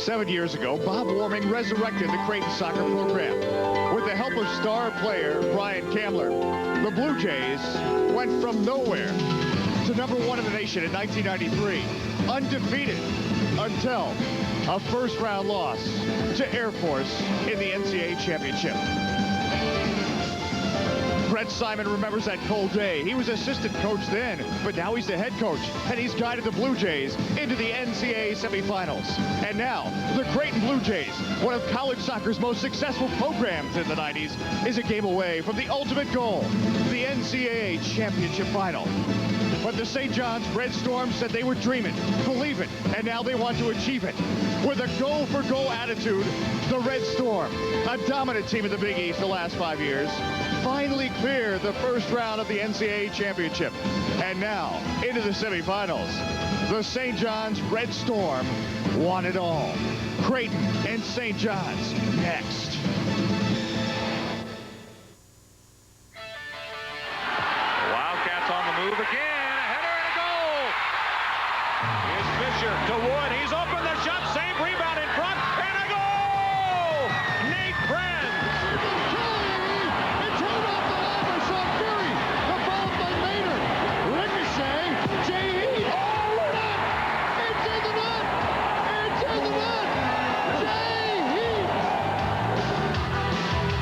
7 years ago, Bob Warming resurrected the Creighton soccer program. With the help of star player Brian Kamler, the Blue Jays went from nowhere to #1 in the nation in 1993, undefeated until a first-round loss to Air Force in the NCAA championship. Brett Simon remembers that cold day. He was assistant coach then, but now he's the head coach, and he's guided the Blue Jays into the NCAA semifinals. And now, the Creighton Blue Jays, one of college soccer's most successful programs in the 90s, is a game away from the ultimate goal, the NCAA championship final. But the St. John's Red Storm said they were dreaming, believing, and now they want to achieve it. With a goal-for-goal attitude, the Red Storm, a dominant team in the Big East the last 5 years, finally cleared the first round of the NCAA championship. And now, into the semifinals. The St. John's Red Storm won it all. Creighton and St. John's next. Wildcats on the move again. To Wood, he's open the shot, save, rebound in front, and a goal! Nate Brand! It's held off the line by Sean Fury. The ball by Maynard. Ricochet, Jay Heath. Oh, look up! It's in the net! It's in the net! Jay Heath!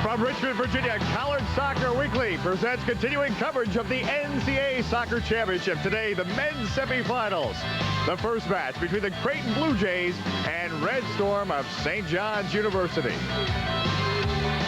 From Richmond, Virginia, College Soccer Weekly presents continuing coverage of the NCAA Soccer Championship. Today, the men's semifinals. The first match between the Creighton Blue Jays and Red Storm of St. John's University.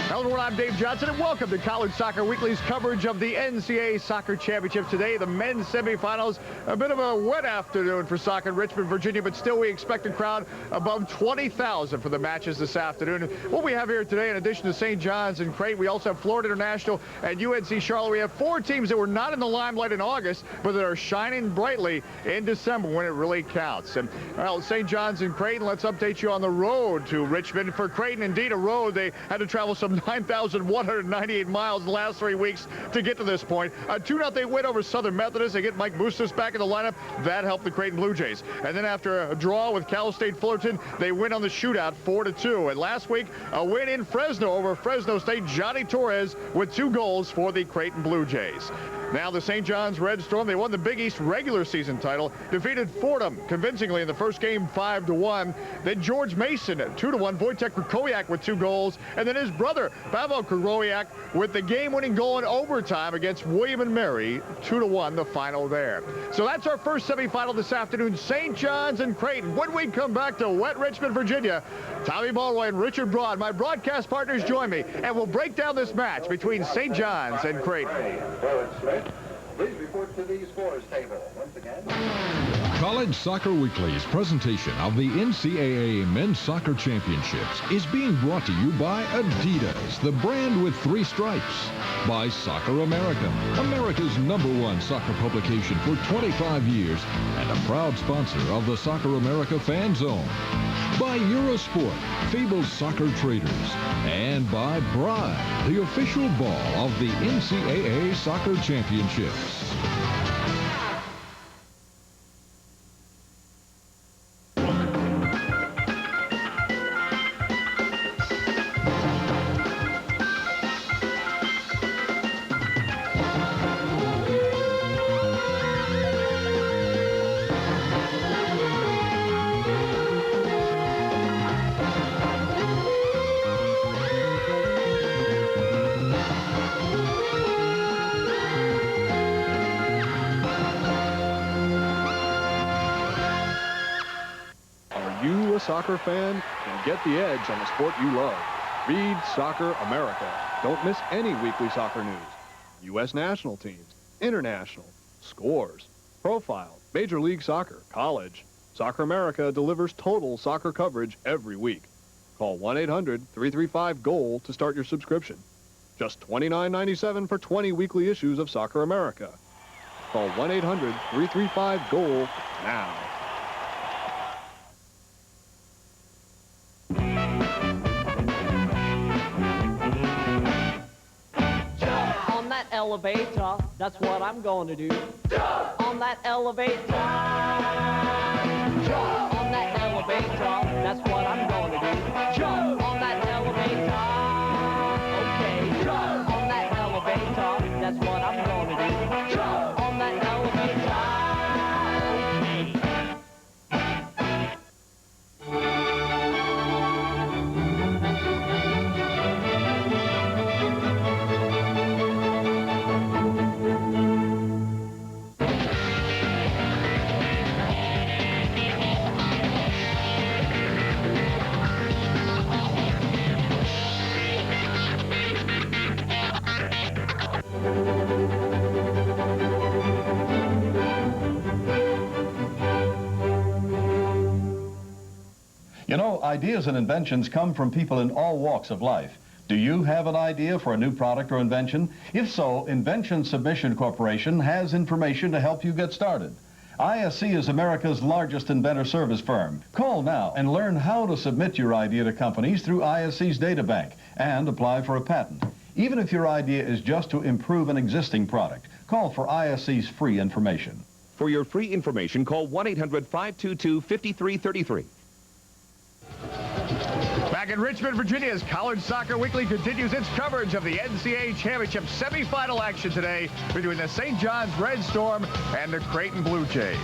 Hello everyone, I'm Dave Johnson, and welcome to College Soccer Weekly's coverage of the NCAA Soccer Championship. Today, the men's semifinals. A bit of a wet afternoon for soccer in Richmond, Virginia, but still we expect a crowd above 20,000 for the matches this afternoon. What we have here today, in addition to St. John's and Creighton, we also have Florida International and UNC Charlotte. We have 4 teams that were not in the limelight in August, but that are shining brightly in December when it really counts. And, well, St. John's and Creighton, let's update you on the road to Richmond. For Creighton, indeed, a road. They had to travel some 9,198 miles in the last 3 weeks to get to this point. A 2-0 win over Southern Methodist. They get Mike Bustos back in the lineup. That helped the Creighton Blue Jays. And then after a draw with Cal State Fullerton, they win on the shootout 4-2. And last week, a win in Fresno over Fresno State. Johnny Torres with 2 goals for the Creighton Blue Jays. Now the St. John's Red Storm, they won the Big East regular season title, defeated Fordham convincingly in the first game 5-1. Then George Mason 2-1, Wojtek Krakowiak with 2 goals, and then his brother Pavel Krakowiak with the game-winning goal in overtime against William and Mary, 2-1 the final there. So that's our first semifinal this afternoon, St. John's and Creighton. When we come back to wet Richmond, Virginia, Tommy Mulroy and Richard Broad, my broadcast partners, join me, and we'll break down this match between St. John's and Creighton. Please report to the scores table once again. College Soccer Weekly's presentation of the NCAA Men's Soccer Championships is being brought to you by Adidas, the brand with 3 stripes. By Soccer America, America's #1 soccer publication for 25 years and a proud sponsor of the Soccer America Fan Zone. By Eurosport, Fables Soccer Traders, and by Bride, the official ball of the NCAA Soccer Championships. Soccer fan, and get the edge on the sport you love. Read Soccer America. Don't miss any weekly soccer news. U.S. national teams, international, scores, profile, Major League Soccer, college. Soccer America delivers total soccer coverage every week. Call 1-800-335-GOAL to start your subscription. Just $29.97 for 20 weekly issues of Soccer America. Call 1-800-335-GOAL now. Elevator, that's what I'm going to do. On that elevator. On that elevator, that's what I'm going to do. You know, ideas and inventions come from people in all walks of life. Do you have an idea for a new product or invention? If so, Invention Submission Corporation has information to help you get started. ISC is America's largest inventor service firm. Call now and learn how to submit your idea to companies through ISC's data bank and apply for a patent. Even if your idea is just to improve an existing product, call for ISC's free information. For your free information, call 1-800-522-5333. Back in Richmond, Virginia, as College Soccer Weekly continues its coverage of the NCAA Championship semifinal action today between the St. John's Red Storm and the Creighton Blue Jays.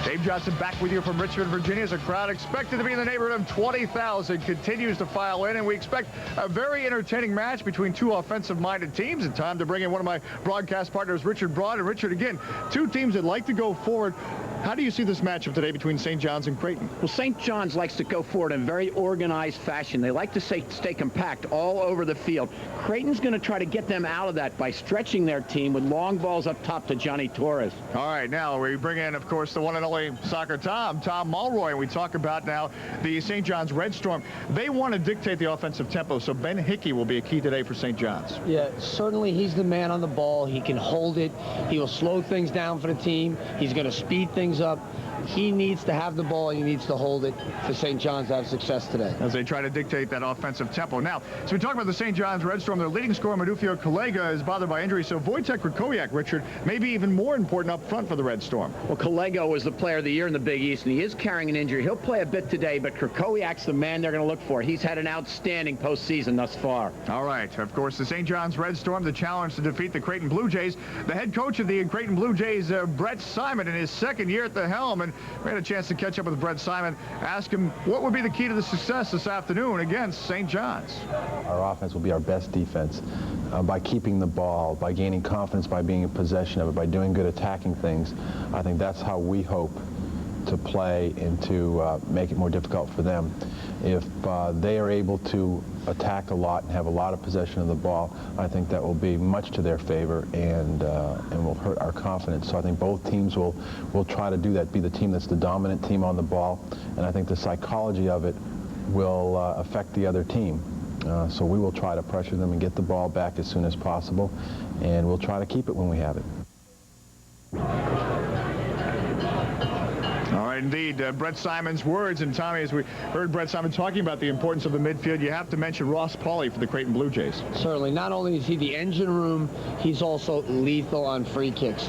Dave Johnson back with you from Richmond, Virginia, as a crowd expected to be in the neighborhood of 20,000 continues to file in, and we expect a very entertaining match between two offensive-minded teams. And time to bring in one of my broadcast partners, Richard Broad. And Richard, again, two teams that like to go forward. How do you see this matchup today between St. John's and Creighton? Well, St. John's likes to go forward in a very organized fashion. They like to stay compact all over the field. Creighton's going to try to get them out of that by stretching their team with long balls up top to Johnny Torres. All right, now we bring in, of course, the one and only Soccer Tom Mulroy, and we talk about now the St. John's Red Storm. They want to dictate the offensive tempo, so Ben Hickey will be a key today for St. John's. Yeah, certainly he's the man on the ball. He can hold it. He will slow things down for the team. He's going to speed things up. He needs to have the ball. He needs to hold it for St. John's to have success today. As they try to dictate that offensive tempo. Now, so we talk about the St. John's Red Storm. Their leading scorer, Madufio Kolega, is bothered by injury. So Wojtek Krakowiak, Richard, may be even more important up front for the Red Storm. Well, Kolega was the player of the year in the Big East, and he is carrying an injury. He'll play a bit today, but Krakowiak's the man they're going to look for. He's had an outstanding postseason thus far. All right. Of course, the St. John's Red Storm, the challenge to defeat the Creighton Blue Jays. The head coach of the Creighton Blue Jays, Brett Simon, in his second year at the helm, and we had a chance to catch up with Brett Simon, ask him what would be the key to the success this afternoon against St. John's. Our offense will be our best defense by keeping the ball, by gaining confidence, by being in possession of it, by doing good attacking things. I think that's how we hope to play and to make it more difficult for them. If they are able to attack a lot and have a lot of possession of the ball, I think that will be much to their favor and will hurt our confidence. So I think both teams will try to do that, be the team that's the dominant team on the ball, and I think the psychology of it will affect the other team. So we will try to pressure them and get the ball back as soon as possible, and we'll try to keep it when we have it. All right, indeed, Brett Simon's words. And Tommy, as we heard Brett Simon talking about the importance of the midfield, you have to mention Ross Pauly for the Creighton Blue Jays. Certainly. Not only is he the engine room, he's also lethal on free kicks.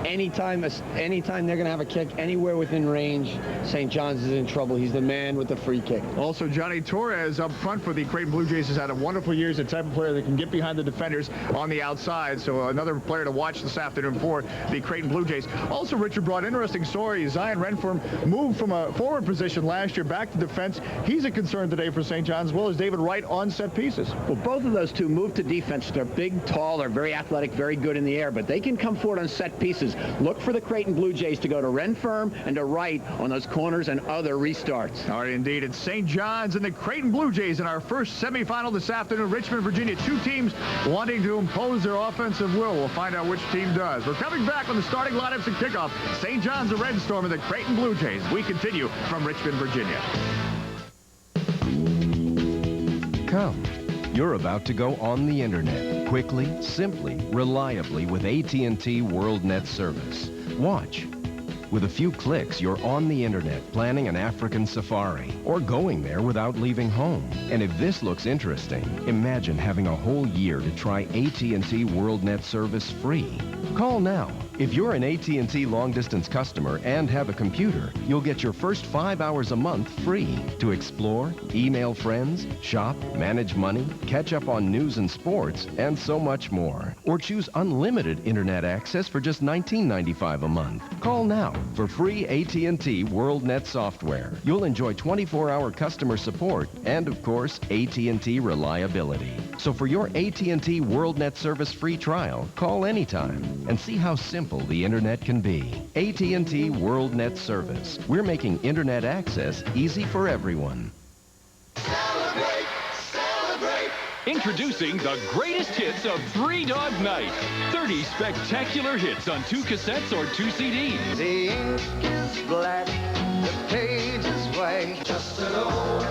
Anytime they're going to have a kick anywhere within range, St. John's is in trouble. He's the man with the free kick. Also, Johnny Torres up front for the Creighton Blue Jays has had a wonderful year. He's the type of player that can get behind the defenders on the outside. So another player to watch this afternoon for the Creighton Blue Jays. Also, Richard brought interesting story. Zion Renford moved from a forward position last year back to defense. He's a concern today for St. John's, as well as David Wright on set pieces. Well, both of those two moved to defense. They're big, tall, they're very athletic, very good in the air, but they can come forward on set pieces. Look for the Creighton Blue Jays to go to Renfirm and to Wright on those corners and other restarts. All right, indeed. It's St. John's and the Creighton Blue Jays in our first semifinal this afternoon. Richmond, Virginia. Two teams wanting to impose their offensive will. We'll find out which team does. We're coming back on the starting lineups and kickoff. St. John's, the Red Storm, and the Creighton Blue Jays. We continue from Richmond, Virginia. Come. You're about to go on the internet quickly, simply, reliably with AT&T WorldNet service. Watch. With a few clicks, you're on the internet planning an African safari or going there without leaving home. And if this looks interesting, imagine having a whole year to try AT&T WorldNet service free. Call now. If you're an AT&T long-distance customer and have a computer, you'll get your first 5 hours a month free to explore, email friends, shop, manage money, catch up on news and sports, and so much more. Or choose unlimited internet access for just $19.95 a month. Call now for free AT&T WorldNet software. You'll enjoy 24-hour customer support and, of course, AT&T reliability. So for your AT&T WorldNet service free trial, call anytime and see how simple the internet can be. AT&T WorldNet service. We're making internet access easy for everyone. Celebrate, celebrate. Introducing the greatest hits of Three Dog Night. 30 spectacular hits on 2 cassettes or 2 CDs. The ink is black, the page is white. Just an old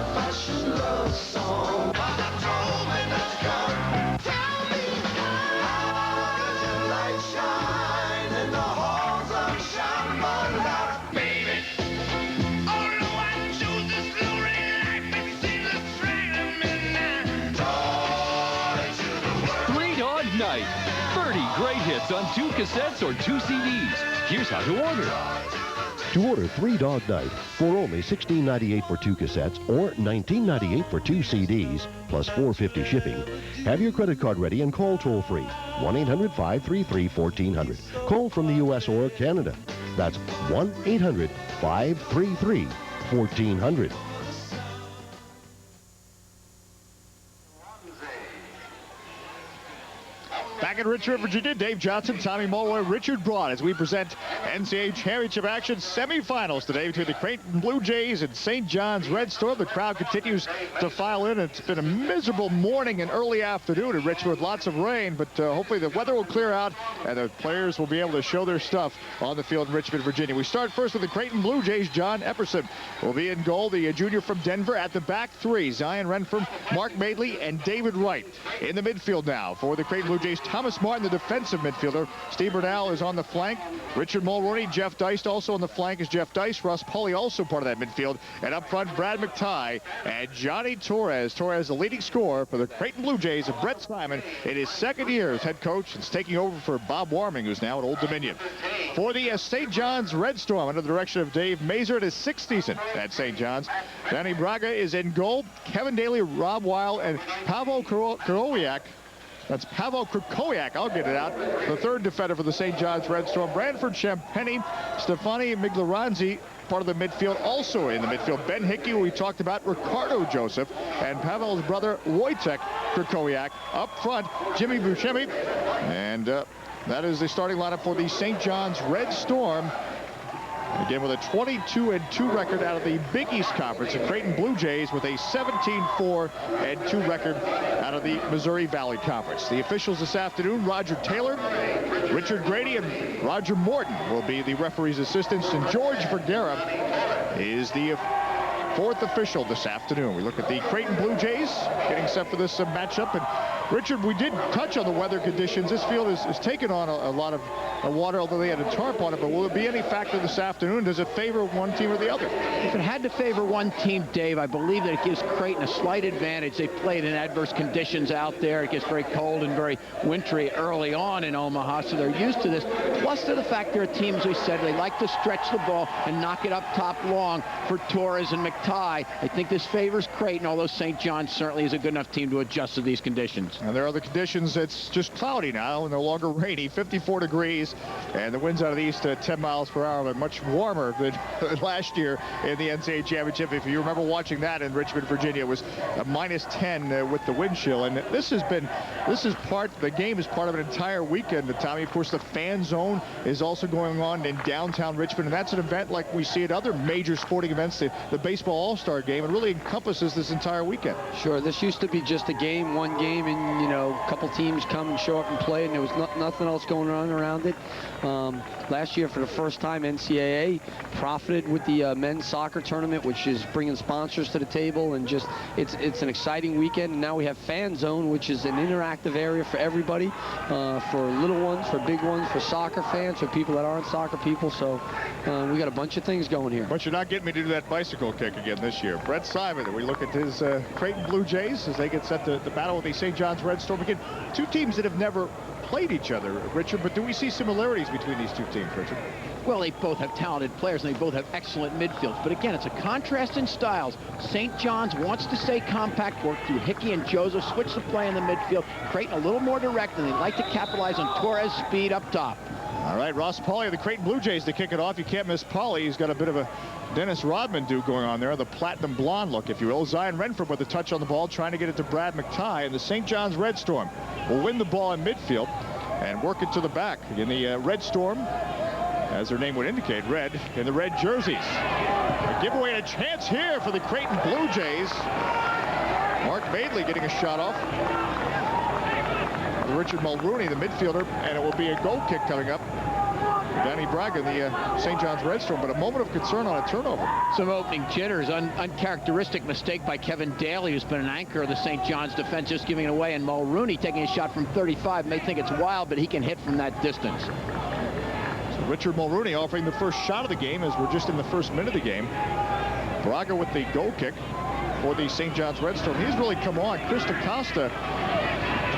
great hits on 2 cassettes or 2 CDs. Here's how to order. To order 3 Dog Night for only $16.98 for 2 cassettes or $19.98 for 2 CDs, plus $4.50 shipping, have your credit card ready and call toll-free 1-800-533-1400. Call from the U.S. or Canada. That's 1-800-533-1400. Back in Richmond, Virginia, Dave Johnson, Tommy Mulroy, Richard Braun as we present NCAA Championship action semifinals today between the Creighton Blue Jays and St. John's Red Storm. The crowd continues to file in. It's been a miserable morning and early afternoon in Richmond with lots of rain, but hopefully the weather will clear out and the players will be able to show their stuff on the field in Richmond, Virginia. We start first with the Creighton Blue Jays. John Epperson will be in goal, the junior from Denver. At the back three, Zion Renfrom, Mark Madeley, and David Wright. In the midfield now for the Creighton Blue Jays, Thomas Martin, the defensive midfielder. Steve Bernal is on the flank. Richard Mulrooney, Jeff Dice also on the flank is Jeff Dice. Russ Pauly also part of that midfield. And up front, Brad McTighe and Johnny Torres. Torres, the leading scorer for the Creighton Blue Jays of Brett Simon in his second year as head coach. It's taking over for Bob Warming, who's now at Old Dominion. For the St. John's Red Storm, under the direction of Dave Mazur in his sixth season at St. John's. Danny Braga is in goal. Kevin Daly, Rob Weil, and Pavel Kurowiak. That's Pavel Kurowiak, I'll get it out. The third defender for the St. John's Red Storm. Branford Champagny, Stefani Miglaranzi, part of the midfield. Also in the midfield, Ben Hickey, who we talked about, Ricardo Joseph, and Pavel's brother, Wojtek Kurowiak. Up front, Jimmy Buscemi. And that is the starting lineup for the St. John's Red Storm. Again, with a 22-2 record out of the Big East Conference, the Creighton Blue Jays with a 17-4-2 record out of the Missouri Valley Conference. The officials this afternoon, Roger Taylor, Richard Grady, and Roger Morton will be the referee's assistants, and George Vergara is the fourth official this afternoon. We look at the Creighton Blue Jays getting set for this matchup. And Richard, we did touch on the weather conditions. This field is taking on a lot of water, although they had a tarp on it. But will it be any factor this afternoon? Does it favor one team or the other? If it had to favor one team, Dave, I believe that it gives Creighton a slight advantage. They played in adverse conditions out there. It gets very cold and very wintry early on in Omaha, so they're used to this. Plus to the fact they're a team, as we said, they like to stretch the ball and knock it up top long for Torres and McTighe. I think this favors Creighton, although St. John's certainly is a good enough team to adjust to these conditions. And there are the conditions. It's just cloudy now, no longer rainy, 54 degrees, and the winds out of the east at 10 miles per hour, but much warmer than last year in the NCAA Championship. If you remember watching that in Richmond, Virginia, it was a -10 with the wind chill. And the game is part of an entire weekend, Tommy. Of course, the fan zone is also going on in downtown Richmond, and that's an event like we see at other major sporting events, the baseball All-Star game. It really encompasses this entire weekend. Sure, this used to be just a game, one game, and a couple teams come and show up and play, and there was nothing else going on around it. Last year, for the first time, NCAA profited with the men's soccer tournament, which is bringing sponsors to the table, and just it's an exciting weekend. And now we have Fan Zone, which is an interactive area for everybody, for little ones, for big ones, for soccer fans, for people that aren't soccer people. So we got a bunch of things going here. But you're not getting me to do that bicycle kick again this year. Brett Simon, we look at his Creighton Blue Jays as they get set to battle with the St. John's Red Storm. Again, two teams that have never played each other, Richard, but do we see similarities between these two teams, Richard? Well, they both have talented players, and they both have excellent midfields. But again, it's a contrast in styles. St. John's wants to stay compact, work through Hickey and Joseph, switch the play in the midfield. Creighton a little more direct, and they like to capitalize on Torres' speed up top. All right, Ross Pauly of the Creighton Blue Jays to kick it off. You can't miss Pauly. He's got a bit of a Dennis Rodman do going on there, the platinum blonde look, if you will. Zion Renfrom with a touch on the ball, trying to get it to Brad McTighe, and the St. John's Red Storm will win the ball in midfield and work it to the back. Again, the Red Storm, as their name would indicate, red in the red jerseys. A giveaway and a chance here for the Creighton Blue Jays. Mark Madeley getting a shot off. Richard Mulrooney, the midfielder, and it will be a goal kick coming up. Danny Braga, the St. John's Red Storm, but a moment of concern on a turnover. Some opening jitters, uncharacteristic mistake by Kevin Daly, who's been an anchor of the St. John's defense, just giving it away, and Mulrooney taking a shot from 35. May think it's wild, but he can hit from that distance. So Richard Mulrooney offering the first shot of the game as we're just in the first minute of the game. Braga with the goal kick for the St. John's Red Storm. He's really come on. Chris DaCosta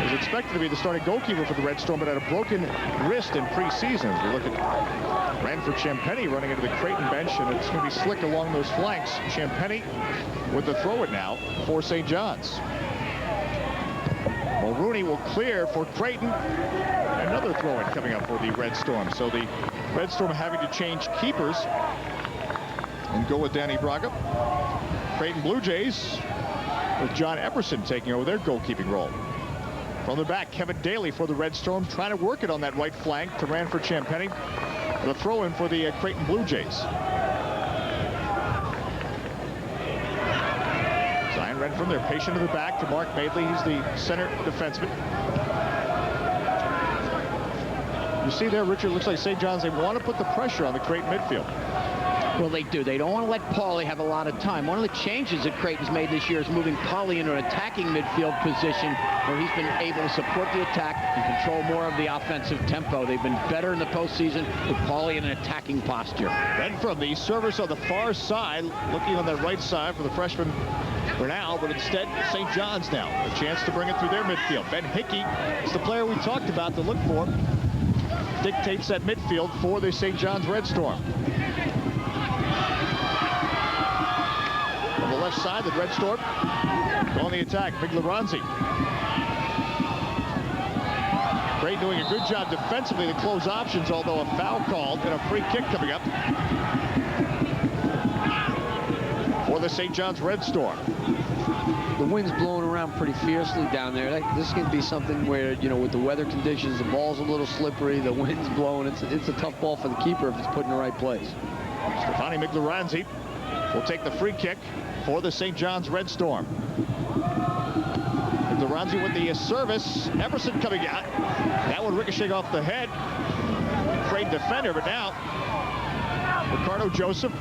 was expected to be the starting goalkeeper for the Red Storm, but had a broken wrist in preseason. We look at Ranford Champagny running into the Creighton bench, and it's going to be slick along those flanks. Champagny with the throw-in now for St. John's. Mulrooney will clear for Creighton. Another throw-in coming up for the Red Storm. So the Red Storm having to change keepers and go with Danny Braga. Creighton Blue Jays with John Epperson taking over their goalkeeping role. From the back, Kevin Daly for the Red Storm, trying to work it on that right flank to Ranford Champagny. The throw-in for the Creighton Blue Jays. Zion Renfrom, they're patient to the back to Mark Madeley. He's the center defenseman. You see there, Richard, looks like St. John's, they want to put the pressure on the Creighton midfield. Well, they do. They don't want to let Pauly have a lot of time. One of the changes that Creighton's made this year is moving Pauly into an attacking midfield position where he's been able to support the attack and control more of the offensive tempo. They've been better in the postseason with Pauly in an attacking posture. Renfrom, the service on the far side, looking on the right side for the freshman for now, but instead St. John's now. A chance to bring it through their midfield. Ben Hickey is the player we talked about to look for. Dictates that midfield for the St. John's Red Storm. On the left side, the Red Storm on the attack. Miglaranzi. Creighton doing a good job defensively to close options, although a foul called and a free kick coming up for the St. John's Red Storm. The wind's blowing around pretty fiercely down there. This can be something where, you know, with the weather conditions, the ball's a little slippery, the wind's blowing. It's a tough ball for the keeper if it's put in the right place. Stefani Miglaranzi will take the free kick for the St. John's Red Storm. Miglaranzi with the service. Epperson coming out. That one ricocheting off the head. Great defender, but now Ricardo Joseph,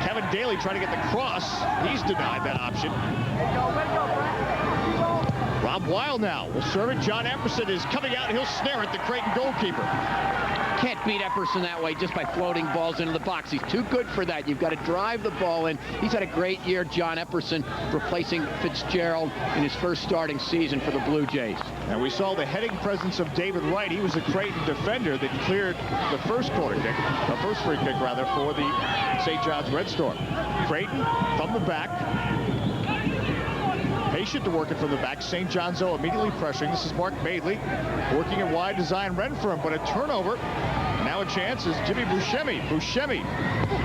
Kevin Daly trying to get the cross. He's denied that option. Rob Weil now will serve it. John Epperson is coming out. He'll snare it, the Creighton goalkeeper. Can't beat Epperson that way just by floating balls into the box. He's too good for that. You've got to drive the ball in. He's had a great year, John Epperson, replacing Fitzgerald in his first starting season for the Blue Jays. And we saw the heading presence of David Wright. He was a Creighton defender that cleared the first corner kick, the first free kick rather, for the St. John's Red Storm. Creighton from the back. Patient to work it from the back. St. John's, though, immediately pressuring. This is Mark Madeley working it wide to Zion Renfrom, but a turnover. Now a chance is Jimmy Buscemi. Buscemi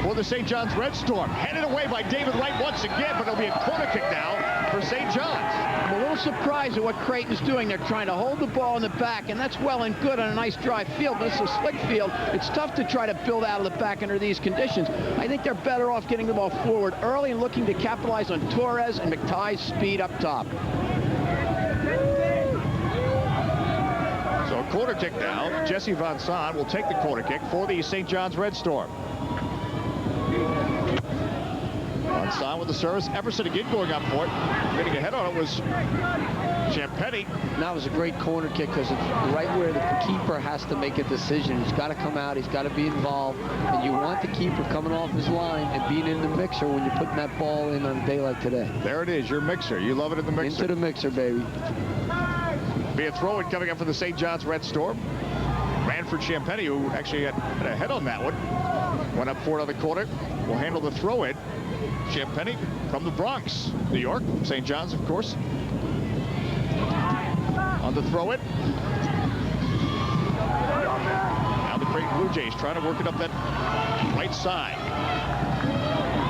for the St. John's Red Storm. Headed away by David Wright once again, but it'll be a corner kick now for St. John's. I'm a little surprised at what Creighton's doing. They're trying to hold the ball in the back, and that's well and good on a nice dry field, but it's a slick field. It's tough to try to build out of the back under these conditions. I think they're better off getting the ball forward early and looking to capitalize on Torres and McTie's speed up top. So a corner kick now. Jesse Van Saan will take the corner kick for the St. John's Red Storm. Van Saan with the service. Epperson again going up for it. Getting ahead on it was Champagny. That was a great corner kick because it's right where the keeper has to make a decision. He's got to come out. He's got to be involved. And you want the keeper coming off his line and being in the mixer when you're putting that ball in on a day like today. There it is, your mixer. You love it in the mixer. Into the mixer, baby. Be a throw-in coming up for the St. John's Red Storm. Ranford Champagny, who actually had a head on that one, went up for it on the corner, will handle the throw-in. Champagny from the Bronx, New York. St. John's, of course. On the throw-in. Now the Creighton Blue Jays trying to work it up that right side.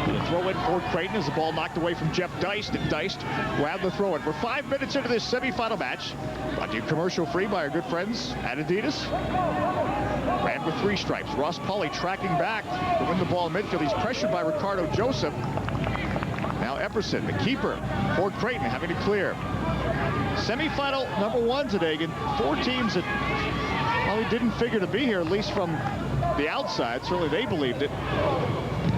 The throw-in for Creighton as the ball knocked away from Jeff Deist, and Deist will have the throw-in. We're 5 minutes into this semifinal match. Brought to you commercial-free by our good friends at Adidas. Ran with 3 stripes. Ross Pauly tracking back to win the ball in midfield. He's pressured by Ricardo Joseph. Now Epperson, the keeper for Creighton, having to clear. Semifinal number 1 today. Again, 4 teams that probably didn't figure to be here, at least from the outside. Certainly they believed it.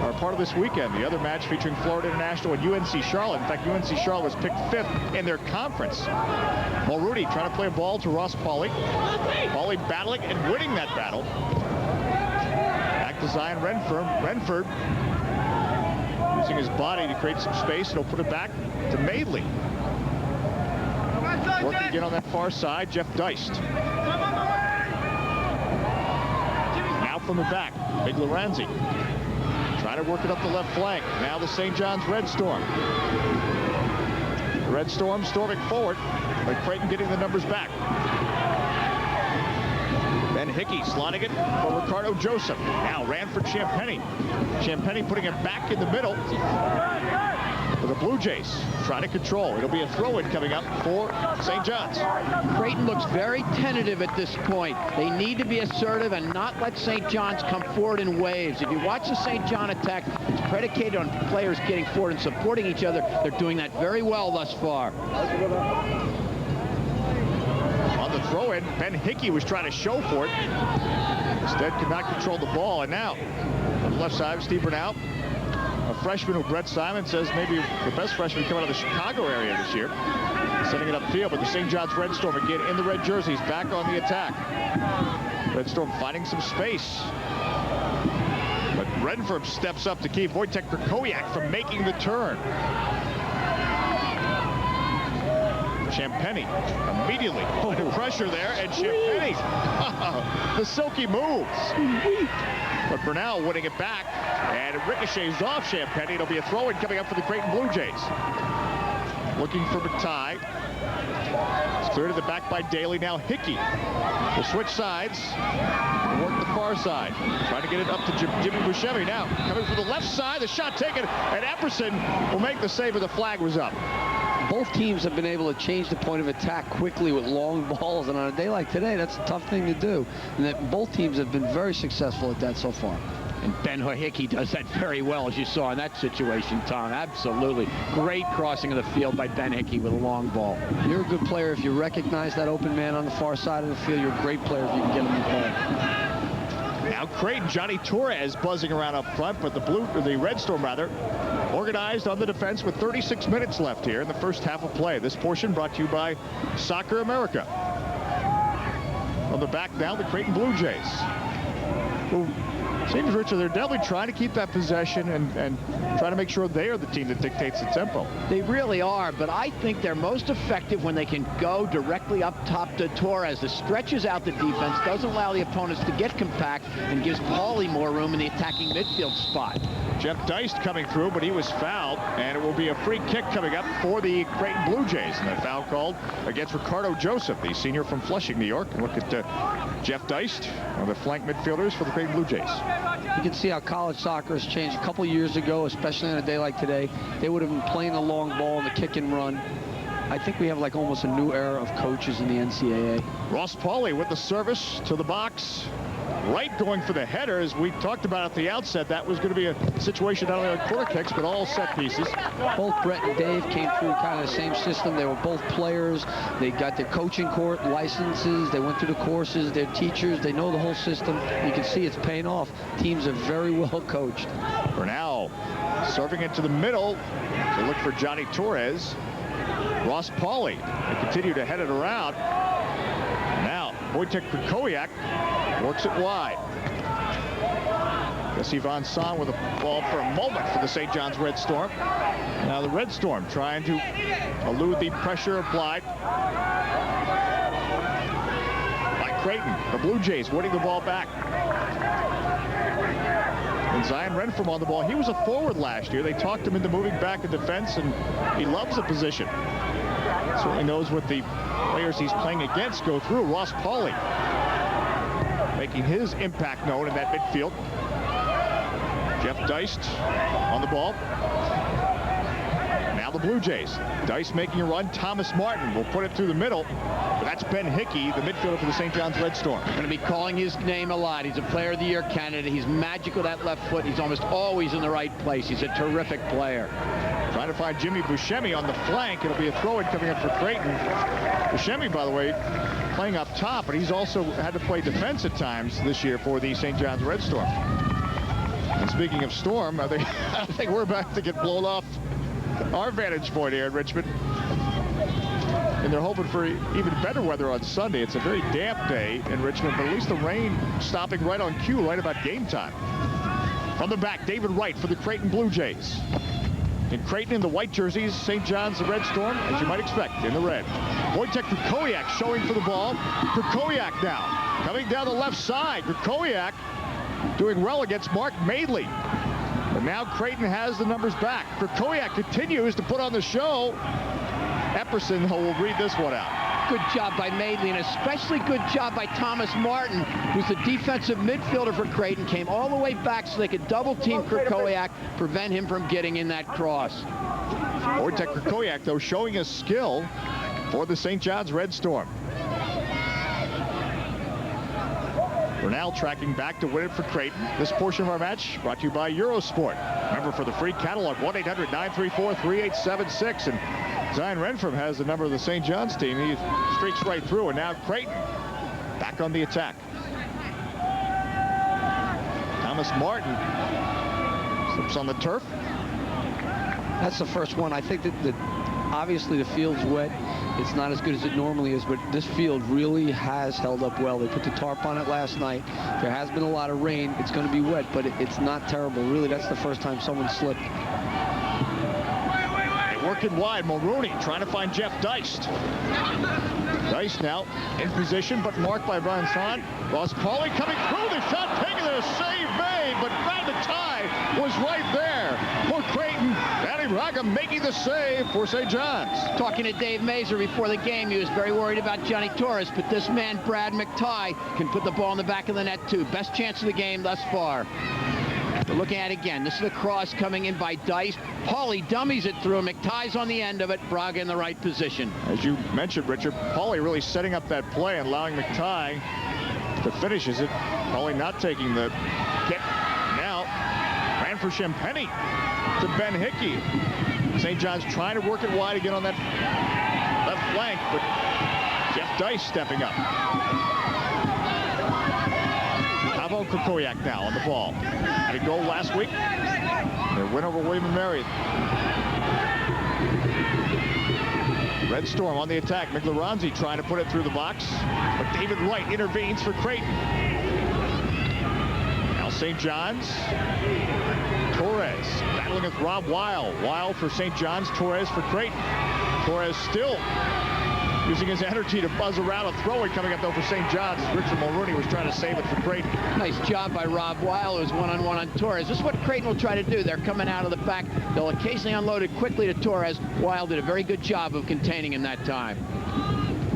Are part of this weekend. The other match featuring Florida International and UNC Charlotte. In fact, UNC Charlotte was picked 5th in their conference. Mulrooney trying to play a ball to Ross Pauly. Pauly battling and winning that battle. Back to Zion Renford. Using his body to create some space. He'll put it back to Madeley. Working again on that far side, Jeff Deist. Now from the back, Big Lorenzi. Trying to work it up the left flank. Now the St. John's Red Storm. The Red Storm storming forward, but Creighton getting the numbers back. Ben Hickey slotting it for Ricardo Joseph. Now Ranford Champagny. Champagny putting it back in the middle for the Blue Jays. Trying to control. It'll be a throw-in coming up for St. John's. Creighton looks very tentative at this point. They need to be assertive and not let St. John's come forward in waves. If you watch the St. John attack, it's predicated on players getting forward and supporting each other. They're doing that very well thus far. On the throw-in, Ben Hickey was trying to show for it. Instead, could not control the ball. And now, on the left side, Steve Bernal, a freshman who Brett Simon says maybe the best freshman coming out of the Chicago area this year. Sending it upfield, but the St. John's Red Storm again in the red jerseys, back on the attack. Red Storm finding some space. But Renford steps up to keep Wojtek Krakowiak from making the turn. Champagny immediately under pressure there, and Champagny, the silky moves. But Bernal winning it back, and it ricochets off Champagny. It'll be a throw-in coming up for the Creighton Blue Jays. Looking for Matai. It's cleared to the back by Daly. Now Hickey will switch sides, work the far side, trying to get it up to Jimmy Buscemi. Now coming from the left side, the shot taken, and Epperson will make the save, but the flag was up. Both teams have been able to change the point of attack quickly with long balls, and on a day like today, that's a tough thing to do. And that both teams have been very successful at that so far. And Ben Hickey does that very well, as you saw in that situation, Tom. Absolutely. Great crossing of the field by Ben Hickey with a long ball. You're a good player if you recognize that open man on the far side of the field. You're a great player if you can get him the ball. Now Creighton, Johnny Torres buzzing around up front, but the Red Storm organized on the defense with 36 minutes left here in the first half of play. This portion brought to you by Soccer America. On the back now, the Creighton Blue Jays. Well, seems, Richard, they're definitely trying to keep that possession and trying to make sure they are the team that dictates the tempo. They really are, but I think they're most effective when they can go directly up top to Torres. That stretches out the defense, doesn't allow the opponents to get compact, and gives Paulie more room in the attacking midfield spot. Jeff Deist coming through, but he was fouled, and it will be a free kick coming up for the Creighton Blue Jays. And a foul called against Ricardo Joseph, the senior from Flushing, New York. And look at Jeff Deist, one of the flank midfielders for the Creighton Blue Jays. You can see how college soccer has changed. A couple years ago, especially on a day like today, they would have been playing the long ball and the kick and run. I think we have like almost a new era of coaches in the NCAA. Ross Paulie with the service to the box. Right going for the header, as we talked about at the outset. That was going to be a situation not only on corner kicks, but all set pieces. Both Brett and Dave came through kind of the same system. They were both players. They got their coaching court licenses. They went through the courses. They're teachers. They know the whole system. You can see it's paying off. Teams are very well coached. For now, serving it to the middle to look for Johnny Torres. Ross Paulie, they continue to head it around. Now, Wojtek Krakowiak works it wide. Jesse Von Son with a ball for a moment for the St. John's Red Storm. Now the Red Storm trying to elude the pressure applied by Creighton. The Blue Jays winning the ball back. And Zion Renfrom on the ball. He was a forward last year. They talked him into moving back in defense, and he loves the position. Certainly knows what the players he's playing against go through. Ross Paulie making his impact known in that midfield. Jeff Deist on the ball. Now the Blue Jays. Deist making a run. Thomas Martin will put it through the middle. But that's Ben Hickey, the midfielder for the St. John's Red Storm. Going to be calling his name a lot. He's a Player of the Year candidate. He's magic with that left foot. He's almost always in the right place. He's a terrific player. Trying to find Jimmy Buscemi on the flank. It'll be a throw-in coming up for Creighton. Buscemi, by the way, playing up top, but he's also had to play defense at times this year for the St. John's Red Storm. And speaking of Storm, I think we're about to get blown off our vantage point here in Richmond. And they're hoping for even better weather on Sunday. It's a very damp day in Richmond, but at least the rain stopping right on cue, right about game time. From the back, David Wright for the Creighton Blue Jays. In Creighton in the white jerseys, St. John's the red storm, as you might expect, in the red. Wojtek Krakowiak showing for the ball. Krakowiak now coming down the left side. Krakowiak doing well against Mark Madeley. But now Creighton has the numbers back. Krakowiak continues to put on the show. Epperson will read this one out. Good job by Madeley, and especially good job by Thomas Martin, who's the defensive midfielder for Creighton. Came all the way back so they could double team Krakowiak, prevent him from getting in that cross. Wojtek Krakowiak, though, showing his skill for the St. John's Red Storm. Bernal tracking back to win it for Creighton. This portion of our match brought to you by Eurosport. Remember, for the free catalog, 1-800-934-3876. And Zion Renfrom has the number of the St. John's team. He streaks right through, and now Creighton back on the attack. Thomas Martin slips on the turf. That's the first one. I think that obviously the field's wet. It's not as good as it normally is, but this field really has held up well. They put the tarp on it last night. There has been a lot of rain. It's going to be wet, but it's not terrible. Really, that's the first time someone slipped. Working wide, Mulrooney trying to find Jeff Deist. Deist now in position, but marked by Brian Son. Ross Pauly coming through. The shot taken there, save made, but Tie was right there for Creighton. Danny Raga making the save for St. John's. Talking to Dave Mazur before the game, he was very worried about Johnny Torres, but this man, Brad McTighe, can put the ball in the back of the net too. Best chance of the game thus far. We're looking at it again. This is the cross coming in by Deist. Pauly dummies it through. McTighe's on the end of it. Braga in the right position. As you mentioned, Richard, Pauly really setting up that play and allowing McTighe to finish it. Pauly not taking the kick. Now ran for Champagny to Ben Hickey. St. John's trying to work it wide again on that left flank, but Jeff Deist stepping up. Krakowiak now on the ball. Had a goal last week. Their win over William & Mary. Red Storm on the attack. Miglaranzi trying to put it through the box, but David Wright intervenes for Creighton. Now St. John's. Torres battling with Rob Weil. Weil for St. John's, Torres for Creighton. Torres still using his energy to buzz around a throw in coming up though for St. John's. Richard Mulrooney was trying to save it for Creighton. Nice job by Rob Weil, who was one-on-one on Torres. This is what Creighton will try to do. They're coming out of the back. They'll occasionally unload it quickly to Torres. Weil did a very good job of containing him that time.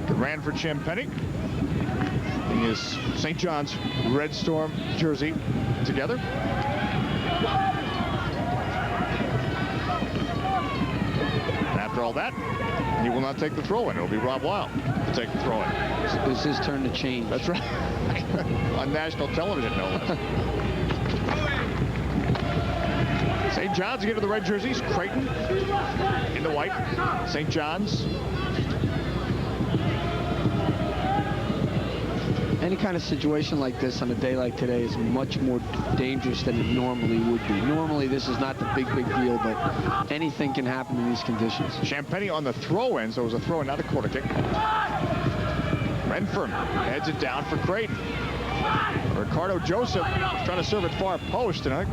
Good ran for Champagny. In his St. John's Red Storm jersey together. And after all that, he will not take the throw-in. It'll be Rob Weil to take the throw-in. It's his turn to change. That's right. On national television, no less. St. John's get to the red jerseys. Creighton in the white. St. John's. Any kind of situation like this on a day like today is much more dangerous than it normally would be. Normally, this is not the big deal, but anything can happen in these conditions. Champagny on the throw-in, so it was a throw-in, not a corner kick. Renfrom heads it down for Creighton. Ricardo Joseph trying to serve at far post, and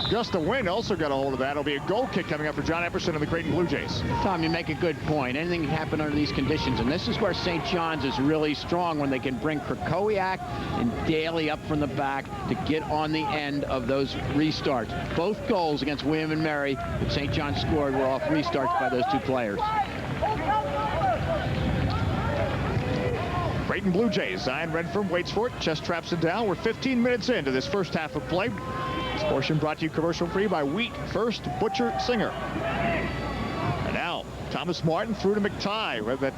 Augusta Wynn also got a hold of that. It'll be a goal kick coming up for John Epperson and the Creighton Blue Jays. Tom, you make a good point. Anything can happen under these conditions, and this is where St. John's is really strong, when they can bring Krakowiak and Daly up from the back to get on the end of those restarts. Both goals against William & Mary that St. John's scored were off restarts by those two players. Creighton Blue Jays. Zion Renfrom waits for it. Chest traps it down. We're 15 minutes into this first half of play. This portion brought to you commercial-free by Wheat First Butcher Singer. And now, Thomas Martin through to McTighe with that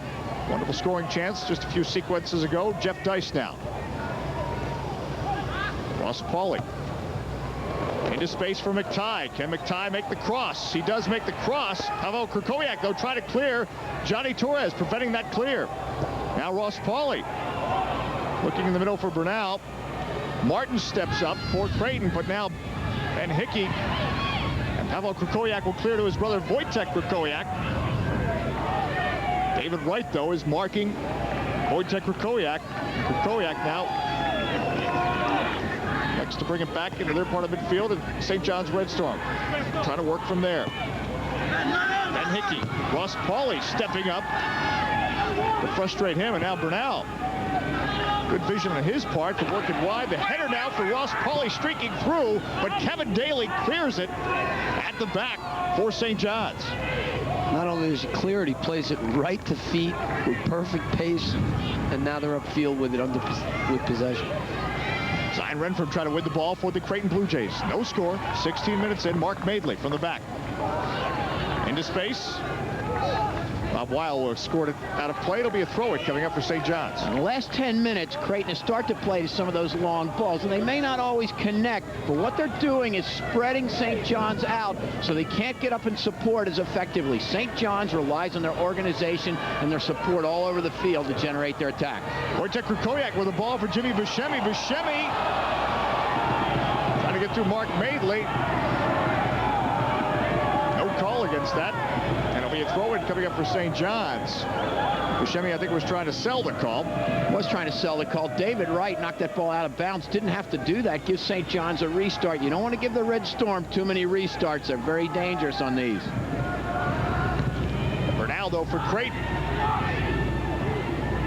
wonderful scoring chance just a few sequences ago. Jeff Deist now. Ross Pauly. Into space for McTighe. Can McTighe make the cross? He does make the cross. Pavel Krakowiak, though, try to clear. Johnny Torres preventing that clear. Now Ross Pauly looking in the middle for Bernal. Martin steps up for Creighton, but now Ben Hickey and Pavel Krakowiak will clear to his brother Wojtek Krakowiak. David Wright, though, is marking Wojtek Krakowiak. Krakowiak now to bring it back into their part of midfield, and St. John's Red Storm trying to work from there. Ben Hickey, Ross Pauly stepping up to frustrate him, and now Burnell. Good vision on his part for working wide. The header now for Ross Pauly streaking through, but Kevin Daly clears it at the back for St. John's. Not only does he clear it, he plays it right to feet with perfect pace, and now they're upfield with it with possession. Zion Renford trying to win the ball for the Creighton Blue Jays. No score. 16 minutes in. Mark Madeley from the back. Into space. Bob Weil scored it out of play. It'll be a throw-in coming up for St. John's. In the last 10 minutes, Creighton has started to play some of those long balls, and they may not always connect, but what they're doing is spreading St. John's out so they can't get up and support as effectively. St. John's relies on their organization and their support all over the field to generate their attack. Wojtek Krakowiak with a ball for Jimmy Buscemi. Buscemi trying to get through Mark Madeley. No call against that. And it'll be a throw-in coming up for St. John's. Buscemi, I think, was trying to sell the call. Was trying to sell the call. David Wright knocked that ball out of bounds. Didn't have to do that. Gives St. John's a restart. You don't want to give the Red Storm too many restarts. They're very dangerous on these. Bernaldo for Creighton.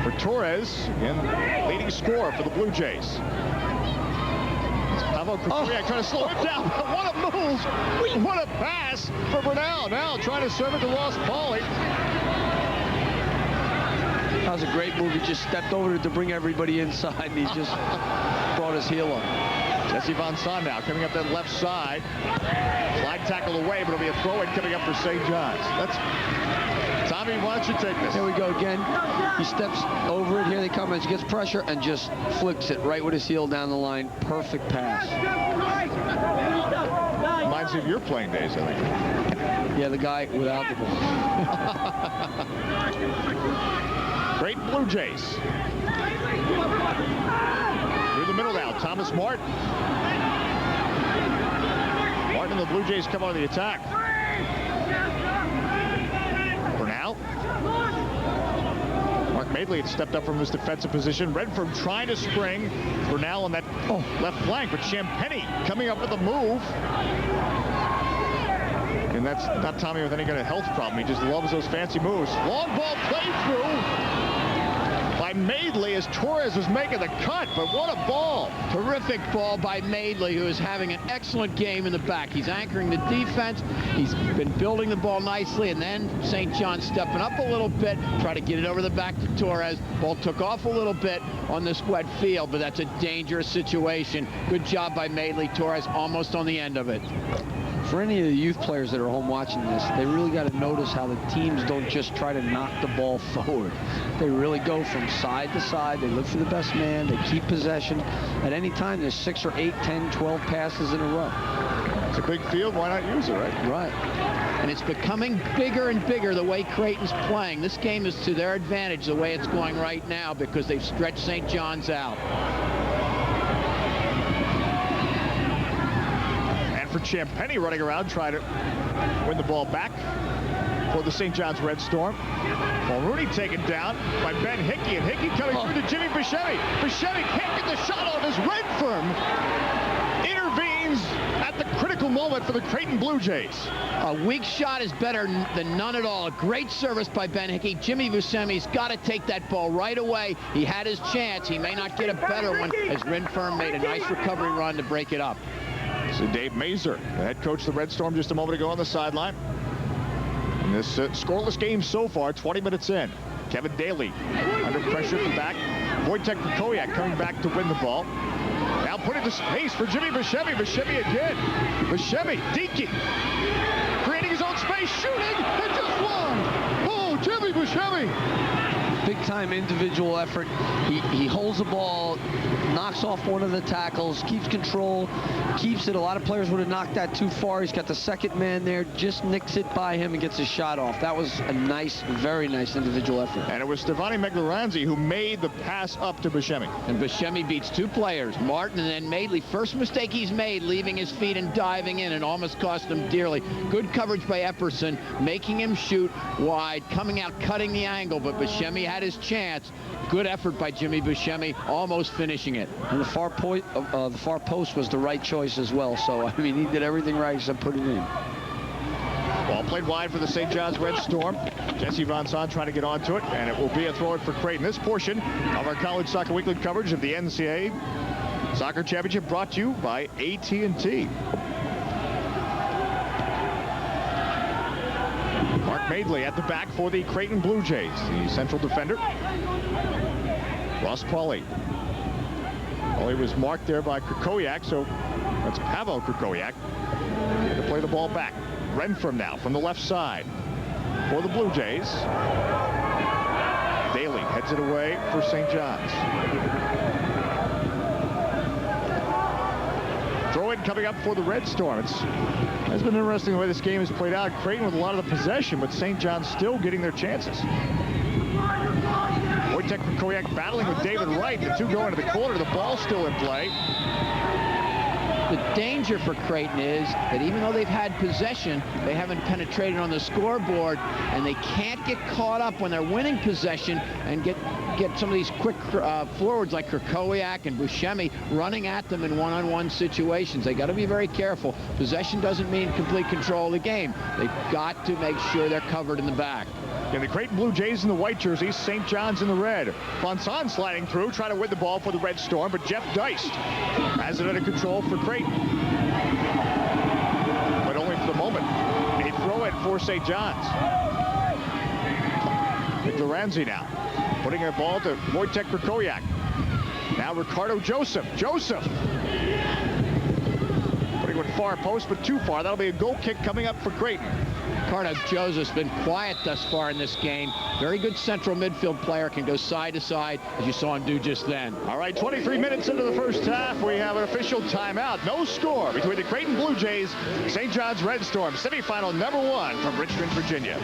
For Torres, again, leading scorer for the Blue Jays. How about Krakowiak trying to slow him down? What a move! What a pass for Bernal. Now trying to serve it to Ross Pauly. That was a great move. He just stepped over to bring everybody inside, and he just brought his heel up. Jesse Von Sondow coming up that left side. Slide tackle away, but it'll be a throw-in coming up for St. John's. That's Tommy, why don't you take this? Here we go again. He steps over it. Here they come. As he gets pressure and just flicks it right with his heel down the line. Perfect pass. Reminds me of your playing days, I think. Yeah, the guy without the ball. Great Blue Jays. Through the middle now, Thomas Martin. Martin and the Blue Jays come on the attack. Bernal. Mark Madeley had stepped up from his defensive position. Redford trying to spring. Bernal on that left flank, but Champagny coming up with a move. And that's not Tommy with any kind of health problem. He just loves those fancy moves. Long ball played through by Madeley as Torres was making the cut, but what a ball. Terrific ball by Madeley, who is having an excellent game in the back. He's anchoring the defense. He's been building the ball nicely, and then St. John stepping up a little bit, try to get it over the back to Torres. Ball took off a little bit on this wet field, but that's a dangerous situation. Good job by Madeley. Torres almost on the end of it. For any of the youth players that are home watching this, they really got to notice how the teams don't just try to knock the ball forward. They really go from side to side. They look for the best man. They keep possession. At any time, there's 6 or 8, 10, 12 passes in a row. It's a big field. Why not use it, right? Right. And it's becoming bigger and bigger the way Creighton's playing. This game is to their advantage the way it's going right now because they've stretched St. John's out. For Champagny running around trying to win the ball back for the St. John's Red Storm. Mulrooney taken down by Ben Hickey, and Hickey coming through to Jimmy Buscemi. Buscemi can't get the shot off as Redfern intervenes at the critical moment for the Creighton Blue Jays. A weak shot is better than none at all. A great service by Ben Hickey. Jimmy Buscemi's got to take that ball right away. He had his chance. He may not get a better one as Redfern made a nice recovery run to break it up. So Dave Mazer, the head coach of the Red Storm, just a moment ago on the sideline. In this scoreless game so far, 20 minutes in. Kevin Daly under pressure at the back. Wojtek Krakowiak coming back to win the ball. Now put into space for Jimmy Buscemi. Buscemi again. Buscemi, dinking. Creating his own space, shooting, and just one. Oh, Jimmy Buscemi. Big-time individual effort. He holds the ball, knocks off one of the tackles, keeps control, keeps it. A lot of players would have knocked that too far. He's got the second man there, just nicks it by him and gets a shot off. That was a nice, very nice individual effort. And it was Stevani Meglaranzi who made the pass up to Buscemi. And Buscemi beats 2 players, Martin and then Madeley. First mistake he's made, leaving his feet and diving in, and almost cost him dearly. Good coverage by Epperson, making him shoot wide, coming out, cutting the angle, but Buscemi had his chance. Good effort by Jimmy Buscemi, almost finishing it. And the far post was the right choice as well. So, I mean, he did everything right except put it in. Well, Ball played wide for the St. John's Red Storm. Jesse Von Son trying to get onto it, and it will be a throw-in for Creighton. This portion of our College Soccer Weekly coverage of the NCAA Soccer Championship brought to you by AT&T. Mark Madeley at the back for the Creighton Blue Jays, the central defender. Ross Pauly. Pauly was marked there by Krakowiak, so that's Pavel Krakowiak to play the ball back. Renfrom now from the left side for the Blue Jays. Daly heads it away for St. John's. Throw-in coming up for the Red Storm. It's been interesting the way this game has played out. Creighton with a lot of the possession, but St. John's still getting their chances. Wojtek Krakowiak battling with David Wright. The two go into the corner. The ball's still in play. The danger for Creighton is that even though they've had possession, they haven't penetrated on the scoreboard, and they can't get caught up when they're winning possession and get some of these quick forwards like Krakowiak and Buscemi running at them in one-on-one situations. They got to be very careful. Possession doesn't mean complete control of the game. They've got to make sure they're covered in the back. And the Creighton Blue Jays in the white jerseys, St. John's in the red. Von Son sliding through, trying to win the ball for the Red Storm, but Jeff Deist has it under control for Creighton. But only for the moment. A throw-in for St. John's. Victor Ramsey now, putting a ball to Wojtek Krakowiak. Now Ricardo Joseph. Putting one far post, but too far. That'll be a goal kick coming up for Creighton. Ricardo Joseph's been quiet thus far in this game. Very good central midfield player, can go side to side, as you saw him do just then. All right, 23 minutes into the first half, we have an official timeout. No score between the Creighton Blue Jays, St. John's Red Storm, semifinal number 1 from Richmond, Virginia.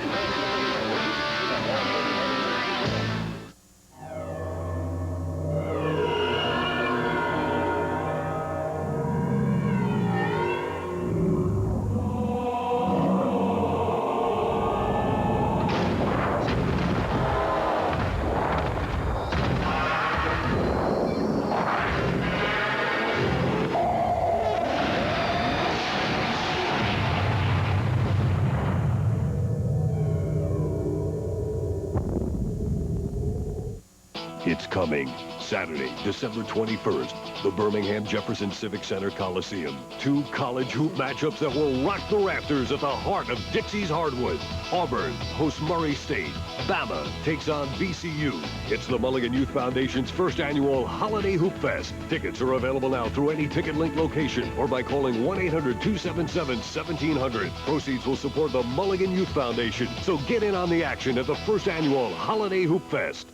It's coming. Saturday, December 21st, the Birmingham Jefferson Civic Center Coliseum. 2 college hoop matchups that will rock the rafters at the heart of Dixie's hardwood. Auburn hosts Murray State. Bama takes on VCU. It's the Mulligan Youth Foundation's first annual Holiday Hoop Fest. Tickets are available now through any Ticket Link location or by calling 1-800-277-1700. Proceeds will support the Mulligan Youth Foundation. So get in on the action at the first annual Holiday Hoop Fest.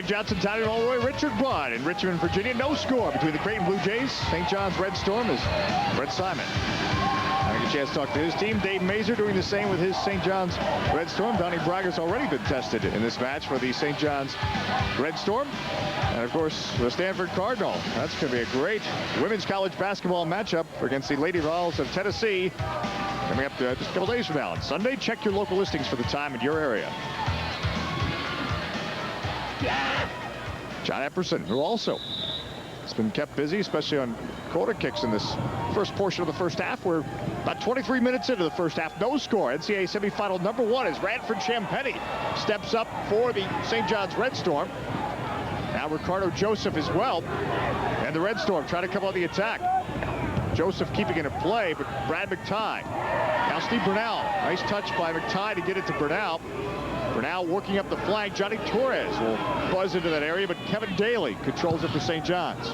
Johnson, Tony Mulroy, Richard Blood in Richmond, Virginia. No score between the Creighton Blue Jays. St. John's Red Storm is Brett Simon having a chance to talk to his team. Dave Mazer doing the same with his St. John's Red Storm. Donnie Braga's already been tested in this match for the St. John's Red Storm. And, of course, the Stanford Cardinal. That's going to be a great women's college basketball matchup against the Lady Vols of Tennessee coming up just a couple days from now. On Sunday, check your local listings for the time in your area. John Epperson, who also has been kept busy, especially on corner kicks in this first portion of the first half. We're about 23 minutes into the first half. No score. NCAA semifinal number 1 as Radford Champagny steps up for the St. John's Red Storm. Now Ricardo Joseph as well. And the Red Storm trying to come on the attack. Joseph keeping it in play, but Brad McTighe. Now Steve Bernal. Nice touch by McTighe to get it to Bernal. Bernal working up the flank. Johnny Torres will buzz into that area, but Kevin Daly controls it for St. John's.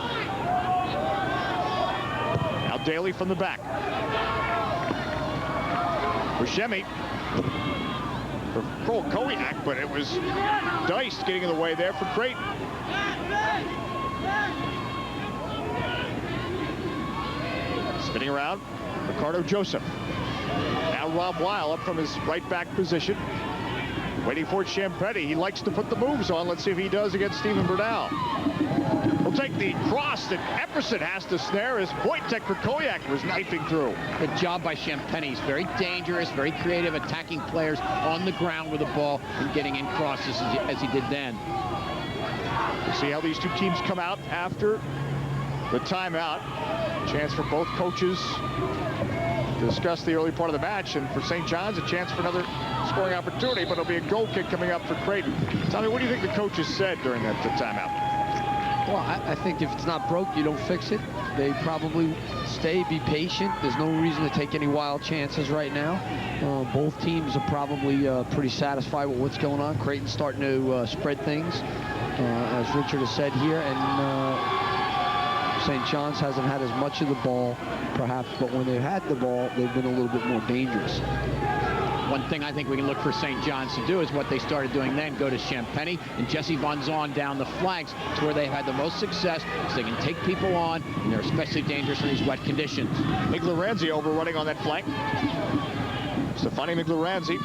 Now Daly from the back. Buscemi for Krakowiak, but it was Deist getting in the way there for Creighton. Spinning around, Ricardo Joseph. Now Rob Weil up from his right back position. Waiting for Champetti. He likes to put the moves on. Let's see if he does against Stephen Bernal. We'll take the cross that Epperson has to snare as Wojtek Krakowiak was knifing through. Good job by Champagny. He's very dangerous, very creative, attacking players on the ground with the ball and getting in crosses as he did then. We'll see how these two teams come out after the timeout. Chance for both coaches to discuss the early part of the match, and for St. John's, a chance for another scoring opportunity, but it'll be a goal kick coming up for Creighton. Tommy, what do you think the coaches said during that timeout? Well, I think if it's not broke, you don't fix it. They probably stay, be patient. There's no reason to take any wild chances right now. Both teams are probably pretty satisfied with what's going on. Creighton's starting to spread things, as Richard has said here, and St. John's hasn't had as much of the ball, perhaps, but when they've had the ball, they've been a little bit more dangerous. One thing I think we can look for St. John's to do is what they started doing then, go to Champagny and Jesse Von Zon down the flanks. It's where they've had the most success, so they can take people on, and they're especially dangerous in these wet conditions. Migloranzi overrunning on that flank. Stefani Migloranzi.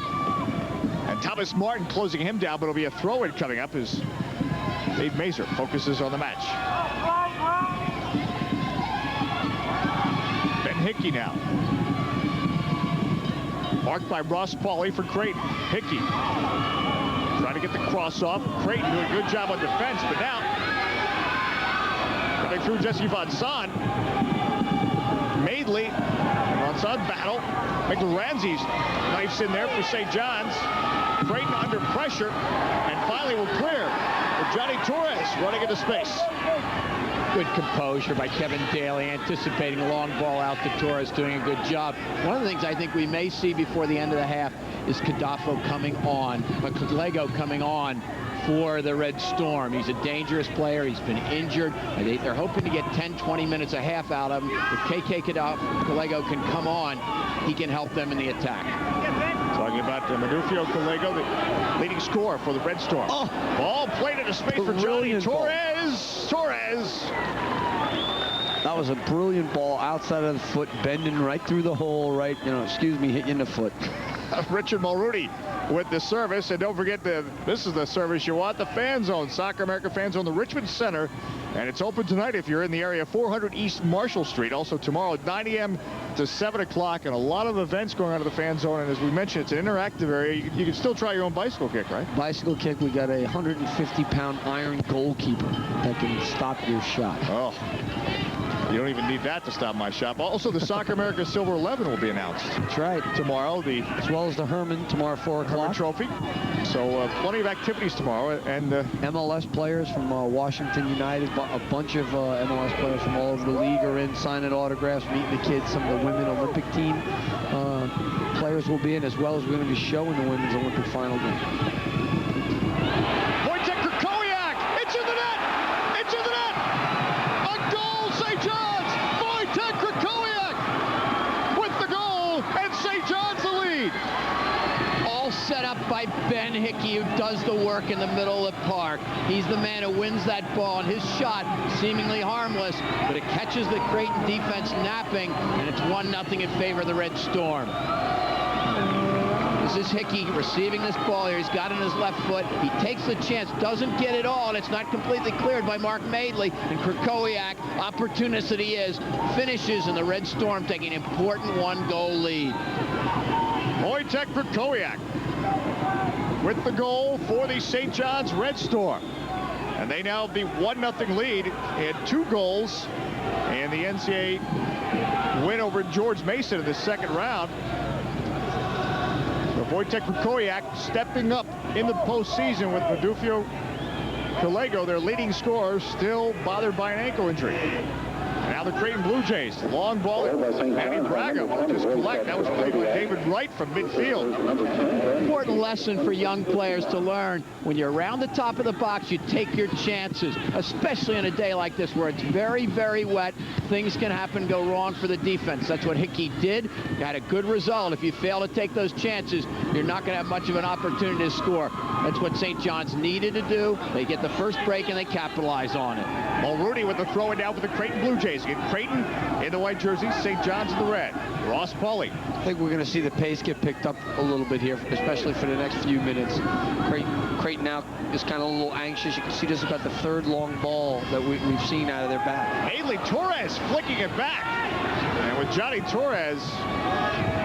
And Thomas Martin closing him down, but it'll be a throw-in coming up as Dave Mazur focuses on the match. Ben Hickey now. Marked by Ross Pauly for Creighton. Hickey trying to get the cross off. Creighton doing a good job on defense, but now coming through Jesse Von Zon. Madeley, Von Zon battle. Migloranzi's knifes in there for St. John's. Creighton under pressure, and finally will clear with Johnny Torres running into space. Good composure by Kevin Daly, anticipating a long ball out to Torres, doing a good job. One of the things I think we may see before the end of the half is Kadafo coming on, Kalego coming on for the Red Storm. He's a dangerous player. He's been injured. They're hoping to get 10, 20 minutes a half out of him. If KK Kalego can come on, he can help them in the attack. Talking about Manufio Kalego, the leading scorer for the Red Storm. Oh. Ball played into space for Johnny Torres. Torres. That was a brilliant ball outside of the foot, bending right through the hole, right, hit you in the foot. Richard Mulrooney with the service, and don't forget this is the service you want, the Fan Zone, Soccer America Fan Zone, the Richmond Center, and it's open tonight if you're in the area, 400 East Marshall Street. Also tomorrow at 9 a.m. to 7 o'clock, and a lot of events going on at the Fan Zone, and as we mentioned, it's an interactive area. You can still try your own bicycle kick, right? Bicycle kick, we got a 150-pound iron goalkeeper that can stop your shot. Oh. You don't even need that to stop my shot. Also, the Soccer America Silver 11 will be announced. That's right. Tomorrow, as well as the Herman tomorrow, 4 o'clock. Trophy. So plenty of activities tomorrow. And MLS players from Washington United, a bunch of MLS players from all over the league are in, signing autographs, meeting the kids. Some of the women Olympic team players will be in, as well as we're going to be showing the women's Olympic final game. Wojtek Krakowiak! It's in the net! It's in the net! A goal, St. John's! Wojtek Krakowiak with the goal, and St. John's the lead. All set up by Ben Hickey, who does the work in the middle of the park. He's the man who wins that ball, and his shot, seemingly harmless, but it catches the Creighton defense napping, and it's 1-0 in favor of the Red Storm. This is Hickey receiving this ball here. He's got it in his left foot. He takes the chance, doesn't get it all, and it's not completely cleared by Mark Madeley. And Krakowiak, opportunist that he is, finishes, and the Red Storm taking an important 1-goal lead. Wojtek Krakowiak with the goal for the St. John's Red Storm. And they now have the 1-0 lead. He had 2 goals in the NCAA win over George Mason in the second round. So Wojtek Krakowiak stepping up in the postseason with Manufio Kalego, their leading scorer, still bothered by an ankle injury. Now the Creighton Blue Jays, long ball, Manny Braga will just collect. That was played by David Wright from midfield. Important lesson for young players to learn. When you're around the top of the box, you take your chances, especially on a day like this where it's very, very wet. Things can happen, go wrong for the defense. That's what Hickey did. You had a good result. If you fail to take those chances, you're not going to have much of an opportunity to score. That's what St. John's needed to do. They get the first break and they capitalize on it. Mulrooney with the throw in now for the Creighton Blue Jays. Again, Creighton in the white jersey, St. John's in the red. Ross Pauly. I think we're going to see the pace get picked up a little bit here, especially for the next few minutes. Creighton now is kind of a little anxious. You can see this is about the third long ball that we've seen out of their bat. Haley Torres flicking it back. And with Johnny Torres,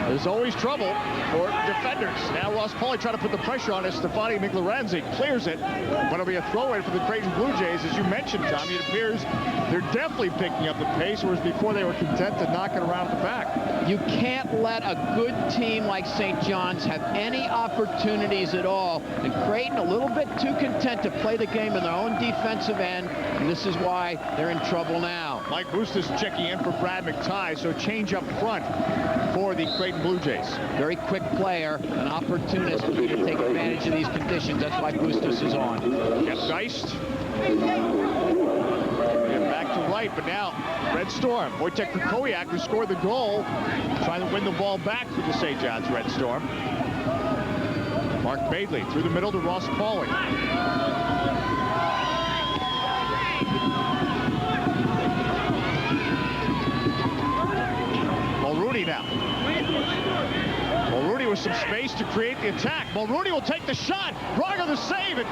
there's always trouble for defenders. Now Ross Pauly trying to put the pressure on Stefani Miglaranzi. Clears it. But it'll be a throw-in for the Creighton Blue Jays. As you mentioned, Tommy, it appears they're definitely picking up the pace, whereas before they were content to knock it around the back. You can't let a good team like St. John's have any opportunities at all. And Creighton a little bit too content to play the game in their own defensive end. And this is why they're in trouble now. Mike Bustos checking in for Brad McTighe, so change up front for the Creighton Blue Jays. Very quick player, an opportunist to take advantage of these conditions. That's why Bustos is on. Jeff Geist. Back to right, but now Red Storm. Wojtek Krakowiak, who scored the goal, trying to win the ball back for the St. John's Red Storm. Mark Madeley through the middle to Ross Pauly. Mulrooney now. Mulrooney with some space to create the attack. Mulrooney will take the shot. Braga the save. And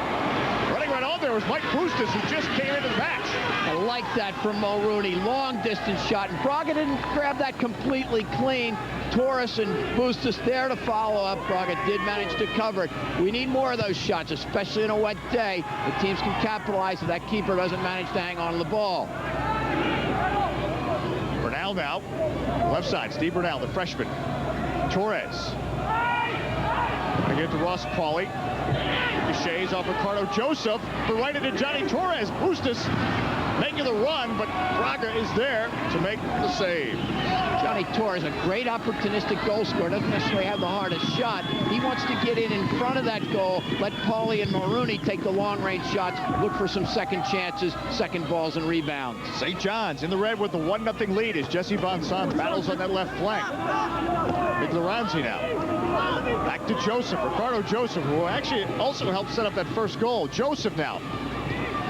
running right on there was Mike Bustos, who just came into the match. I like that from Mulrooney. Long distance shot. And Braga didn't grab that completely clean. Torres and Bustos there to follow up. Braga did manage to cover it. We need more of those shots, especially in a wet day. The teams can capitalize if that keeper doesn't manage to hang on to the ball. Bernal now. Left side, Steve Bernal, the freshman. Torres. Gonna get to Ross Pauly. Ricochets off Ricardo Joseph. The right into Johnny Torres. Bustos making the run, but Braga is there to make the save. Johnny Torres, a great opportunistic goal scorer, doesn't necessarily have the hardest shot. He wants to get in front of that goal, let Pauly and Mulrooney take the long-range shots, look for some second chances, second balls, and rebounds. St. John's in the red with the 1-0 lead as Jesse Von Son battles on that left flank. Miglaranzi now. Back to Joseph, Ricardo Joseph, who actually also helped set up that first goal. Joseph now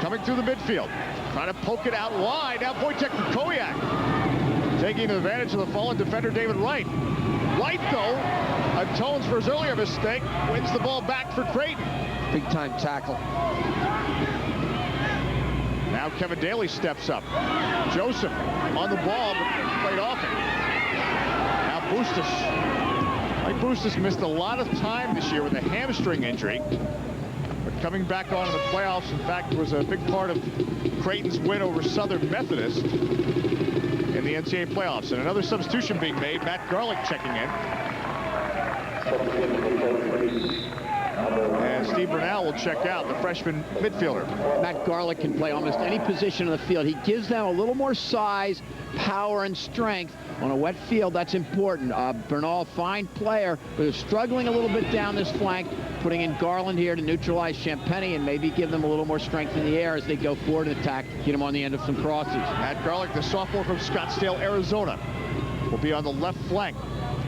coming through the midfield, trying to poke it out wide. Now Wojtek Krakowiak taking advantage of the fallen defender David Wright. Wright, though, atones for his earlier mistake, wins the ball back for Creighton. Big time tackle. Now Kevin Daly steps up. Joseph on the ball, but played off it. Now Bustos. Mike Bustos missed a lot of time this year with a hamstring injury. But coming back on in the playoffs, in fact, was a big part of Creighton's win over Southern Methodist in the NCAA playoffs. And another substitution being made. Matt Garlick checking in. And Steve Bernal will check out, the freshman midfielder. Matt Garlick can play almost any position on the field. He gives them a little more size, power, and strength. On a wet field, that's important. Bernal, fine player, but is struggling a little bit down this flank, putting in Garland here to neutralize Champagny and maybe give them a little more strength in the air as they go forward and attack, get them on the end of some crosses. Matt Garlick, the sophomore from Scottsdale, Arizona, will be on the left flank.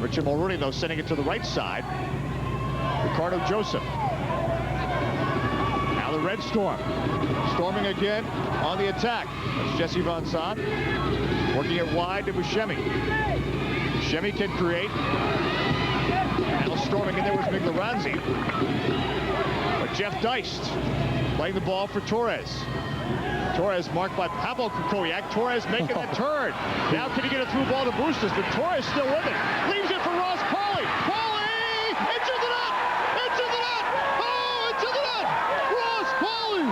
Richard Mulrooney, though, sending it to the right side. Ricardo Joseph. Now the Red Storm. Storming again on the attack. That's Jesse Von Son. Working it wide to Buscemi. Buscemi can create. Now storming in there was Miglaranzi. But Jeff Deist playing the ball for Torres. Torres marked by Pablo Krakowiak. Torres making the turn. Now can he get a through ball to Bustos, but Torres still with it. Leaves it for Ross Pauly. Pauly! Into the net! Into the net! Oh, into the net! Ross Pauly!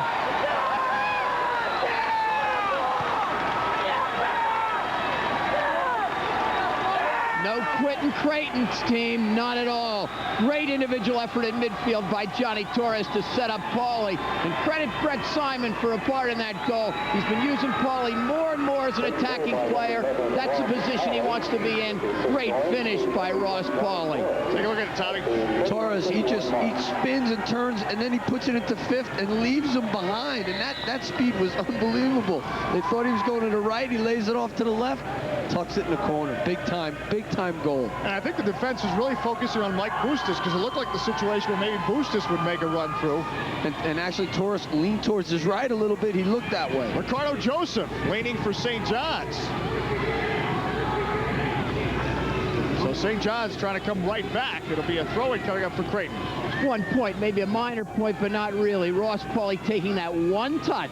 No quitting Creighton's team, not at all. Great individual effort in midfield by Johnny Torres to set up Pauly. And credit Brett Simon for a part in that goal. He's been using Pauly more and more as an attacking player. That's the position he wants to be in. Great finish by Ross Pauly. Take a look at it, Tommy. Torres, he spins and turns, and then he puts it into fifth and leaves him behind. And that speed was unbelievable. They thought he was going to the right. He lays it off to the left, tucks it in the corner. Big time big-time goal. And I think the defense is really focusing on Mike Bustos because it looked like the situation where maybe Bustos would make a run through. And actually, Torres leaned towards his right a little bit. He looked that way. Ricardo Joseph leaning for St. John's. So St. John's trying to come right back. It'll be a throw-in coming up for Creighton. 1 point, maybe a minor point, but not really. Ross Pauly taking that one touch.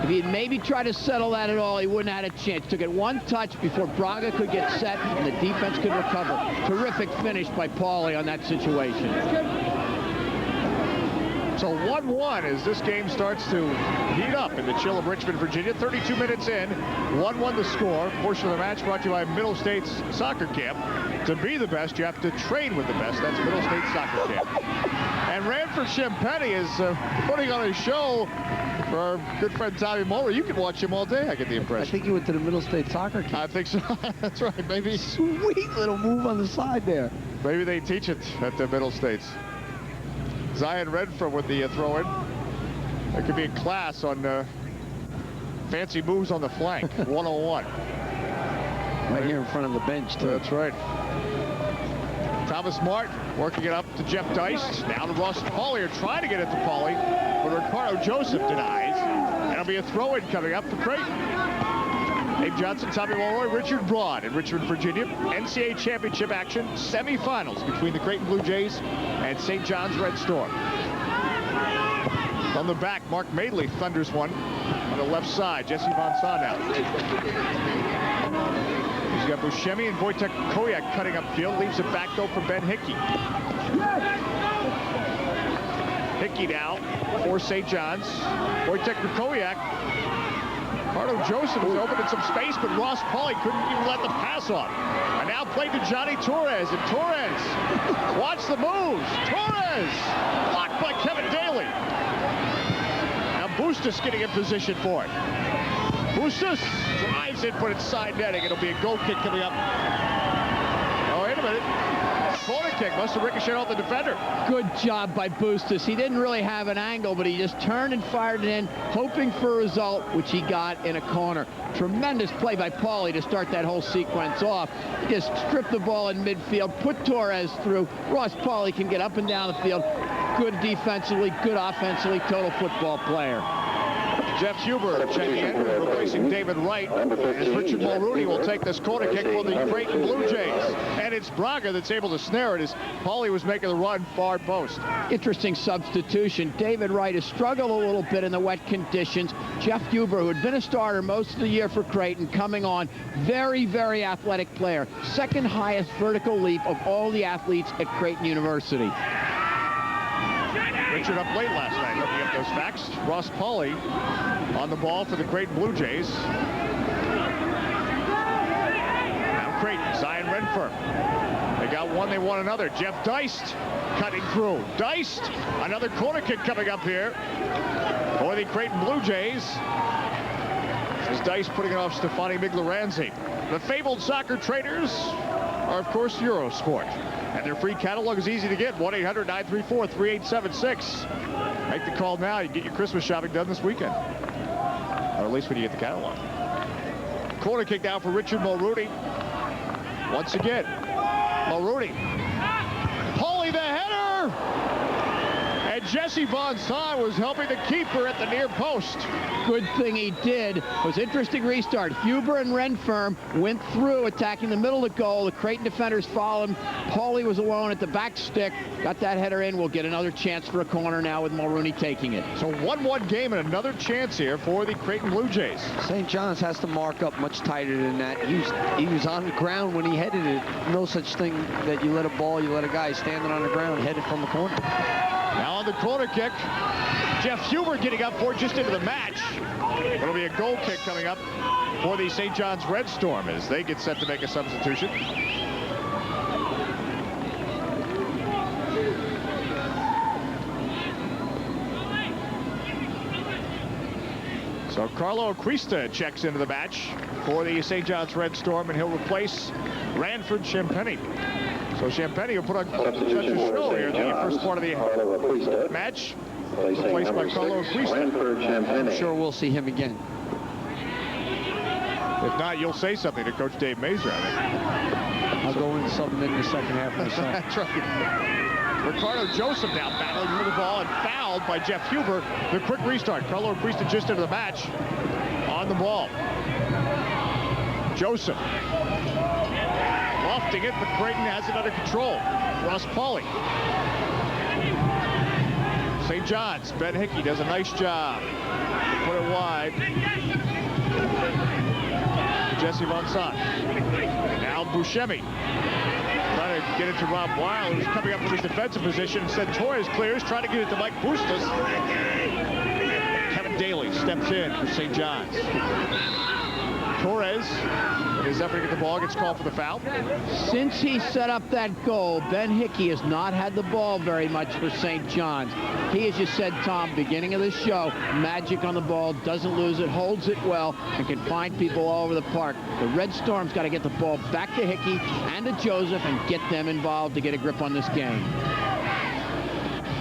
If he had maybe tried to settle that at all, he wouldn't have had a chance. Took it one touch before Braga could get set and the defense could recover. Terrific finish by Pauly on that situation. So 1-1 as this game starts to heat up in the chill of Richmond, Virginia. 32 minutes in, 1-1 the score. Portion of the match brought to you by Middle States Soccer Camp. To be the best, you have to train with the best. That's Middle States Soccer Camp. And Ranford Champagny is putting on a show for our good friend Tommy Moore. You can watch him all day, I get the impression. I think he went to the Middle States Soccer Camp. I think so. That's right. Maybe. Sweet little move on the side there. Maybe they teach it at the Middle States. Zion Redford with the throw-in. There could be a class on fancy moves on the flank. 101. Right here in front of the bench, too. That's right. Thomas Martin working it up to Jeff Deist. Now to Ross Pauly, trying to get it to Pauly, but Ricardo Joseph denies. And it'll be a throw-in coming up for Creighton. Dave Johnson, Tommy Mulroy, Richard Broad in Richmond, Virginia. NCAA championship action, semifinals between the Creighton Blue Jays and St. John's Red Storm. From the back, Mark Madeley thunders one on the left side. Jesse Von Saw now. He's got Buscemi and Wojtek Koyak cutting upfield. Leaves it back though for Ben Hickey. Hickey now for St. John's. Wojtek Koyak. Ricardo Joseph is open in some space, but Ross Pauly couldn't even let the pass off. And now played to Johnny Torres, and Torres, watch the moves. Torres, blocked by Kevin Daly. Now Bustos getting in position for it. Bustos drives it, but it's side netting. It'll be a goal kick coming up. Oh, wait a minute. Corner kick must have ricocheted off the defender. Good job by Bustos. He didn't really have an angle, but he just turned and fired it in, hoping for a result, which he got in a corner. Tremendous play by Pauly to start that whole sequence off. He just stripped the ball in midfield, put Torres through. Ross Pauly can get up and down the field. Good defensively, good offensively, total football player. Jeff Huber checking in, replacing David Wright, as Richard Mulrooney will take this corner kick for the Creighton Blue Jays. And it's Braga that's able to snare it as Pauly was making the run far post. Interesting substitution. David Wright has struggled a little bit in the wet conditions. Jeff Huber, who had been a starter most of the year for Creighton, coming on. Very, very athletic player. Second highest vertical leap of all the athletes at Creighton University. Richard up late last night, looking up those facts. Ross Pauly on the ball for the Creighton Blue Jays. Now Creighton, Zion Redfern. They got one, they want another. Jeff Deist cutting through. Deist, another corner kick coming up here for the Creighton Blue Jays. As Deist putting it off Stefani Miglaranzi. The fabled soccer traders are, of course, Eurosport. And their free catalog is easy to get. 1-800-934-3876. Make the call now. You can get your Christmas shopping done this weekend. Or at least when you get the catalog. Corner kick now for Richard Mulrooney. Once again, Mulrooney. Pauly the header! And Jesse Von Saw was helping the keeper at the near post. Good thing he did. It was interesting restart. Huber and Renfirm went through, attacking the middle of the goal. The Creighton defenders followed him. Pauly was alone at the back stick. Got that header in. We'll get another chance for a corner now with Mulrooney taking it. So 1-1 game and another chance here for the Creighton Blue Jays. St. John's has to mark up much tighter than that. He was on the ground when he headed it. No such thing that you let a ball, you let a guy standing on the ground headed from the corner. Now on the corner kick, Jeff Huber getting up for it just into the match. It'll be a goal kick coming up for the St. John's Red Storm as they get set to make a substitution. So Carlo Acquista checks into the match for the St. John's Red Storm, and he'll replace Ranford Champagny. So Champagny will put on such a show here in the first part of the match. Replaced by Carlo Acquista. I'm sure we'll see him again. If not, you'll say something to Coach Dave Mazur, I think. I'll go in something in the second half myself. That's right. Ricardo Joseph now battling for the ball and fouled by Jeff Huber. The quick restart. Carlo Acquista just into the match on the ball. Joseph lofting it, but Creighton has it under control. Ross Pauly. St. John's. Ben Hickey does a nice job. Put it wide. Jesse Von Sant. Now Buscemi. Trying to get it to Rob Weil, who's coming up from his defensive position. Instead, Torres clears, trying to get it to Mike Bustos. Kevin Daly steps in for St. John's. Torres, in his effort to get the ball, gets called for the foul. Since he set up that goal, Ben Hickey has not had the ball very much for St. John's. He, as you said, Tom, beginning of the show, magic on the ball, doesn't lose it, holds it well, and can find people all over the park. The Red Storm's got to get the ball back to Hickey and to Joseph and get them involved to get a grip on this game.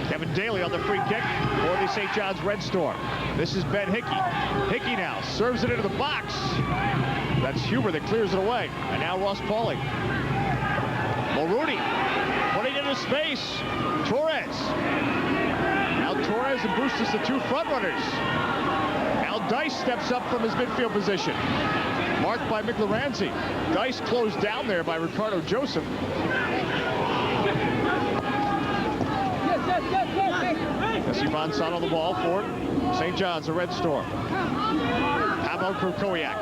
Kevin Daly on the free kick for the St. John's Red Storm. This is Ben Hickey. Hickey now serves it into the box. That's Huber that clears it away. And now Ross Pauly. Mulrooney putting it into space. Torres. Now Torres and Bustos, the two front runners. Now Dice steps up from his midfield position. Marked by Migloranzi. Dice closed down there by Ricardo Joseph. Jesse Von Sant on the ball for St. John's, the Red Storm. Pavel Krakowiak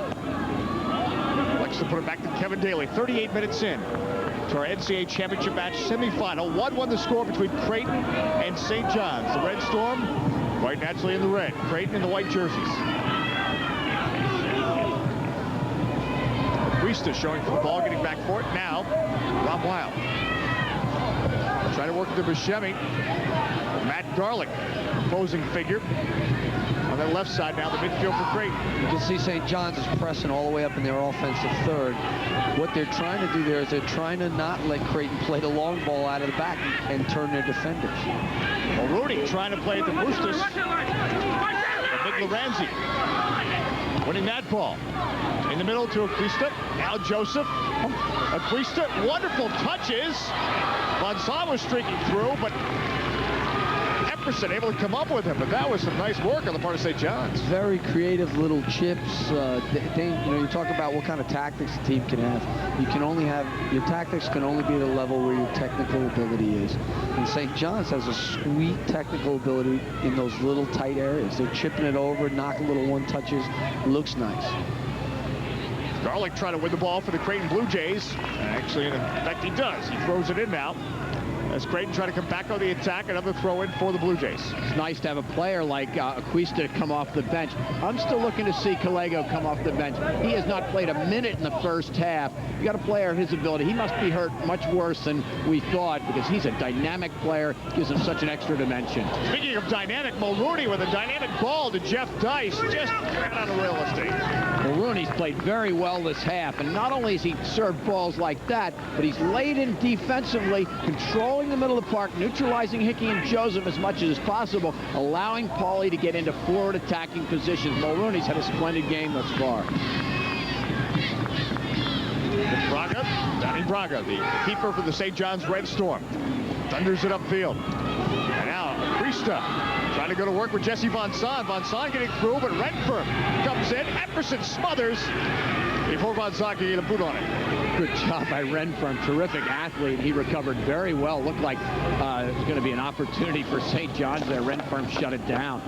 likes to put it back to Kevin Daly. 38 minutes in to our NCAA championship match semifinal. 1-1 the score between Creighton and St. John's. The Red Storm quite naturally in the red. Creighton in the white jerseys. Acquista showing for the ball, getting back for it. Now, Rob Weil. Trying to work to Buscemi. Matt Garlick, opposing figure. On the left side now, the midfield for Creighton. You can see St. John's is pressing all the way up in their offensive third. What they're trying to do there is they're trying to not let Creighton play the long ball out of the back and turn their defenders. Mulrooney trying to play it to Bustos. Migloranzi winning that ball. In the middle to Acquista. Now Joseph. Acquista, wonderful touches. Von Sant was streaking through, but Epperson able to come up with him, but that was some nice work on the part of St. John's. Very creative little chips. You talk about what kind of tactics the team can have. You can only have, your tactics can only be the level where your technical ability is. And St. John's has a sweet technical ability in those little tight areas. They're chipping it over, knocking little one touches. Looks nice. Garlick trying to win the ball for the Creighton Blue Jays. Actually, in fact, he does. He throws it in now. As Creighton trying to come back on the attack, another throw in for the Blue Jays. It's nice to have a player like Acquista come off the bench. I'm still looking to see Kalego come off the bench. He has not played a minute in the first half. You got a player of his ability. He must be hurt much worse than we thought because he's a dynamic player, gives him such an extra dimension. Speaking of dynamic, Mulrooney with a dynamic ball to Jeff Dice. Just ran out of real estate. Mulrooney's played very well this half, and not only has he served balls like that, but he's laid in defensively, controlling the middle of the park, neutralizing Hickey and Joseph as much as possible, allowing Pauly to get into forward attacking positions. Mulrooney's had a splendid game thus far. Braga, Donnie Braga, the keeper for the St. John's Red Storm. Thunders it upfield. And now Acquista trying to go to work with Jesse Von Sant. Von Sant getting through, but Renfern comes in. Epperson smothers before Von Sant can get a boot on it. Good job by Renfern. Terrific athlete. He recovered very well. Looked like it was going to be an opportunity for St. John's there. Renfern shut it down.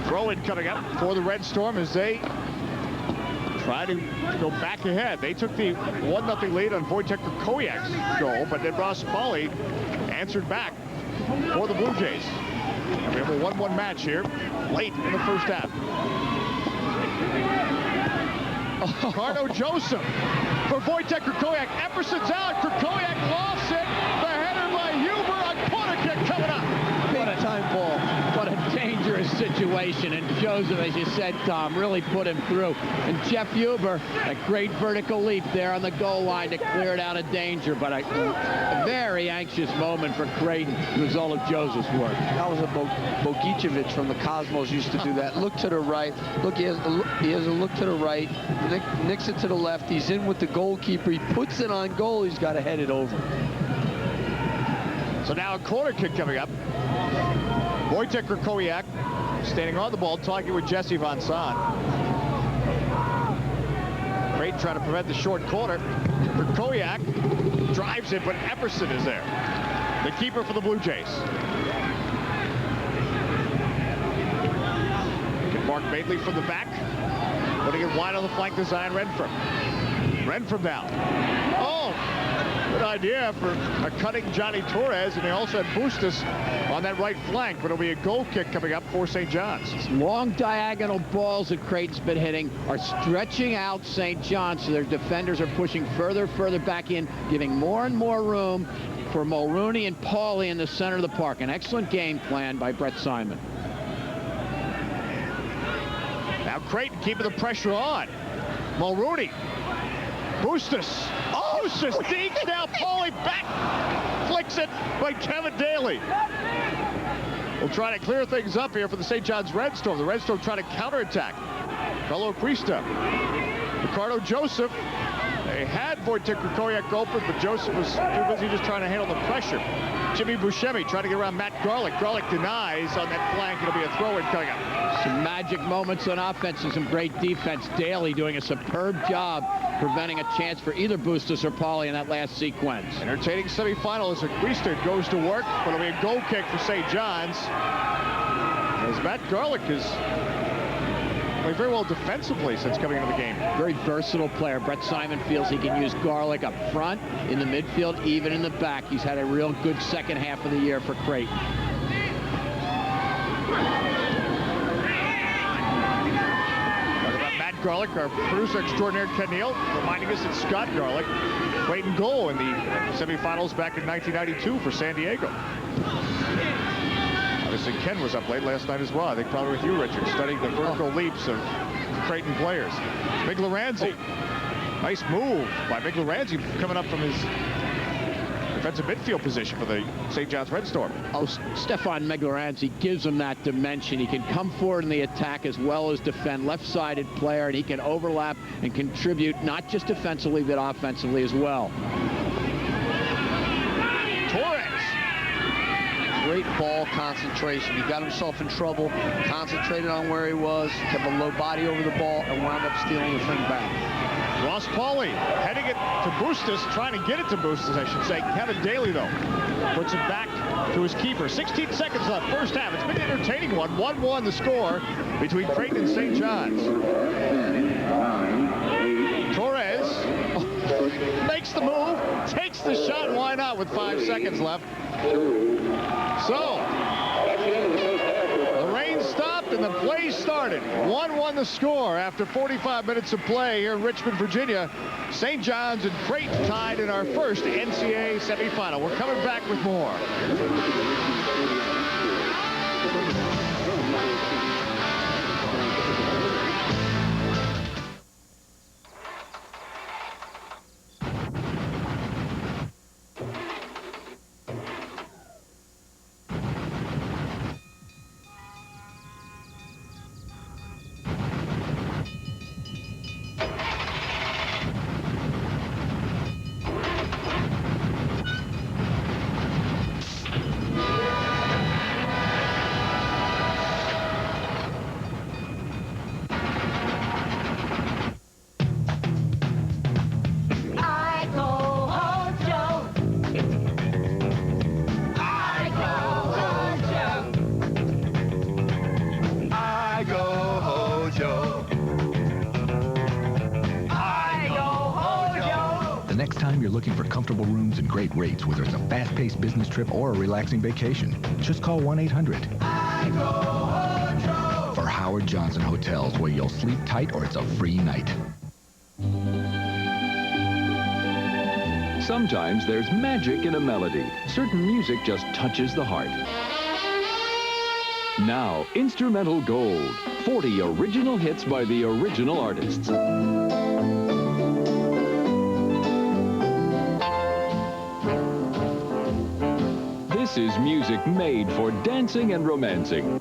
Throw-in coming up for the Red Storm as they try to go back ahead. They took the 1-0 lead on Wojtek Krakowiak's goal, but then Ross Pauly answered back for the Blue Jays. And we have a 1-1 match here late in the first half. Ricardo Joseph for Wojtek Krakowiak. Epperson's out. Krakowiak lofts it. The header by Huber. A corner kick coming up. What a time ball. What a dangerous situation. situation, and Joseph, as you said, Tom, really put him through. And Jeff Huber, a great vertical leap there on the goal line to clear it out of danger, but a very anxious moment for Creighton, the result of Joseph's work. That was a Bogicevic from the Cosmos used to do that. Look to the right. Look, he has a look to the right. Nicks it to the left. He's in with the goalkeeper. He puts it on goal. He's got to head it over. So now a corner kick coming up. Wojtek Krakowiak standing on the ball, talking with Jesse Von Son. Creighton trying to prevent the short corner. Krakowiak drives it, but Epperson is there, the keeper for the Blue Jays. Mark Madeley from the back, putting it wide on the flank to Zion Renfrom. Renfrom down. Oh, good idea for a cutting Johnny Torres, and they also had Bustos on that right flank, but it'll be a goal kick coming up for St. John's. Long diagonal balls that Creighton's been hitting are stretching out St. John's, so their defenders are pushing further back in, giving more and more room for Mulrooney and Pauly in the center of the park. An excellent game plan by Brett Simon. Now Creighton keeping the pressure on. Mulrooney. Bustos. Oh, Bustos dinks now. Pauly back. Flicks it by Kevin Daly. We'll try to clear things up here for the St. John's Red Storm. The Red Storm trying to counterattack. Carlo Crista. Ricardo Joseph. They had Wojtek Krakowiak open, but Joseph was too busy just trying to handle the pressure. Jimmy Buscemi trying to get around Matt Garlick. Garlick denies on that flank. It'll be a throw-in coming up. Some magic moments on offense and some great defense. Daly doing a superb job preventing a chance for either Bustos or Pauly in that last sequence. Entertaining semifinal as Crista goes to work, but it'll be a goal kick for St. John's. As Matt Garlick is played very well defensively since coming into the game. Very versatile player. Brett Simon feels he can use Garlick up front, in the midfield, even in the back. He's had a real good second half of the year for Creighton. Matt Garlick, our producer extraordinaire Ken Neal, reminding us that Scott Garlick played in goal in the semifinals back in 1992 for San Diego. Obviously, Ken was up late last night as well. I think probably with you, Richard, studying the vertical leaps of Creighton players. Migloranzi. Nice move by Migloranzi coming up from his defensive midfield position for the St. John's Red Storm. Oh, Stefan Migloranzi gives him that dimension. He can come forward in the attack as well as defend. Left-sided player, and he can overlap and contribute not just defensively but offensively as well. Torres. Great ball concentration. He got himself in trouble, concentrated on where he was, kept a low body over the ball, and wound up stealing the thing back. Ross Pauly heading it to Bustos, trying to get it to Bustos, I should say. Kevin Daly, though, puts it back to his keeper. 16 seconds left, first half. It's been an entertaining one. 1-1 the score between Creighton and St. John's. Torres makes the move, takes the shot. Why not with 5 seconds left? So, the rain stopped and the play started. 1-1 the score after 45 minutes of play here in Richmond, Virginia. St. John's and Creighton tied in our first NCAA semifinal. We're coming back with more. Looking for comfortable rooms and great rates, whether it's a fast-paced business trip or a relaxing vacation, just call 1-800 for Howard Johnson Hotels, where you'll sleep tight or it's a free night. Sometimes there's magic in a melody. Certain music just touches the heart. Now, Instrumental Gold. 40 original hits by the original artists. This is music made for dancing and romancing.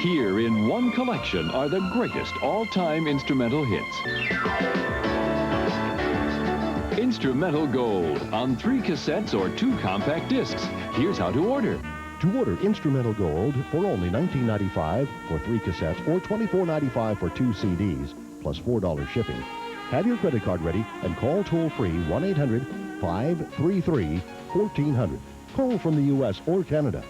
Here in one collection are the greatest all-time instrumental hits. Instrumental Gold on 3 cassettes or 2 compact discs. Here's how to order. To order Instrumental Gold for only $19.95 for 3 cassettes or $24.95 for 2 CDs, plus $4 shipping, have your credit card ready and call toll-free 1-800-533-1400. Call from the U.S. or Canada.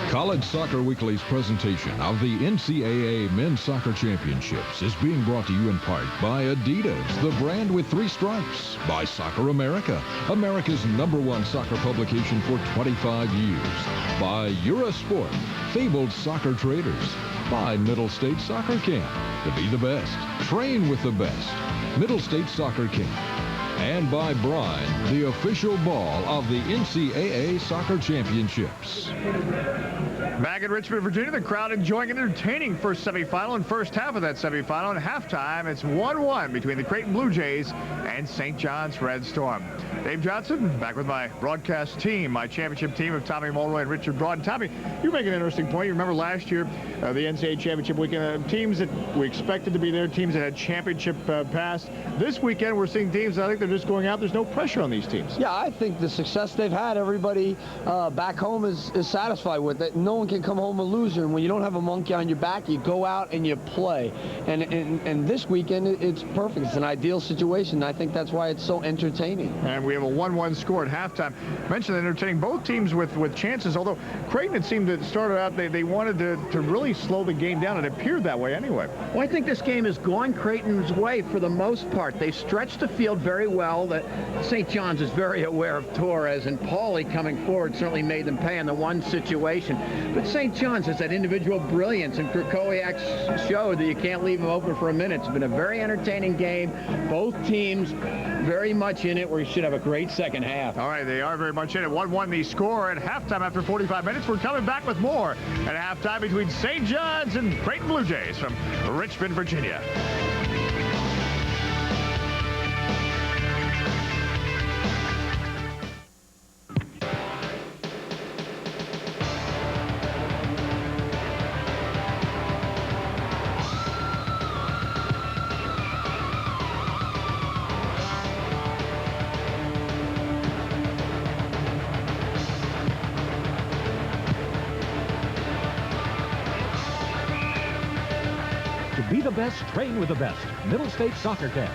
College Soccer Weekly's presentation of the NCAA Men's Soccer Championships is being brought to you in part by Adidas, the brand with 3 stripes, by Soccer America, America's #1 soccer publication for 25 years, by Eurosport, fabled soccer traders, by Middle State Soccer Camp, to be the best, train with the best, Middle State Soccer Camp, and by Brine, the official ball of the NCAA Soccer Championships. Back in Richmond, Virginia, the crowd enjoying an entertaining first semifinal and first half of that semifinal. And halftime, it's 1-1 between the Creighton Blue Jays and St. John's Red Storm. Dave Johnson, back with my broadcast team, my championship team of Tommy Mulroy and Richard Broad. Tommy, you make an interesting point. You remember last year, the NCAA championship weekend, teams that we expected to be there, teams that had championship past. This weekend, we're seeing teams, I think they're just going out. There's no pressure on these teams. Yeah, I think the success they've had, everybody back home is satisfied with it. No one can come home a loser, and when you don't have a monkey on your back, you go out and you play. And this weekend, it's perfect. It's an ideal situation. I think that's why it's so entertaining. And we have a 1-1 score at halftime. Mentioned entertaining, both teams with chances, although Creighton, it seemed to start out, they wanted to really slow the game down. It appeared that way anyway. Well, I think this game is going Creighton's way for the most part. They stretched the field very well. That St. John's is very aware of Torres, and Pauly coming forward certainly made them pay in the one situation. But St. John's has that individual brilliance, and Krakowiak showed that you can't leave him open for a minute. It's been a very entertaining game. Both teams very much in it. We should have a great second half. All right, they are very much in it. 1-1 the score at halftime after 45 minutes. We're coming back with more at halftime between St. John's and Creighton Blue Jays from Richmond, Virginia. Be the best, train with the best. Middle State Soccer Camp.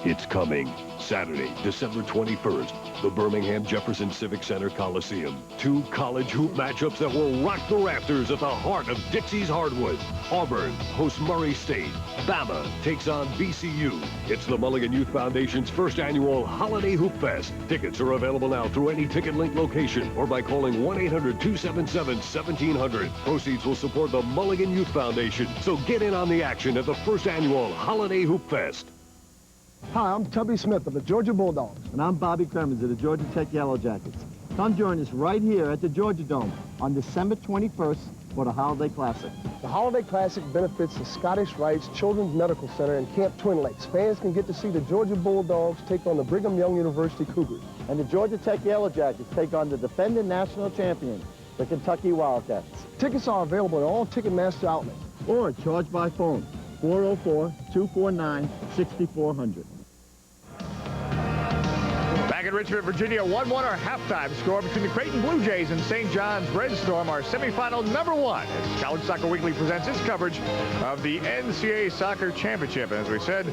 It's coming. Saturday, December 21st, the Birmingham Jefferson Civic Center Coliseum. 2 college hoop matchups that will rock the rafters at the heart of Dixie's hardwood. Auburn hosts Murray State. Bama takes on VCU. It's the Mulligan Youth Foundation's first annual Holiday Hoop Fest. Tickets are available now through any Ticket Link location or by calling 1-800-277-1700. Proceeds will support the Mulligan Youth Foundation. So get in on the action at the first annual Holiday Hoop Fest. Hi, I'm Tubby Smith of the Georgia Bulldogs. And I'm Bobby Clemens of the Georgia Tech Yellow Jackets. Come join us right here at the Georgia Dome on December 21st for the Holiday Classic. The Holiday Classic benefits the Scottish Rites Children's Medical Center in Camp Twin Lakes. Fans can get to see the Georgia Bulldogs take on the Brigham Young University Cougars. And the Georgia Tech Yellow Jackets take on the defending national champions, the Kentucky Wildcats. Tickets are available at all Ticketmaster outlets. Or charged by phone, 404-249-6400. Back in Richmond, Virginia. 1-1 our halftime score between the Creighton Blue Jays and St. John's Red Storm, our semifinal number 1. As College Soccer Weekly presents its coverage of the NCAA Soccer Championship. And as we said,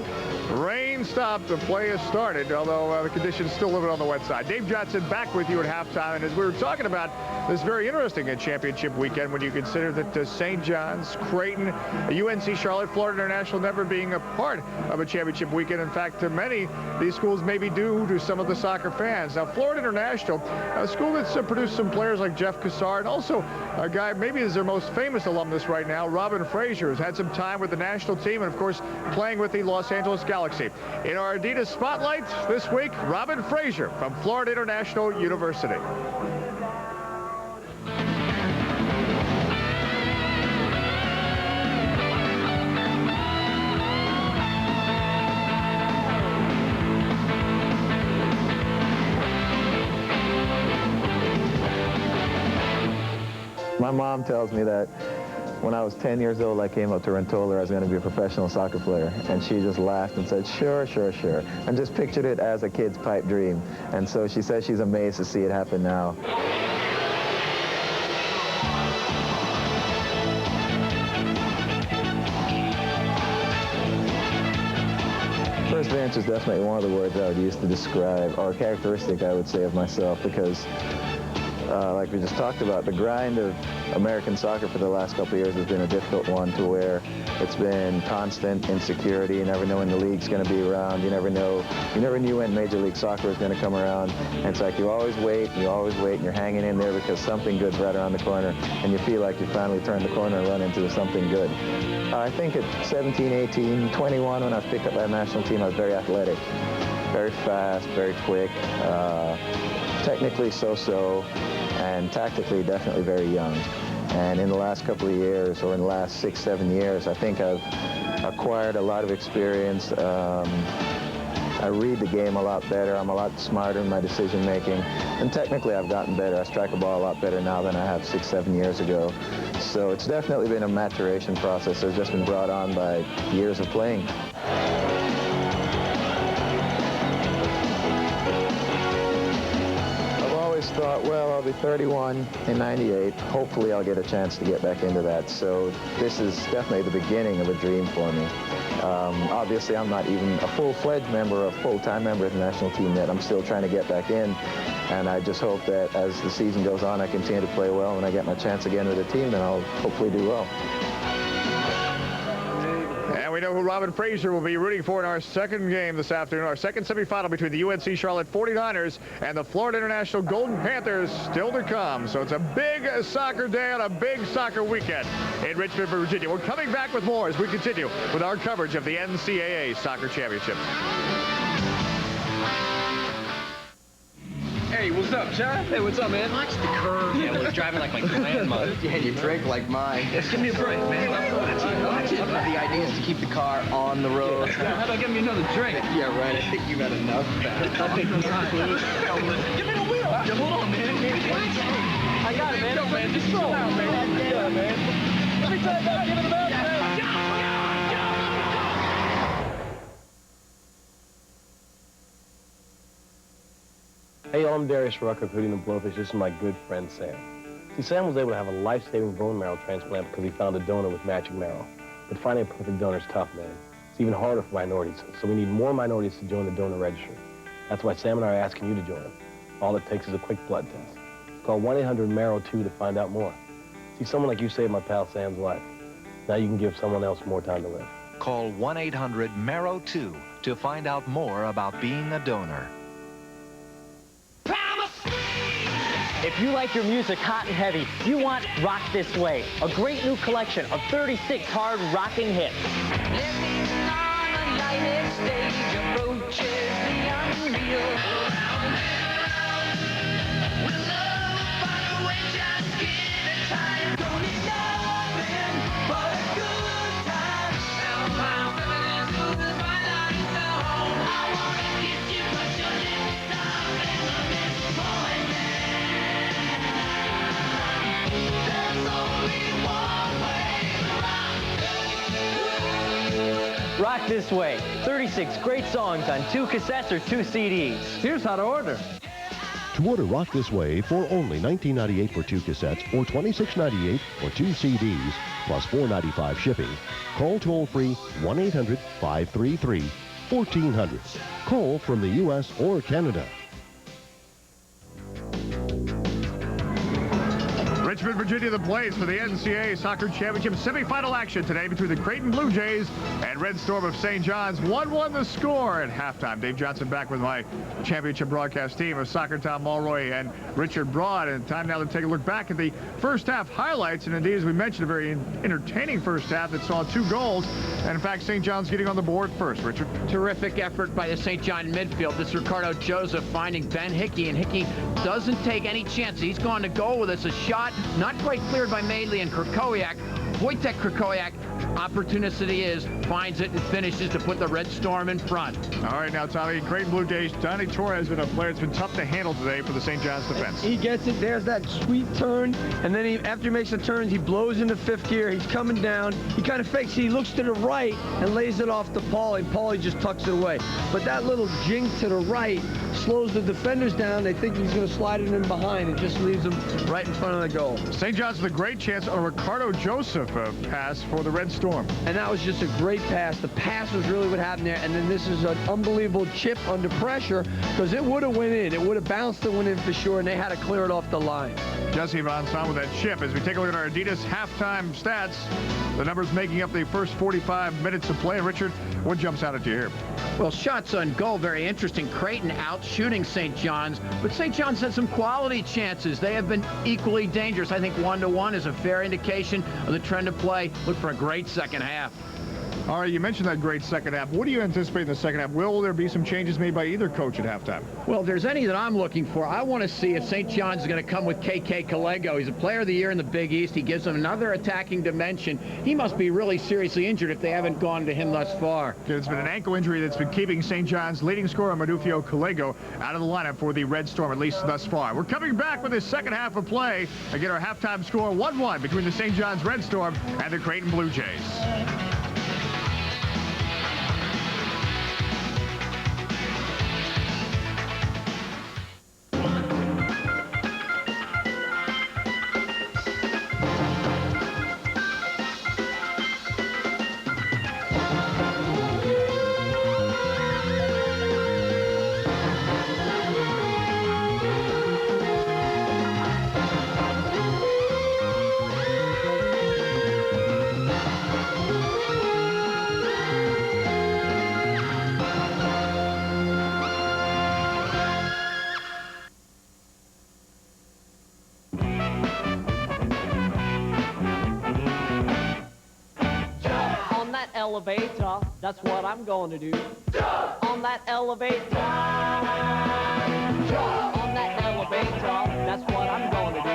rain stopped, the play has started, although the conditions still a little bit on the wet side. Dave Johnson back with you at halftime. And as we were talking about this very interesting championship weekend, when you consider that St. John's, Creighton, UNC Charlotte, Florida International never being a part of a championship weekend. In fact, many these schools may be due to some of the soccer fans. Now, Florida International, a school that's produced some players like Jeff Cassar, and also a guy maybe is their most famous alumnus right now, Robin Fraser, who's had some time with the national team and, of course, playing with the Los Angeles Galaxy. In our Adidas Spotlight this week, Robin Fraser from Florida International University. My mom tells me that when I was 10 years old, I came up to her and told her I was going to be a professional soccer player. And she just laughed and said, sure, sure, sure. And just pictured it as a kid's pipe dream. And so she says she's amazed to see it happen now. Perseverance is definitely one of the words I would use to describe, or a characteristic I would say of myself, because like we just talked about, the grind of American soccer for the last couple of years has been a difficult one, to where it's been constant insecurity. You never know when the league's going to be around. You never knew when Major League Soccer was going to come around. And it's like you always wait, and you're hanging in there because something good's right around the corner, and you feel like you finally turned the corner and run into something good. I think at 17, 18, 21, when I was picked up by the national team, I was very athletic, very fast, very quick, technically so-so, and tactically definitely very young. And in the last couple of years, or in the last 6, 7 years, I think I've acquired a lot of experience. I read the game a lot better. I'm a lot smarter in my decision making. And technically I've gotten better. I strike a ball a lot better now than I have 6, 7 years ago. So it's definitely been a maturation process that's just been brought on by years of playing. Thought, well, I'll be 31 in 98. Hopefully I'll get a chance to get back into that. So this is definitely the beginning of a dream for me. Obviously, I'm not even a full-fledged member, a full-time member of the national team yet. I'm still trying to get back in. And I just hope that as the season goes on, I continue to play well. When I get my chance again with the team, then I'll hopefully do well. And we know who Robin Fraser will be rooting for in our second game this afternoon, our second semifinal between the UNC Charlotte 49ers and the Florida International Golden Panthers still to come. So it's a big soccer day and a big soccer weekend in Richmond, Virginia. We're coming back with more as we continue with our coverage of the NCAA Soccer Championship. Hey, what's up, John? Hey, what's up, man? Watch the curve. Yeah, we're driving like my grandmother. Yeah, you drink like mine. Give me a break, man. Watch it. The idea is to keep the car on the road. How about give me another drink? Yeah, right. I think you've had enough. I think not. Give me the wheel. Hold on, man. I got it, man. Yo, man, just chill out, man. Yeah, man. Every time I give it a back, man. Hey, y'all, I'm Darius Rucker, including the Blowfish. This is my good friend, Sam. See, Sam was able to have a life-saving bone marrow transplant because he found a donor with magic marrow. But finding a perfect donor is tough, man. It's even harder for minorities, so we need more minorities to join the donor registry. That's why Sam and I are asking you to join them. All it takes is a quick blood test. Call 1-800-MARROW-2 to find out more. See, someone like you saved my pal Sam's life. Now you can give someone else more time to live. Call 1-800-MARROW-2 to find out more about being a donor. If you like your music hot and heavy, you want Rock This Way, a great new collection of 36 hard rocking hits. Living on a lighted stage approaches the unreal. With love far away, just give it time. Don't need nothing but a good time. Now feminine smooth as twilight zone. I wanna kiss you, but your lips are venomous poison. There's only one way to rock. Rock This Way. 36 great songs on 2 cassettes or 2 CDs. Here's how to order. To order Rock This Way for only $19.98 for 2 cassettes or $26.98 for 2 CDs, plus $4.95 shipping, call toll-free 1-800-533-1400. Call from the U.S. or Canada. Richmond, Virginia, the place for the NCAA Soccer Championship semifinal action today between the Creighton Blue Jays and Red Storm of St. John's. 1-1 the score at halftime. Dave Johnson back with my championship broadcast team of Soccer Tom Mulroy and Richard Broad. And time now to take a look back at the first half highlights. And indeed, as we mentioned, a very entertaining first half that saw 2 goals. And in fact, St. John's getting on the board first. Richard. Terrific effort by the St. John midfield. This Ricardo Joseph finding Ben Hickey, and Hickey doesn't take any chances. He's going to goal with us. A shot not quite cleared by Madeley and Krakowiak. Wojtek Krakowiak, opportunist that he is, finds it and finishes to put the Red Storm in front. All right, now, Tommy, Creighton Blue Jays, Donnie Torres has been a player that's been tough to handle today for the St. John's defense. He gets it. There's that sweet turn, and then after he makes the turns, he blows into 5th gear. He's coming down. He kind of fakes it. He looks to the right and lays it off to Paulie. Paulie just tucks it away. But that little jink to the right slows the defenders down. They think he's going to slide it in behind and just leaves them right in front of the goal. St. John's with a great chance on a Ricardo Joseph pass for the Red Storm. And that was just a great pass. The pass was really what happened there. And then this is an unbelievable chip under pressure because it would have went in. It would have bounced and went in for sure, and they had to clear it off the line. Jesse Von Son with that chip. As we take a look at our Adidas halftime stats, the numbers making up the first 45 minutes of play. Richard, what jumps out at you here? Well, shots on goal, very interesting. Creighton out shooting St. John's, but St. John's had some quality chances. They have been equally dangerous. I think 1-1 is a fair indication of the trend of play. Look for a great second half. All right, you mentioned that great second half. What do you anticipate in the second half? Will there be some changes made by either coach at halftime? Well, if there's any that I'm looking for, I want to see if St. John's is going to come with KK Kalego. He's a player of the year in the Big East. He gives them another attacking dimension. He must be really seriously injured if they haven't gone to him thus far. There's been an ankle injury that's been keeping St. John's leading scorer Madufio Kalego out of the lineup for the Red Storm, at least thus far. We're coming back with this second half of play. Again, our halftime score 1-1 between the St. John's Red Storm and the Creighton Blue Jays. Elevator, that's what I'm going to do. Jump! On that elevator. Jump! On that elevator, that's what I'm going to do.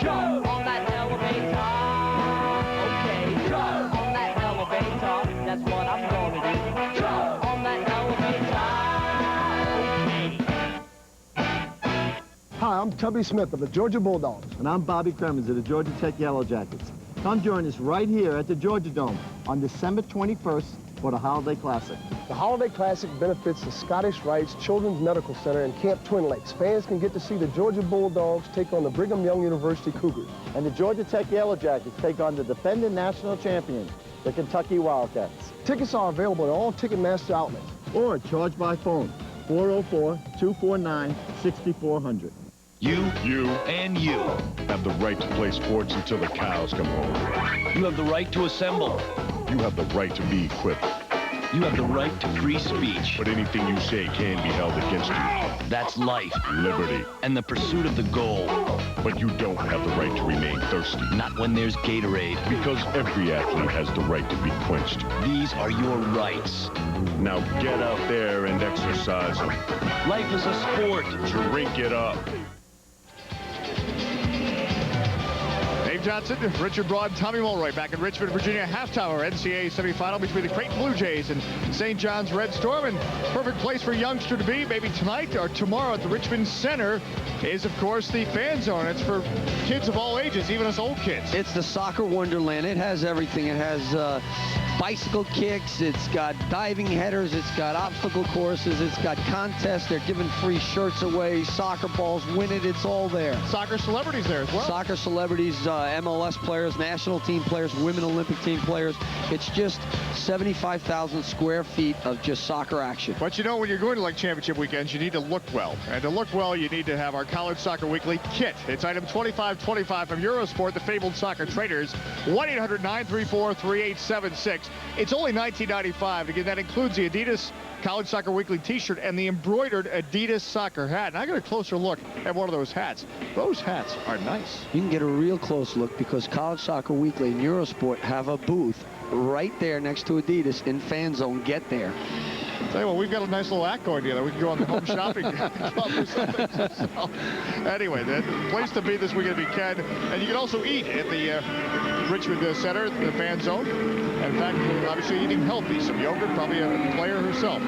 Jump! On that elevator. Okay. Jump! On that elevator, that's what I'm going to do. Jump! On that elevator. Okay. Hi, I'm Tubby Smith of the Georgia Bulldogs. And I'm Bobby Cremins of the Georgia Tech Yellow Jackets. Come join us right here at the Georgia Dome on December 21st for the Holiday Classic. The Holiday Classic benefits the Scottish Rites Children's Medical Center in Camp Twin Lakes. Fans can get to see the Georgia Bulldogs take on the Brigham Young University Cougars. And the Georgia Tech Yellow Jackets take on the defending national champions, the Kentucky Wildcats. Tickets are available at all Ticketmaster outlets. Or charge by phone, 404-249-6400. You, and you have the right to play sports until the cows come home. You have the right to assemble. You have the right to be equipped. You have the right to free speech. But anything you say can be held against you. That's life. Liberty. And the pursuit of the goal. But you don't have the right to remain thirsty. Not when there's Gatorade. Because every athlete has the right to be quenched. These are your rights. Now get out there and exercise them. Life is a sport. Drink it up. A Dave Johnson, Richard Broad, Tommy Mulroy back in Richmond, Virginia. Half-hour NCAA semifinal between the Creighton Blue Jays and St. John's Red Storm. And perfect place for a youngster to be, maybe tonight or tomorrow at the Richmond Center, is, of course, the fan zone. It's for kids of all ages, even us old kids. It's the soccer wonderland. It has everything. It has bicycle kicks. It's got diving headers. It's got obstacle courses. It's got contests. They're giving free shirts away. Soccer balls, win it. It's all there. Soccer celebrities there as well. Soccer celebrities, MLS players, national team players, women Olympic team players. It's just 75,000 square feet of just soccer action. But you know, when you're going to like championship weekends, you need to look well. And to look well, you need to have our College Soccer Weekly kit. It's item 2525 from Eurosport, the fabled soccer traders. 1-800-934-3876. It's only $19.95. Again, that includes the Adidas College Soccer Weekly t-shirt and the embroidered Adidas soccer hat. And I got a closer look at one of those hats. Those hats are nice. You can get a real close look because College Soccer Weekly and Eurosport have a booth right there next to Adidas in Fan Zone. Get there. Tell you what, we've got a nice little act going together. We can go on the home shopping club or something. So, anyway, the place to be this weekend if you can. And you can also eat at the Richmond Center, the Fan Zone. In fact, obviously eating healthy. Some yogurt, probably a player herself.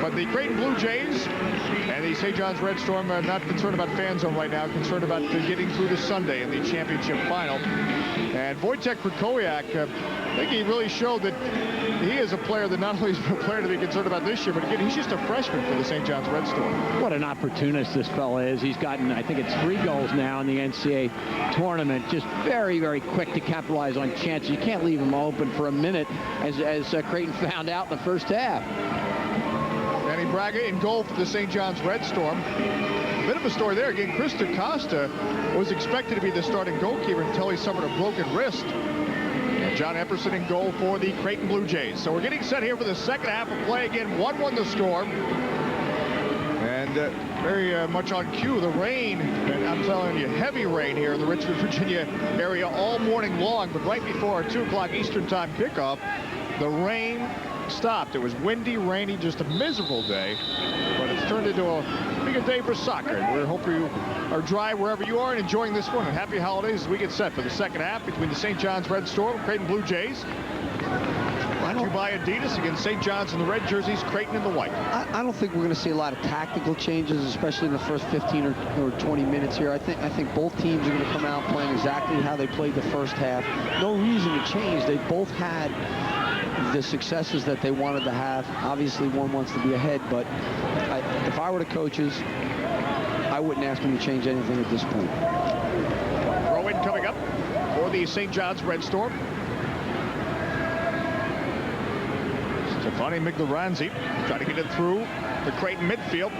But the Creighton Blue Jays and the St. John's Red Storm are not concerned about Fan Zone right now, concerned about getting through to Sunday in the championship final. And Wojtek Krakowiak, I think he really showed that he is a player that not only is a player to be concerned about this year, but again, he's just a freshman for the St. John's Red Storm. What an opportunist this fella is. He's gotten, I think it's 3 goals now in the NCAA tournament. Just very, very quick to capitalize on chances. You can't leave him open for a minute, as Creighton found out in the first half. Manny Braga in goal for the St. John's Red Storm. A bit of a story there. Again, Chris DaCosta was expected to be the starting goalkeeper until he suffered a broken wrist. John Epperson in goal for the Creighton Blue Jays. So we're getting set here for the second half of play. Again, 1-1 the score. And very much on cue, the rain, and I'm telling you, heavy rain here in the Richmond, Virginia area all morning long. But right before our 2 o'clock Eastern time kickoff, the rain stopped. It was windy, rainy, just a miserable day. But it's turned into a pretty good day for soccer. And we hope you are dry wherever you are and enjoying this one. And happy holidays as we get set for the second half between the St. John's Red Storm and Creighton Blue Jays. Brought to you by Adidas against St. John's in the red jerseys, Creighton in the white. I don't think we're going to see a lot of tactical changes, especially in the first 15 or 20 minutes here. I think both teams are going to come out playing exactly how they played the first half. No reason to change. They both had the successes that they wanted to have. Obviously, one wants to be ahead, but if I were the coaches, I wouldn't ask them to change anything at this point. Throw in coming up for the St. John's Red Storm. Stefani Miglaranzi trying to get it through the Creighton midfield.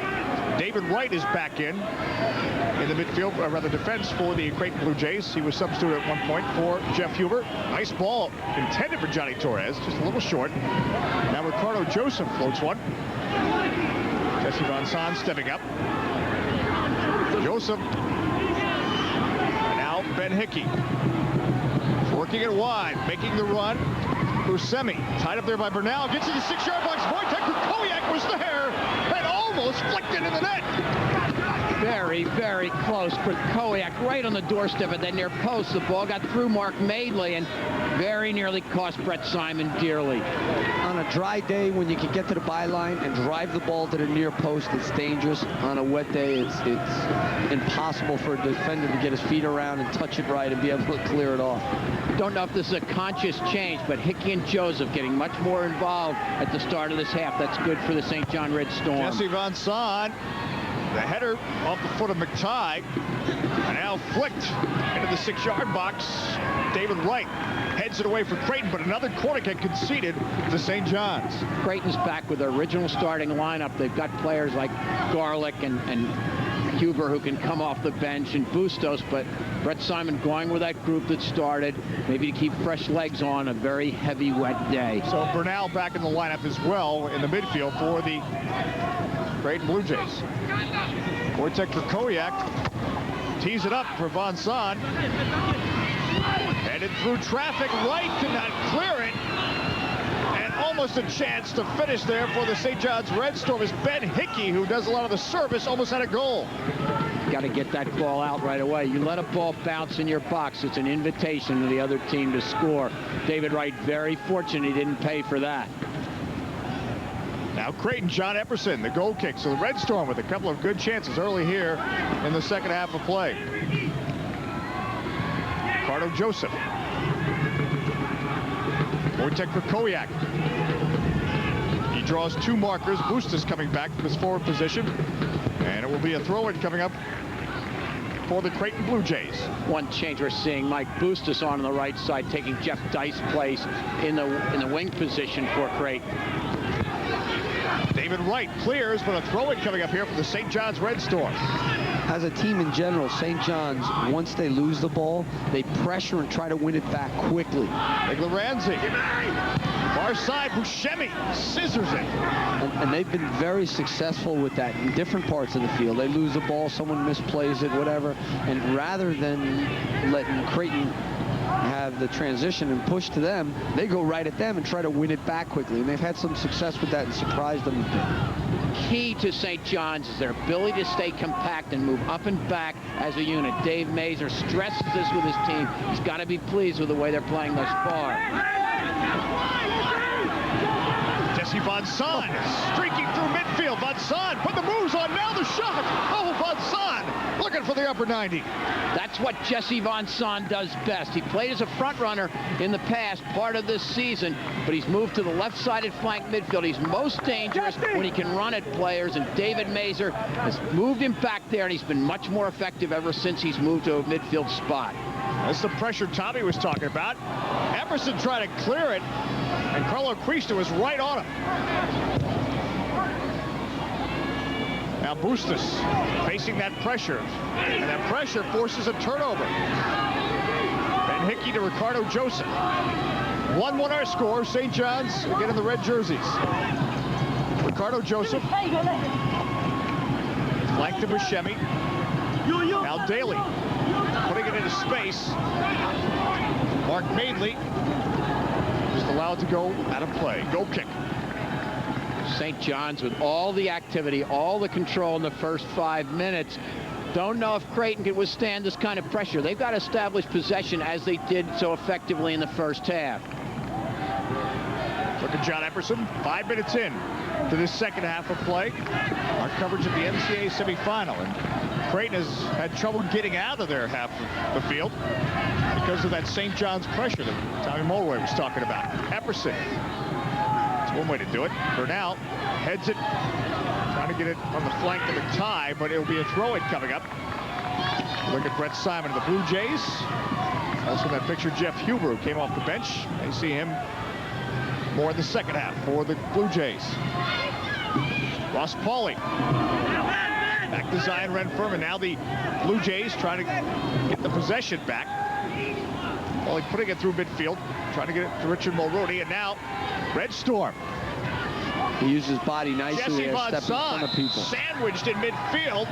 David Wright is back in the midfield, or rather defense, for the Creighton Blue Jays. He was substituted at one point for Jeff Huber. Nice ball intended for Johnny Torres, just a little short. Now Ricardo Joseph floats one. Jesse Von Son stepping up. Joseph. And now Ben Hickey. Working it wide, making the run. Buscemi tied up there by Bernal. Gets to the 6-yard box. Wojtek Krakowiak was there and almost flicked into the net. Very, very close. Krakowiak right on the doorstep at that near post. The ball got through Mark Madeley and very nearly cost Brett Simon dearly. On a dry day, when you can get to the byline and drive the ball to the near post, it's dangerous. On a wet day, it's impossible for a defender to get his feet around and touch it right and be able to clear it off. Don't know if this is a conscious change, but Hickey and Joseph getting much more involved at the start of this half. That's good for the St. John Red Storm. Jesse Von Son, the header off the foot of McTighe, and now flicked into the 6-yard box. David Wright heads it away for Creighton, but another corner kick conceded to St. John's. Creighton's back with their original starting lineup. They've got players like Garlick and Huber who can come off the bench, and Bustos, but Brett Simon going with that group that started, maybe to keep fresh legs on a very heavy, wet day. So Bernal back in the lineup as well in the midfield for the Creighton Blue Jays. Wojtek Krakowiak tees it up for Von Son. Headed through traffic, Wright could not clear it. And almost a chance to finish there for the St. John's Red Storm is Ben Hickey, who does a lot of the service, almost had a goal. Got to get that ball out right away. You let a ball bounce in your box, it's an invitation to the other team to score. David Wright, very fortunate he didn't pay for that. Now Creighton, John Epperson, the goal kick. So the Red Storm with a couple of good chances early here in the second half of play. Ricardo Joseph. Wojtek Krakowiak. He draws two markers. Bustos coming back from his forward position. And it will be a throw-in coming up for the Creighton Blue Jays. One change we're seeing, Mike Bustos on the right side, taking Jeff Dice's place in the wing position for Creighton. David Wright clears, but a throw-in coming up here for the St. John's Red Storm. As a team in general, St. John's, once they lose the ball, they pressure and try to win it back quickly. Miglaranzi. Far side, Buscemi scissors it. And they've been very successful with that in different parts of the field. They lose the ball, someone misplays it, whatever. And rather than letting Creighton have the transition and push to them, they go right at them and try to win it back quickly. And they've had some success with that and surprised them a bit. Key to St. John's is their ability to stay compact and move up and back as a unit. Dave Mazur stresses this with his team. He's got to be pleased with the way they're playing thus far. Jesse Von Son streaking through midfield. Von Son put the moves on. Now the shot. Oh, Von Son looking for the upper 90. That's what Jesse Von Son does best. He played as a front runner in the past part of this season, but he's moved to the left-sided flank midfield. He's most dangerous when he can run at players, and David Mazur has moved him back there, and he's been much more effective ever since he's moved to a midfield spot. That's the pressure Tommy was talking about. Epperson tried to clear it, and Carlo Crista was right on him. Now Bustos facing that pressure, and that pressure forces a turnover. Ben Hickey to Ricardo Joseph. 1-1 our score. St. John's again in the red jerseys. Ricardo Joseph. Flank to Buscemi. Now Daly putting it into space. Mark Madeley just allowed to go out of play. Goal kick. St. John's with all the activity, all the control in the first 5 minutes. Don't know if Creighton can withstand this kind of pressure. They've got to establish possession as they did so effectively in the first half. Look at John Epperson, 5 minutes in to this second half of play. Our coverage of the NCAA semifinal. And Creighton has had trouble getting out of their half of the field because of that St. John's pressure that Tommy Mulway was talking about. Epperson. One way to do it. Bernal heads it, trying to get it on the flank of the tie, but it'll be a throw-in coming up. Look at Brett Simon of the Blue Jays. Also in that picture, Jeff Huber, who came off the bench. They see him more in the second half for the Blue Jays. Ross Pauly. Back to Zion Renfirm, and now the Blue Jays trying to get the possession back. Pauly putting it through midfield, trying to get it to Richard Mulrooney, and now Red Storm. He uses his body nicely Jesse there, Von stepping in front of people. Sandwiched in midfield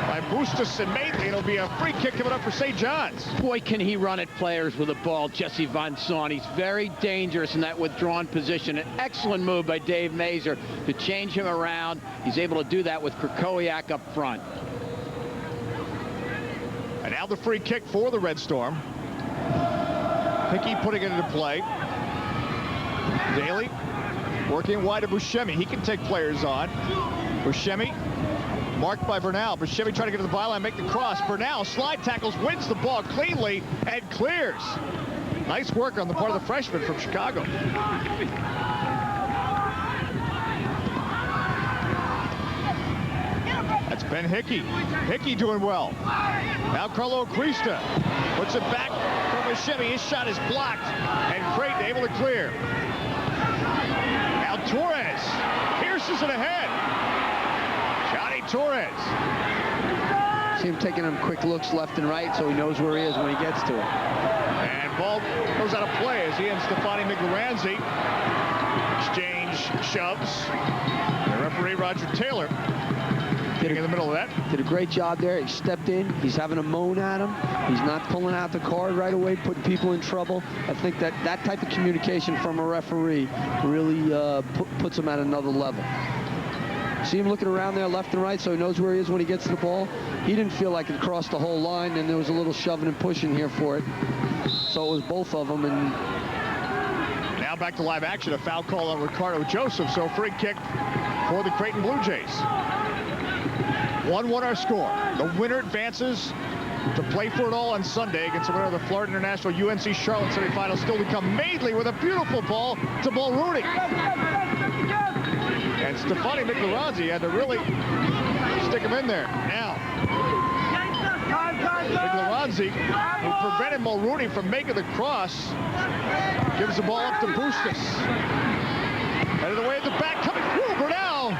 by Bustos and Madeley. It'll be a free kick coming up for St. John's. Boy, can he run at players with the ball, Jesse Von Son. He's very dangerous in that withdrawn position. An excellent move by Dave Mazur to change him around. He's able to do that with Krakowiak up front. And now the free kick for the Red Storm. Hickey putting it into play. Daly working wide to Buscemi. He can take players on. Buscemi marked by Bernal. Buscemi trying to get to the byline, make the cross. Bernal slide tackles, wins the ball cleanly, and clears. Nice work on the part of the freshman from Chicago. That's Ben Hickey. Hickey doing well. Now Carlo Crista puts it back from Buscemi. His shot is blocked, and Creighton able to clear. Now Torres pierces it ahead. Johnny Torres. See him taking him quick looks left and right so he knows where he is when he gets to it. And ball goes out of play as he and Stefani Miglaranzi exchange shoves. The referee, Roger Taylor, getting in the middle of that. Did a great job there. He stepped in. He's having a moan at him. He's not pulling out the card right away, putting people in trouble. I think that type of communication from a referee really puts him at another level. See him looking around there left and right, so he knows where he is when he gets the ball. He didn't feel like it crossed the whole line, and there was a little shoving and pushing here for it. So it was both of them. And now back to live action. A foul call on Ricardo Joseph. So free kick for the Creighton Blue Jays. 1-1 our score. The winner advances to play for it all on Sunday against the winner of the Florida International UNC Charlotte semifinals. Still to come. Madeley with a beautiful ball to Mulrooney. And Stefani Miklorazzi had to really stick him in there. Now, Miklorazzi, who prevented Mulrooney from making the cross, gives the ball up to Bustos. Headed away at the back, coming through, Bernal.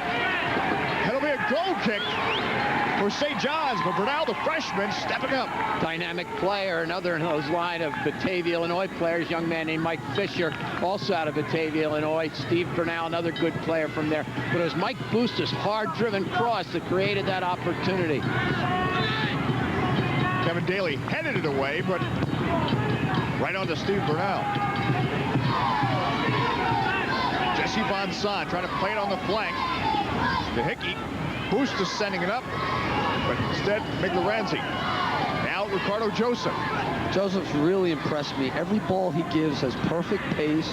That'll be a goal kick for St. John's, but Bernal, the freshman, stepping up. Dynamic player, another in those line of Batavia, Illinois players, young man named Mike Fisher, also out of Batavia, Illinois. Steve Bernal, another good player from there. But it was Mike Bustos' hard-driven cross that created that opportunity. Kevin Daly headed it away, but right on to Steve Bernal. Jesse Von Son trying to play it on the flank. To Hickey. Bustos sending it up, but instead Miklorazzi. Now Ricardo Joseph. Joseph's really impressed me. Every ball he gives has perfect pace.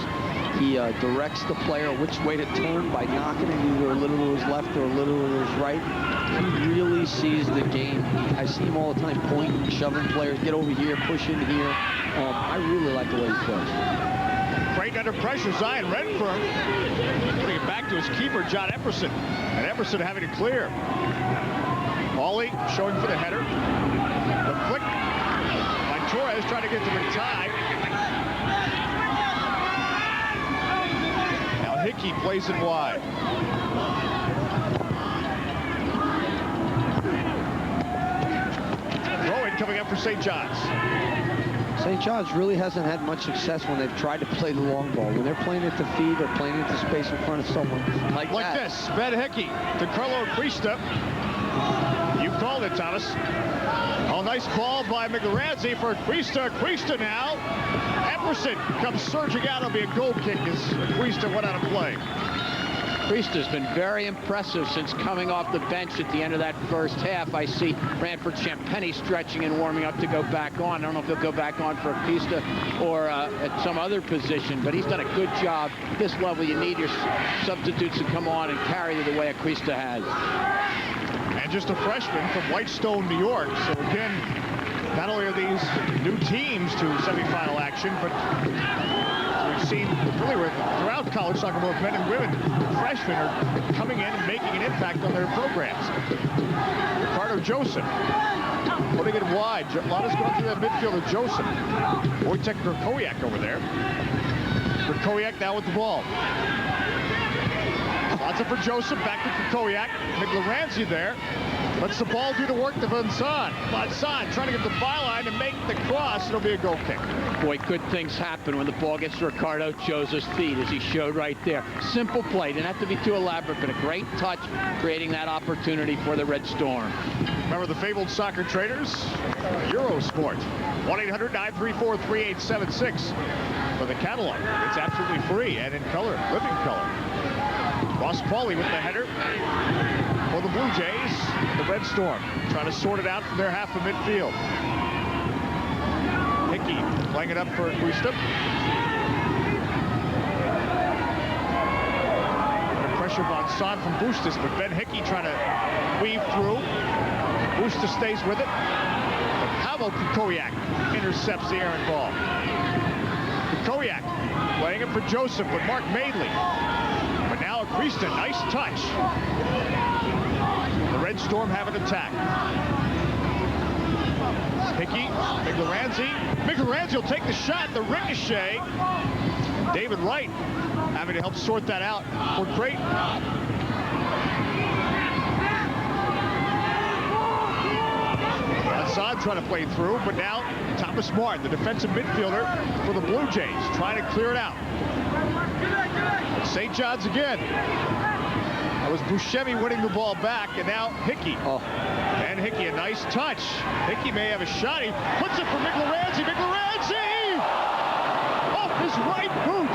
He directs the player which way to turn by knocking it either a little to his left or a little to his right. He really sees the game. I see him all the time pointing, shoving players, get over here, push in here. I really like the way he plays. Creighton under pressure, Zion Redfern putting it back to his keeper, John Epperson. And Epperson having to clear. Hawley showing for the header. The flick by Torres trying to get to McTighe. Now Hickey plays it wide. Throw-in coming up for St. John's. St. John's really hasn't had much success when they've tried to play the long ball. When they're playing it to feed or playing it to space in front of someone like that. This, Ben Hickey to Carlo Crista. You called it, Thomas. Oh, nice ball by Miklorazzi for Crista. Crista now. Epperson comes surging out. It'll be a goal kick as Crista went out of play. Crista's been very impressive since coming off the bench at the end of that first half. I see Ranford Champagny stretching and warming up to go back on. I don't know if he'll go back on for Crista or at some other position, but he's done a good job. At this level, you need your substitutes to come on and carry you the way a Crista has. And just a freshman from Whitestone, New York. So again, not only are these new teams to semifinal action, but we've seen really throughout college soccer, both men and women, freshmen are coming in and making an impact on their programs. Ricardo Joseph putting it wide. Lotta's going through that midfield of Joseph. Wojtek Krakowiak over there. Krakowiak now with the ball. Lots for Joseph, back to Krakowiak. Miklorazzi there. Lets the ball do the work to Von Son. Von Son trying to get the byline and make the cross. It'll be a goal kick. Boy, good things happen when the ball gets to Ricardo Joseph's feet, as he showed right there. Simple play. Didn't have to be too elaborate, but a great touch, creating that opportunity for the Red Storm. Remember the fabled soccer traders? Eurosport. 1-800-934-3876 for the catalog. It's absolutely free and in color, living color. Ross Pauly with the header for the Blue Jays. The Red Storm trying to sort it out from their half of midfield. Hickey playing it up for Crista. Under pressure Von Son from Bustos, but Ben Hickey trying to weave through. Bustos stays with it. But how about Krakowiak intercepts the errant ball? Krakowiak playing it for Joseph with Mark Madeley. But now Crista, nice touch. The Red Storm have an attack. Hickey, Miklorazzi. Miklorazzi will take the shot, the ricochet. David Wright having to help sort that out for Creighton. Assad trying to play through, but now Thomas Martin, the defensive midfielder for the Blue Jays, trying to clear it out. St. John's again. That was Buscemi winning the ball back, and now Hickey. And Hickey, a nice touch. Hickey may have a shot. He puts it for Miklorazzi. Miklorazzi! Off his right boot.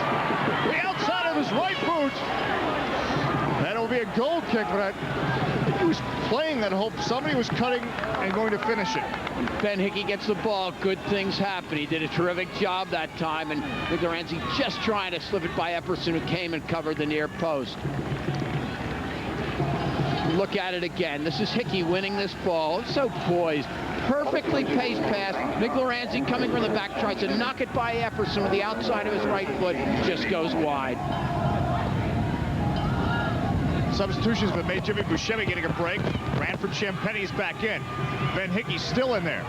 The outside of his right boot. That'll be be a goal kick, but he was playing that hope somebody was cutting and going to finish it. When Ben Hickey gets the ball, good things happen. He did a terrific job that time, and Migloranzi just trying to slip it by Epperson, who came and covered the near post. Look at it again. This is Hickey winning this ball. So poised. Perfectly paced pass. Migloranzi coming from the back, tries to knock it by Epperson with the outside of his right foot. Just goes wide. Substitutions have been made. Jimmy Buscemi getting a break. Ranford Champagne's back in. Ben Hickey still in there.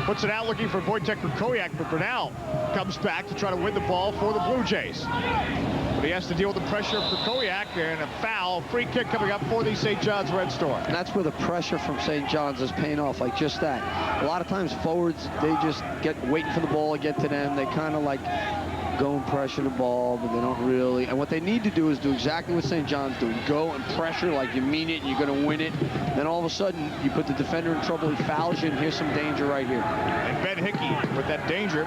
Puts it out looking for Wojtek Krakowiak, but Bernal comes back to try to win the ball for the Blue Jays. But he has to deal with the pressure of Krakowiak, and a foul, free kick coming up for the St. John's Red Storm. And that's where the pressure from St. John's is paying off, like just that. A lot of times forwards, they just get waiting for the ball to get to them. They kind of like go and pressure the ball, but they don't really. And what they need to do is do exactly what St. John's doing. Go and pressure like you mean it and you're going to win it. Then all of a sudden, you put the defender in trouble. He fouls you, and here's some danger right here. And Ben Hickey with that danger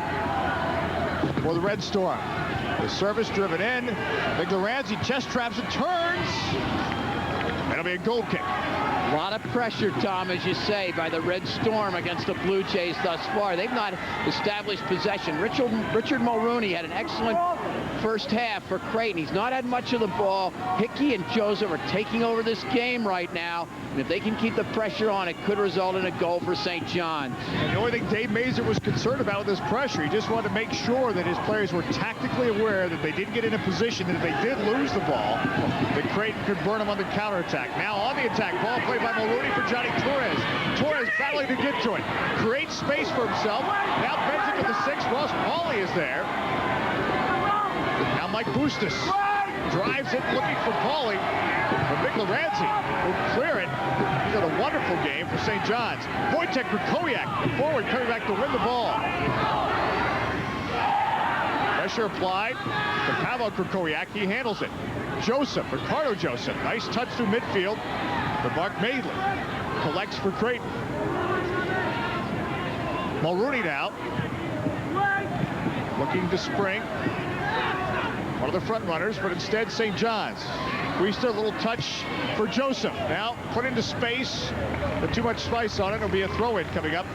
for the Red Storm. The service driven in. Migloranzi chest traps and turns. That'll be a goal kick. A lot of pressure, Tom, as you say, by the Red Storm against the Blue Jays thus far. They've not established possession. Richard Mulrooney had an excellent first half for Creighton. He's not had much of the ball. Hickey and Joseph are taking over this game right now. And if they can keep the pressure on, it could result in a goal for St. John's. And the only thing Dave Mazer was concerned about with this pressure, he just wanted to make sure that his players were tactically aware that they didn't get in a position that if they did lose the ball, that Creighton could burn them on the counterattack. Now on the attack, ball played by Mulrooney for Johnny Torres. Torres battling to get to it. Creates space for himself. Now bends it to the 6. Ross Pauly is there. Now Mike Bustos drives it looking for Pauly. But Migloranzi will clear it. He's got a wonderful game for St. John's. Wojtek Krakowiak forward coming back to win the ball. Pressure applied to Pavel Krakowiak. He handles it. Joseph, Ricardo Joseph. Nice touch through midfield. But Mark Maidley collects for Creighton. Mulrooney now. Looking to spring. One of the front runners, but instead St. John's. Squeezed a little touch for Joseph. Now put into space. But too much spice on it. It'll be a throw-in coming up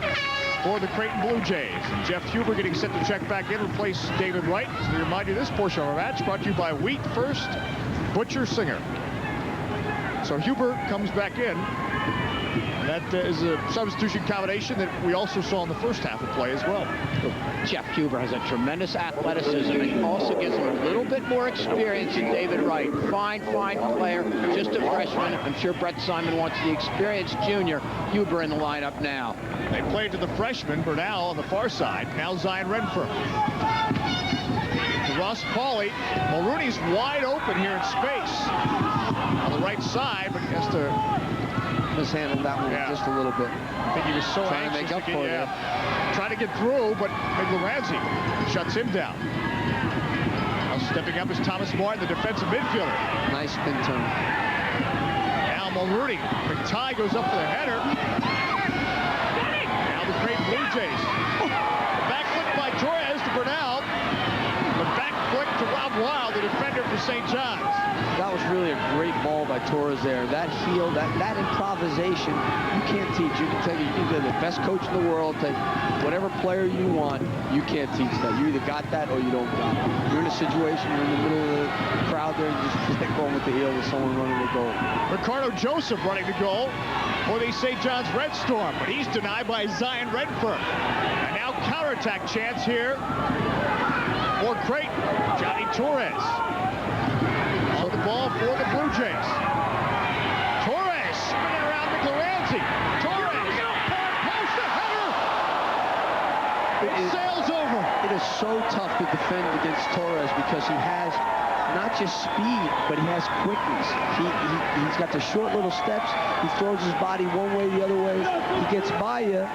for the Creighton Blue Jays. And Jeff Huber getting set to check back in, replace David Wright. So we remind you this portion of our match brought to you by Wheat First, Butcher Singer. So Huber comes back in. That is a substitution combination that we also saw in the first half of play as well. Jeff Huber has a tremendous athleticism and also gives him a little bit more experience than David Wright. Fine player, just a freshman. I'm sure Brett Simon wants the experienced junior Huber in the lineup now. They played to the freshman, Bernal on the far side. Now Zion Renfern. To Ross Pauly. Mulrooney's wide open here in space. On the right side, but he has to mishandled that one just a little bit. I think he was so trying anxious to make up for it. Trying to get through, but Migloranzi shuts him down. Now stepping up is Thomas Martin, the defensive midfielder. Nice spin turn. Now Mulrooney. McTighe goes up for the header. Now the Creighton Blue Jays. Back flick by Torres to Bernal. The back flick to Rob Wild, the defender for St. John's. That was really a great ball by Torres there. That heel, that improvisation, you can't teach. You can take it. You can be the best coach in the world. Take whatever player you want. You can't teach that. You either got that or you don't got it. You're in a situation, you're in the middle of the crowd there, and just stick going with the heel with someone running the goal. Ricardo Joseph running the goal for the St. John's Red Storm, but he's denied by Zion Redfern. And now counterattack chance here for Creighton. Johnny Torres. On the ball for the Blue Jays. Torres spinning around Migloranzi. Torres, post the header. It sails over. It is so tough to defend against Torres because he has not just speed, but he has quickness. He's got the short little steps. He throws his body one way, the other way. He gets by you,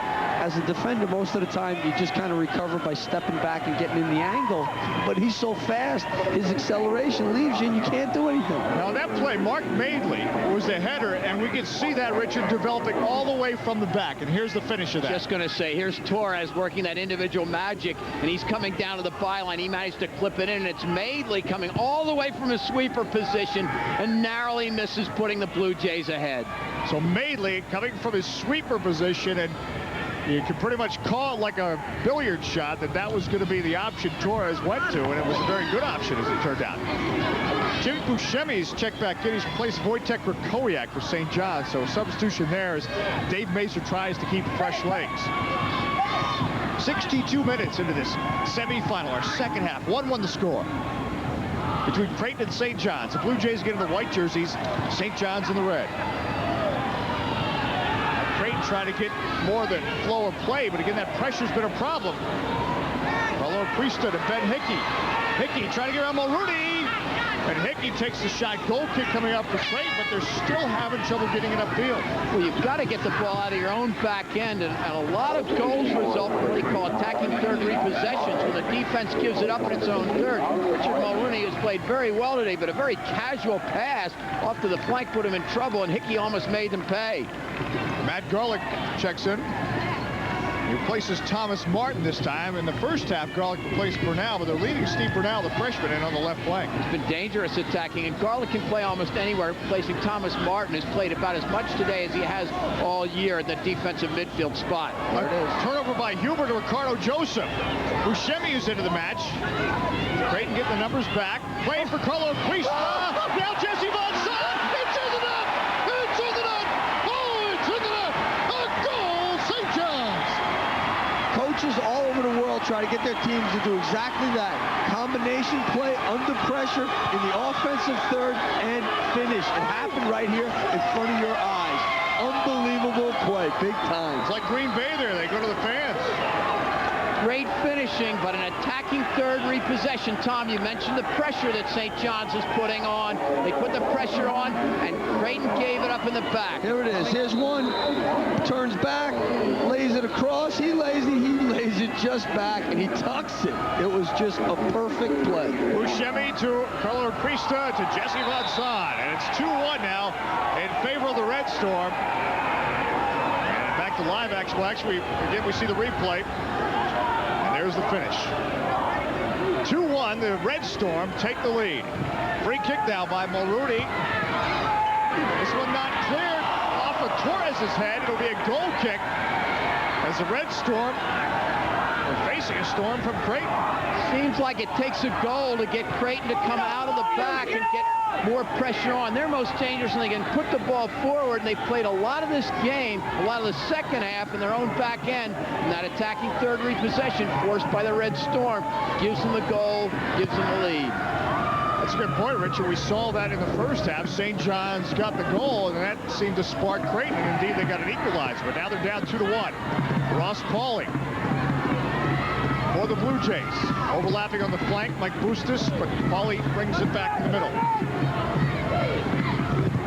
as a defender, most of the time, you just kind of recover by stepping back and getting in the angle. But he's so fast, his acceleration leaves you, and you can't do anything. Now, that play, Mark Madeley was the header, and we can see that, Richard, developing all the way from the back. And here's the finish of that. Just going to say, here's Torres working that individual magic, and he's coming down to the byline. He managed to clip it in, and it's Madeley coming all the way from his sweeper position and narrowly misses putting the Blue Jays ahead. So Madeley coming from his sweeper position, and you can pretty much call it like a billiard shot that was going to be the option Torres went to, and it was a very good option as it turned out. Jimmy Buscemi's checked back in. He's replaced Wojtek Krakowiak for St. John's, so a substitution there as Dave Mazur tries to keep fresh legs. 62 minutes into this semifinal, our second half. 1-1 the score between Creighton and St. John's. The Blue Jays get in the white jerseys, St. John's in the red. Creighton trying to get more than flow of play, but again, that pressure's been a problem. Paulo Priesthood and Ben Hickey. Hickey trying to get around Mulrooney. And Hickey takes the shot. Goal kick coming up for Creighton, but they're still having trouble getting it upfield. Well, you've got to get the ball out of your own back end, and a lot of goals result from what they call attacking third repossessions when the defense gives it up in its own third. Richard Mulrooney has played very well today, but a very casual pass off to the flank put him in trouble, and Hickey almost made them pay. Matt Garlick checks in. He replaces Thomas Martin this time. In the first half, Garlick replaced Bernal, but they're leaving Steve Bernal, the freshman, in on the left flank. It's been dangerous attacking, and Garlick can play almost anywhere. Replacing Thomas Martin has played about as much today as he has all year at the defensive midfield spot. There it is. Turnover by Huber to Ricardo Joseph. Buscemi is into the match. Creighton getting the numbers back. Playing for Carlo Priest. Now Jesse Von Son. It's in the net. It's in the net. Oh, it's in the net. A goal, St. John's. Coaches all over the world try to get their teams to do exactly that. Combination play under pressure in the offensive third and finish. It happened right here in front of your eyes. Unbelievable play, big time. It's like Green Bay there. They go to the fans. Great finishing, but an attacking third repossession. Tom, you mentioned the pressure that St. John's is putting on. They put the pressure on, and Creighton gave it up in the back. Here it is. Here's one. Turns back, lays it across. He lays it just back, and he tucks it. It was just a perfect play. Buscemi to Carlo Priesta to Jesse Von Son, and it's 2-1 now in favor of the Red Storm. And back to live action. Well, actually, again, we see the replay. There's the finish. 2-1, the Red Storm take the lead. Free kick now by Mulrooney. This one not cleared off of Torres' head. It'll be a goal kick as the Red Storm are facing a storm from Creighton. Seems like it takes a goal to get Creighton to come out of the back and get more pressure on. They're most dangerous when they can put the ball forward, and they played a lot of this game, a lot of the second half in their own back end, and that attacking third repossession forced by the Red Storm gives them the goal, gives them the lead. That's a good point, Richard. We saw that in the first half. St. John's got the goal, and that seemed to spark Creighton. Indeed, they got an equalizer, but now they're down 2-1. Ross Pauling for the Blue Jays. Overlapping on the flank, Mike Bustos, but Pauly brings it back in the middle.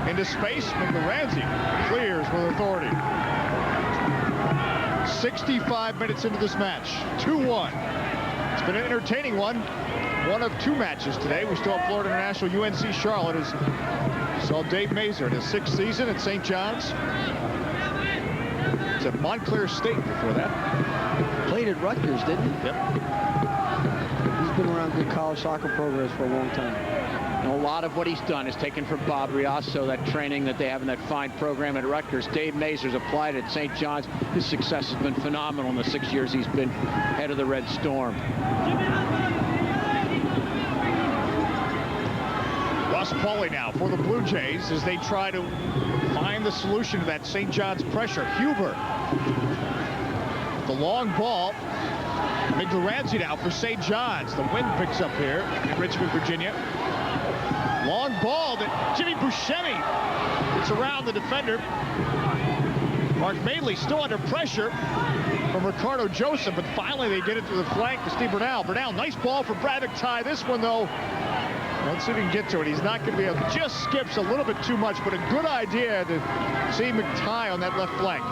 Into space, McLaranzi clears with authority. 65 minutes into this match, 2-1. It's been an entertaining one. One of two matches today. We still have Florida International, UNC Charlotte, as saw Dave Mazur in his 6th season at St. John's. It's at Montclair State before that. Played at Rutgers, didn't he? Yep. He's been around good college soccer programs for a long time. And a lot of what he's done is taken from Bob Riasso, that training that they have in that fine program at Rutgers. Dave Mazur's applied at St. John's. His success has been phenomenal in the 6 years he's been head of the Red Storm. Ross Pauly now for the Blue Jays as they try to find the solution to that St. John's pressure. Huber, the long ball. McLaranzi now for St. John's. The wind picks up here in Richmond, Virginia. Long ball that Jimmy Buscemi gets around the defender. Mark Madeley still under pressure from Ricardo Joseph, but finally they get it to the flank to Steve Bernal. Bernal, nice ball for Brad McTighe. This one, though, let's see if he can get to it. He's not going to be able to, just skips a little bit too much, but a good idea to see McTighe on that left flank.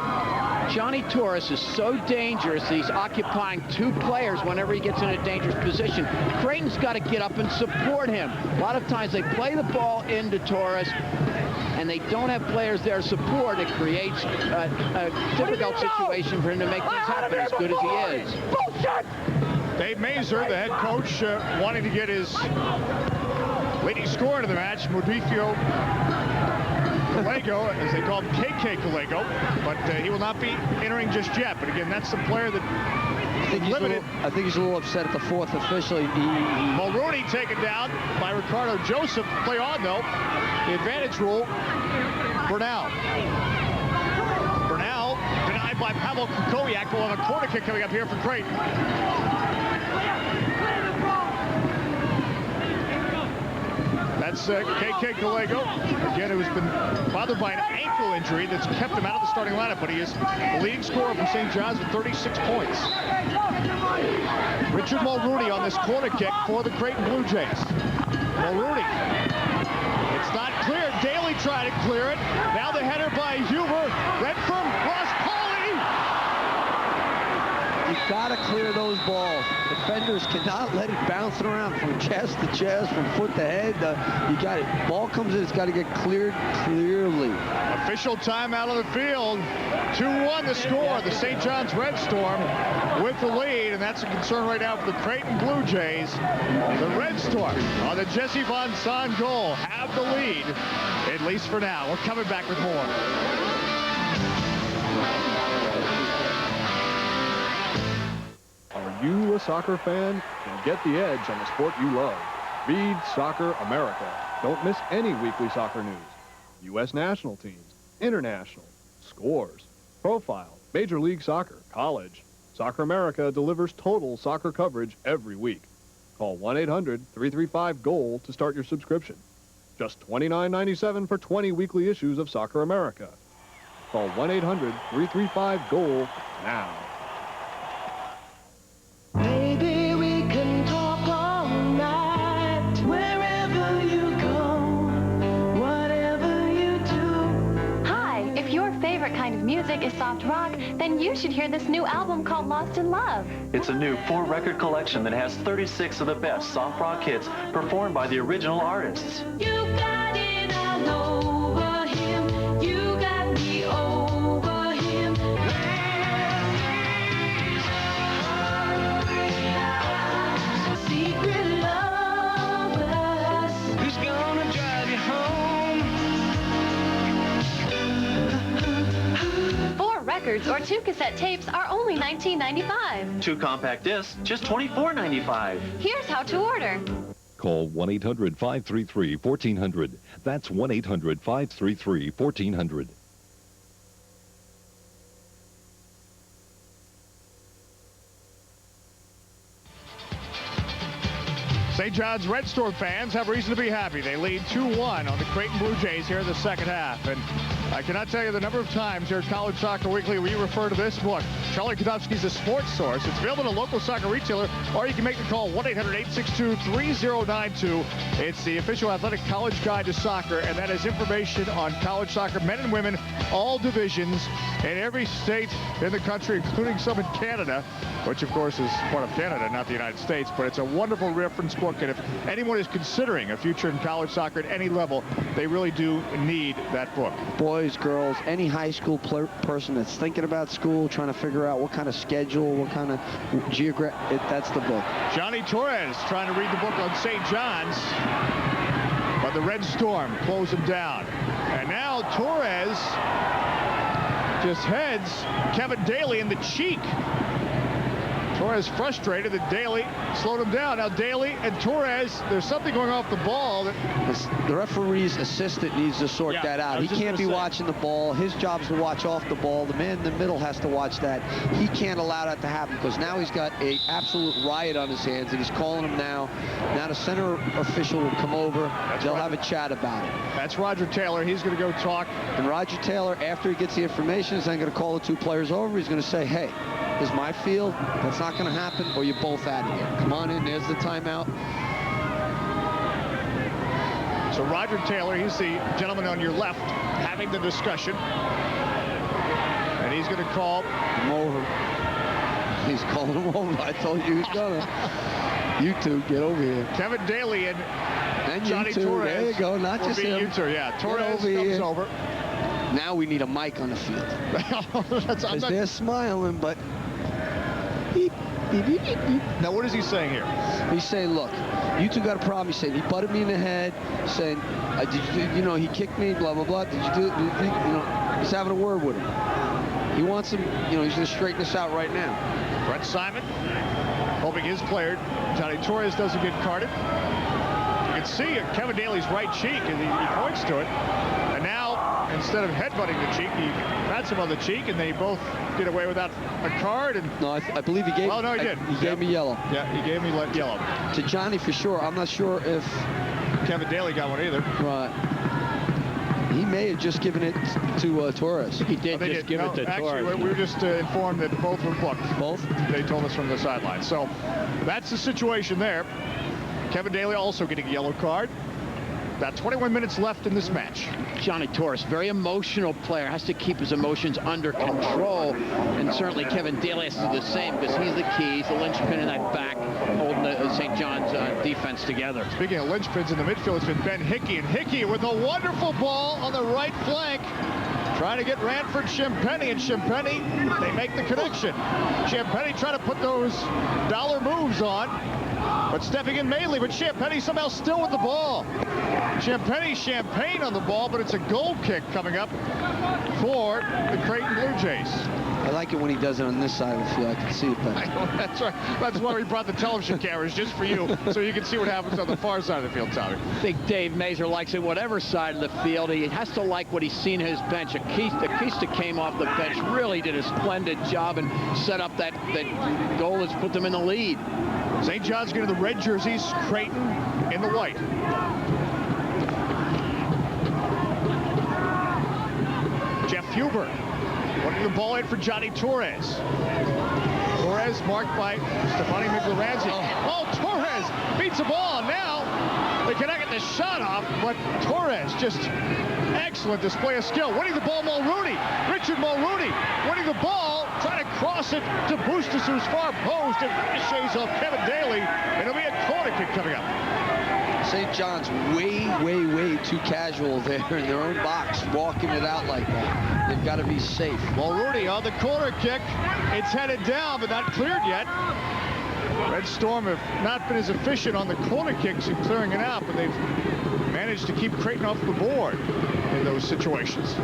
Johnny Torres is so dangerous. He's occupying 2 players whenever he gets in a dangerous position. Creighton's got to get up and support him. A lot of times they play the ball into Torres, and they don't have players there to support. It creates a difficult situation for him to make things happen as good as he is. Dave Mazur, the head coach, wanting to get his leading scorer into the match, Modicio Callego, as they call him, KK Callego, but he will not be entering just yet. But again, that's the player that I think he's a little upset at the 4th official. Mulrooney taken down by Ricardo Joseph. Play on, though. The advantage rule for now. Bernal denied by Pavel Kukoviak. Will have a corner kick coming up here for Creighton. That's KK Callego, again, who's been bothered by an ankle injury that's kept him out of the starting lineup, but he is the leading scorer for St. John's with 36 points. Richard Mulrooney on this corner kick for the Creighton Blue Jays. Mulrooney. It's not clear. Daly tried to clear it. Now the header by Huber. Redfern cross Pauly. You've got to clear those balls. Defenders cannot let it bounce around from chest to chest, from foot to head. You got it. Ball comes in, it's got to get cleared clearly. Official timeout on the field. 2-1 the score. The St. John's Red Storm with the lead, and that's a concern right now for the Creighton Blue Jays. The Red Storm on the Jesse Von Son goal have the lead, at least for now. We're coming back with more. Are you a soccer fan? Then get the edge on the sport you love. Read Soccer America. Don't miss any weekly soccer news. U.S. national teams, international, scores, profile, Major League Soccer, college. Soccer America delivers total soccer coverage every week. Call 1-800-335-GOAL to start your subscription. Just $29.97 for 20 weekly issues of Soccer America. Call 1-800-335-GOAL now. Baby, we can talk all night, wherever you go, whatever you do. Hi, if your favorite kind of music is soft rock, then you should hear this new album called Lost in Love. It's a new 4-record collection that has 36 of the best soft rock hits performed by the original artists. You got it all over him, you got me over him. Secret lovers, who's gonna drive you home? 4 records or 2 cassette tapes are only $19.95. 2 compact discs, just $24.95. Here's how to order. Call 1-800-533-1400. That's 1-800-533-1400. St. John's Red Storm fans have reason to be happy. They lead 2-1 on the Creighton Blue Jays here in the second half. And I cannot tell you the number of times here at College Soccer Weekly we refer to this book. Charlie Kodowski's A Sports Source. It's available at a local soccer retailer, or you can make the call 1-800-862-3092. It's the official athletic college guide to soccer, and that is information on college soccer, men and women, all divisions in every state in the country, including some in Canada, which of course is part of Canada, not the United States. But it's a wonderful reference book, and if anyone is considering a future in college soccer at any level, they really do need that book. Boys, girls, any high school person that's thinking about school, trying to figure out what kind of schedule, what kind of that's the book. Johnny Torres trying to read the book on St. John's, but the Red Storm close him down. And now Torres just heads Kevin Daly in the cheek. Torres frustrated that Daly slowed him down. Now Daly and Torres, there's something going off the ball. The referee's assistant needs to sort that out. He can't be watching the ball. His job is to watch off the ball. The man in the middle has to watch that. He can't allow that to happen, because now he's got an absolute riot on his hands, and he's calling him now. Now the center official will come over. They'll have a chat about it. That's Roger Taylor. He's going to go talk. And Roger Taylor, after he gets the information, is then going to call the 2 players over. He's going to say, hey, this is my field. That's not going to happen, or you're both out of here. Come on in. There's the timeout. So Roger Taylor, he's the gentleman on your left having the discussion. And he's going to call him over. He's calling him over. I told you he's gonna. You two, get over here. Kevin Daly and Johnny you two. Torres. There you go. Not just him. You two, yeah. Torres comes over. Now we need a mic on the field. Because they're smiling, but beep, beep, beep, beep, beep. Now, what is he saying here? He's saying, look, you two got a problem. He's saying he butted me in the head. He's saying, he kicked me, blah, blah, blah. Did you do it? He's having a word with him. He wants him, he's going to straighten this out right now. Brett Simon hoping his player, Johnny Torres, doesn't get carded. You can see Kevin Daly's right cheek, and he points to it. And now, instead of headbutting the cheek, he pats him on the cheek, and they both get away without a card. And no, I believe he gave. Oh no, he did. He gave me yellow. Yeah, he gave me yellow. To Johnny for sure. I'm not sure if Kevin Daly got one either. Right. He may have just given it to Torres. He did just give it to Torres. Actually, we were just informed that both were booked. Both? They told us from the sideline. So that's the situation there. Kevin Daly also getting a yellow card. About 21 minutes left in this match. Johnny Torres, very emotional player, has to keep his emotions under control. And certainly Kevin Daly has to do the same because he's the key. He's the linchpin in that back, holding the St. John's defense together. Speaking of linchpins in the midfield, it's been Ben Hickey. And Hickey with a wonderful ball on the right flank. Trying to get Ranford Champagny, and Champagny, they make the connection. Champagny trying to put those dollar moves on, but stepping in mainly, but Champagny somehow still with the ball. Champagne on the ball, but it's a goal kick coming up for the Creighton Blue Jays. I like it when he does it on this side of the field. I can see it better. I know, that's right. That's why we brought the television cameras just for you, so you can see what happens on the far side of the field, Tommy. I think Dave Mazur likes it whatever side of the field. He has to like what he's seen in his bench. Akista came off the bench, really did a splendid job and set up that goal that's put them in the lead. St. John's getting the red jerseys, Creighton in the white. Jeff Huber wanting the ball in for Johnny Torres. Torres marked by Stefani McLaranzi. Oh, Torres beats the ball. Now they cannot get the shot off, but Torres just excellent display of skill. Winning the ball, Mulrooney. Richard Mulrooney winning the ball, trying to cross it to Bustos' far post, and ricochets off Kevin Daly. It'll be a corner kick coming up. St. John's way too casual there in their own box, walking it out like that. They've got to be safe. Mulrooney on the corner kick. It's headed down, but not cleared yet. Red Storm have not been as efficient on the corner kicks and clearing it out, but they've managed to keep Creighton off the board in those situations.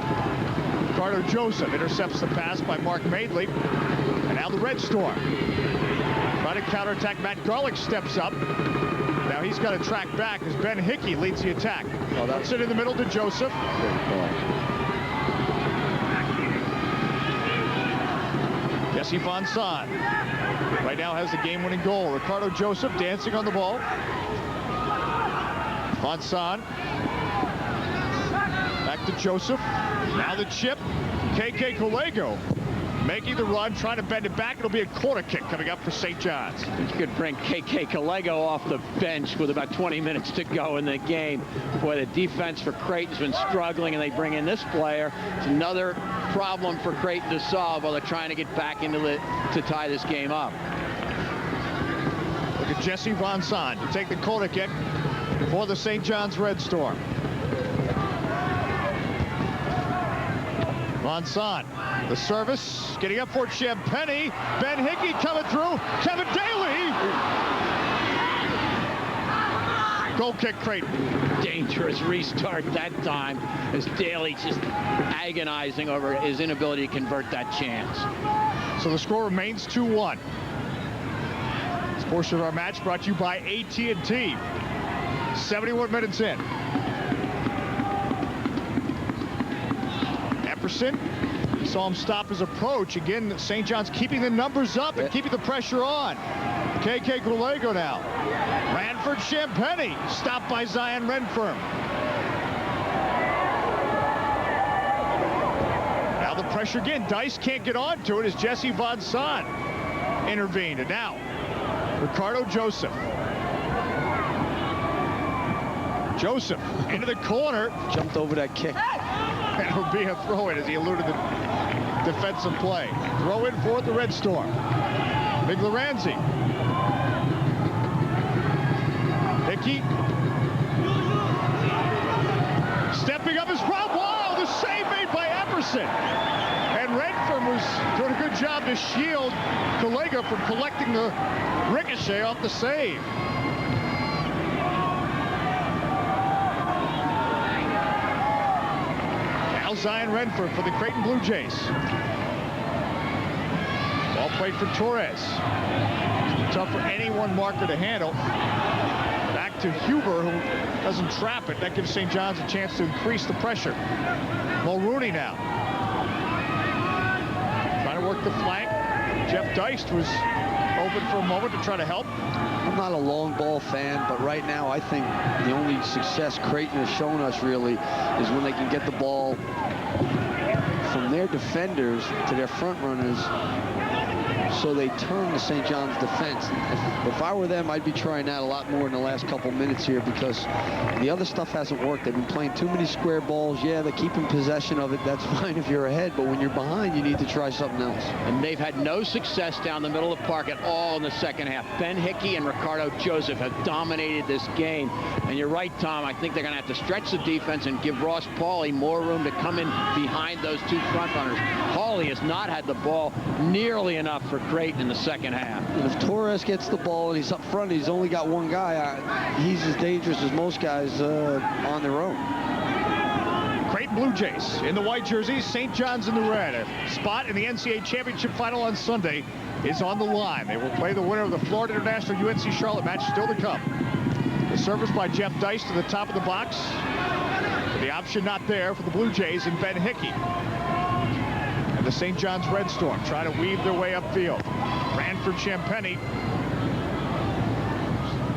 Ricardo Joseph intercepts the pass by Mark Madeley. And now the Red Storm. Trying to counterattack. Matt Garlick steps up. Now he's got to track back as Ben Hickey leads the attack. That's it in the middle to Joseph. Jesse Von Son right now has the game-winning goal. Ricardo Joseph dancing on the ball. Von Son. Back to Joseph. Now the chip. KK Colego making the run, trying to bend it back. It'll be a corner kick coming up for St. John's. You could bring KK Colego off the bench with about 20 minutes to go in the game. Boy, the defense for Creighton's been struggling, and they bring in this player. It's another problem for Creighton to solve while they're trying to get back into to tie this game up. Look at Jesse Von Son to take the corner kick for the St. John's Red Storm. Von Son, the service, getting up for Champagny. Ben Hickey coming through. Kevin Daly. Goal kick, Creighton. Dangerous restart that time as Daly just agonizing over his inability to convert that chance. So the score remains 2-1. This portion of our match brought to you by AT&T. 71 minutes in. Epperson, you saw him stop his approach. Again, St. John's keeping the numbers up and keeping the pressure on. KK Colego now. Ranford Champagny, stopped by Zion Renfirm. Now the pressure again. Dice can't get onto it as Jesse Von Son intervened. And now, Ricardo Joseph. Joseph into the corner. Jumped over that kick. That would be a throw-in as he eluded the defensive play. Throw in for the Red Storm. Miglaranzi. Hickey. Stepping up his problem. Wow, the save made by Epperson. And Redfern was doing a good job to shield Kalega from collecting the ricochet off the save. Now Zion Redfern for the Creighton Blue Jays. Ball played for Torres. Tough for any one marker to handle. Back to Huber, who doesn't trap it. That gives St. John's a chance to increase the pressure. Mulrooney now. Trying to work the flank. Jeff Deist was open for a moment to try to help. I'm not a long ball fan, but right now I think the only success Creighton has shown us really is when they can get the ball from their defenders to their front runners, so they turn the St. John's defense. If I were them, I'd be trying that a lot more in the last couple minutes here, because the other stuff hasn't worked. They've been playing too many square balls. Yeah, they're keeping possession of it. That's fine if you're ahead, but when you're behind, you need to try something else. And they've had no success down the middle of the park at all in the second half. Ben Hickey and Ricardo Joseph have dominated this game. And you're right, Tom. I think they're going to have to stretch the defense and give Ross Pauly more room to come in behind those two front runners. Pauly has not had the ball nearly enough for Creighton in the second half. And if Torres gets the ball and he's up front, he's only got one guy, he's as dangerous as most guys on their own. Creighton Blue Jays in the white jerseys, St. John's in the red. A spot in the NCAA championship final on Sunday is on the line. They will play the winner of the Florida International UNC Charlotte match still to come. The service by Jeff Deist to the top of the box. The option not there for the Blue Jays and Ben Hickey. And the St. John's Red Storm trying to weave their way upfield. Ranford Champagny.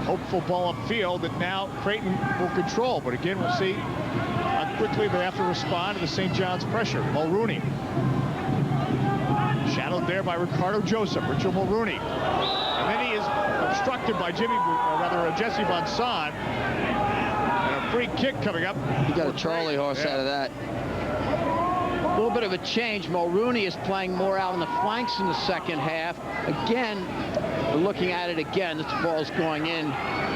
Hopeful ball upfield that now Creighton will control. But again, we'll see how quickly they have to respond to the St. John's pressure. Mulrooney. Shadowed there by Ricardo Joseph. Richard Mulrooney. And then he is obstructed by Jesse Von Son. And a free kick coming up. He got a Charlie horse out of that. A little bit of a change. Mulrooney is playing more out on the flanks in the second half. Again, we're looking at it again. This ball's going in.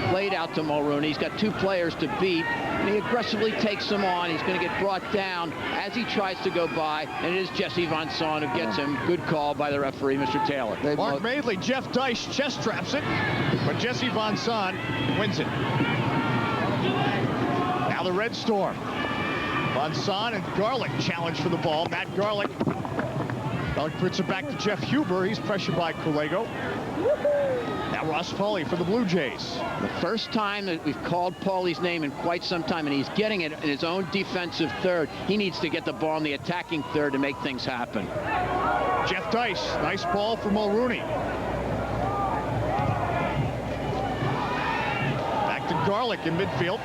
Played out to Mulrooney. He's got two players to beat. And he aggressively takes them on. He's going to get brought down as he tries to go by. And it is Jesse Von Son who gets him. Good call by the referee, Mr. Taylor. Mark Madeley, Jeff Deist chest traps it. But Jesse Von Son wins it. Now the Red Storm. Von Son and Garlick challenge for the ball. Matt Garlick. Garlick puts it back to Jeff Huber. He's pressured by Kulego. Now Ross Pauly for the Blue Jays. The first time that we've called Pauly's name in quite some time, and he's getting it in his own defensive third. He needs to get the ball in the attacking third to make things happen. Jeff Deist, nice ball for Mulrooney. Back to Garlick in midfield.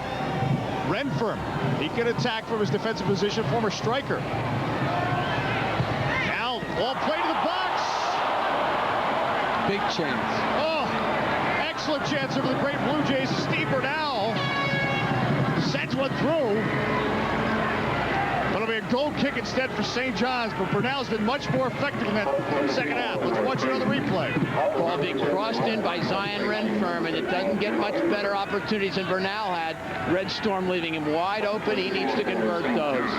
Renfirm, he can attack from his defensive position, former striker. Now, ball play to the box. Big chance. Oh, excellent chance over the Creighton Blue Jays. Steve Bernal sends one through. It'll be a goal kick instead for St. John's, but Bernal's been much more effective in that second half. Let's watch another replay. Ball being crossed in by Zion Renfirm, and it doesn't get much better opportunities than Bernal had. Red Storm leaving him wide open. He needs to convert those.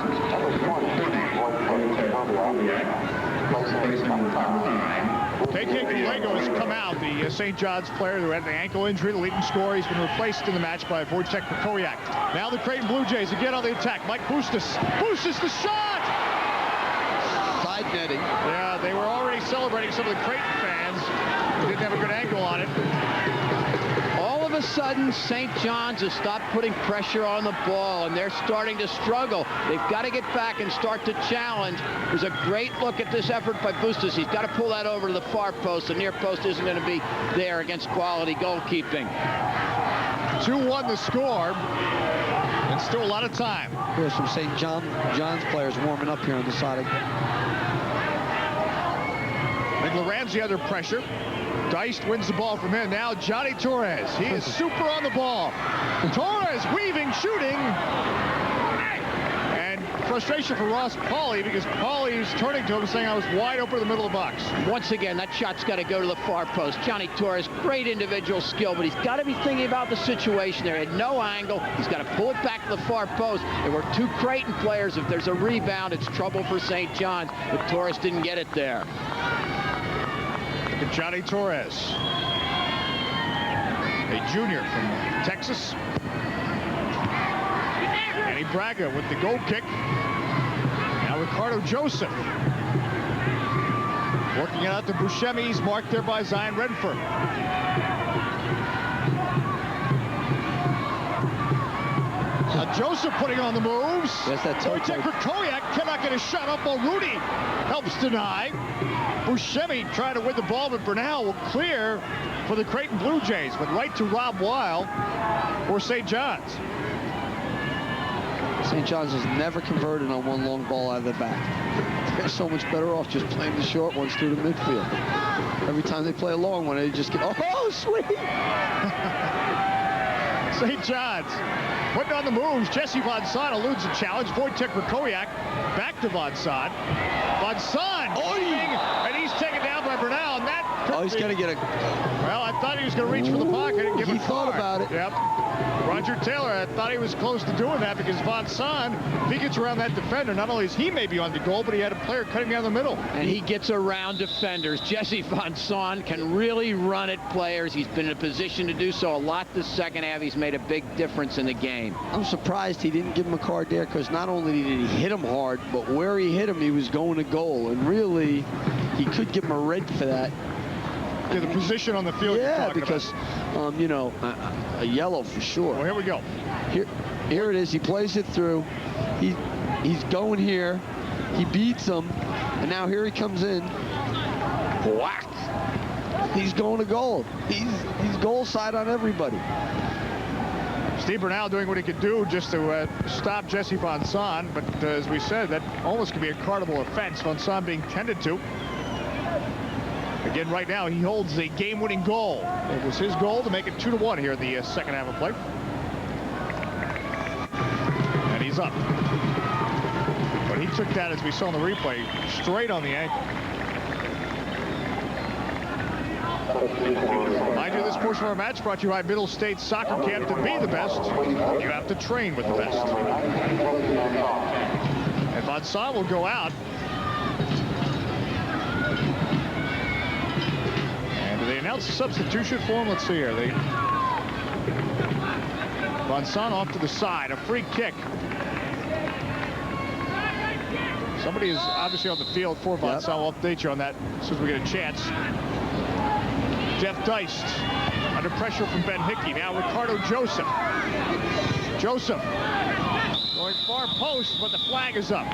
KK Kulego has come out, the St. John's player who had the ankle injury, the leading scorer. He's been replaced in the match by Wojciech Krakowiak. Now the Creighton Blue Jays again on the attack. Mike Bustos. Bustos the shot! Side netting. Yeah, they were already celebrating, some of the Creighton fans who didn't have a good angle on it. All of a sudden, St. John's has stopped putting pressure on the ball, and they're starting to struggle. They've got to get back and start to challenge. There's a great look at this effort by Bustos. He's got to pull that over to the far post. The near post isn't going to be there against quality goalkeeping. 2-1 the score, and still a lot of time. There's some St. John's players warming up here on the side. Miglaranzi under pressure. Deist wins the ball from him. Now Johnny Torres. He is super on the ball. Torres weaving, shooting. And frustration for Ross Pauly because Pauly's turning to him saying I was wide open in the middle of the box. Once again, that shot's got to go to the far post. Johnny Torres, great individual skill, but he's got to be thinking about the situation there. He had no angle. He's got to pull it back to the far post. There were two Creighton players. If there's a rebound, it's trouble for St. John's, but Torres didn't get it there. Look at Johnny Torres, a junior from Texas. Annie Braga with the goal kick. Now Ricardo Joseph. Working it out to Buscemi. He's marked there by Zion Redford. Now Joseph putting on the moves. Yes, that toe Wojtek Krakowiak cannot get a shot up while Rudy helps deny. Buscemi trying to win the ball, but Bernal will clear for the Creighton Blue Jays, but right to Rob Weil for St. John's. St. John's has never converted on one long ball out of the back. They're so much better off just playing the short ones through the midfield. Every time they play a long one, they just get, oh, sweet! St. John's putting on the moves. Jesse Von Son eludes the challenge. Wojtek Krakowiak back to Von Son. Von Son, and he's taken down by Bernal, and that he's going to get a... Well, I thought he was going to reach for the pocket and give a card. He thought about it. Yep. Roger Taylor, I thought he was close to doing that because Von Son, if he gets around that defender, not only is he maybe on the goal, but he had a player cutting down the middle. And he gets around defenders. Jesse Von Son can really run at players. He's been in a position to do so a lot this second half. He's made a big difference in the game. I'm surprised he didn't give him a card there because not only did he hit him hard, but where he hit him, he was going to goal. And really, he could give him a red for that. Yeah, the position on the field. Yeah, because, you know, a yellow for sure. Well, here we go. Here it is. He plays it through. He's going here. He beats him. And now here he comes in. Whack. He's going to goal. He's goal side on everybody. Steve Bernal doing what he could do just to stop Jesse Von Son. But as we said, that almost could be a cardable offense. Von Son being tended to. Again, right now, he holds a game-winning goal. It was his goal to make it 2-1 here in the second half of play. And he's up. But he took that, as we saw in the replay, straight on the ankle. Mind you, this portion of our match brought to you by Middle State Soccer Camp. To be the best, you have to train with the best. And Von Son will go out. They announced a substitution for him. Let's see here. Von Son off to the side. A free kick. Somebody is obviously on the field for Von Son. We'll update you on that as soon as we get a chance. Jeff Deist under pressure from Ben Hickey. Now Ricardo Joseph. Joseph going far post, but the flag is up.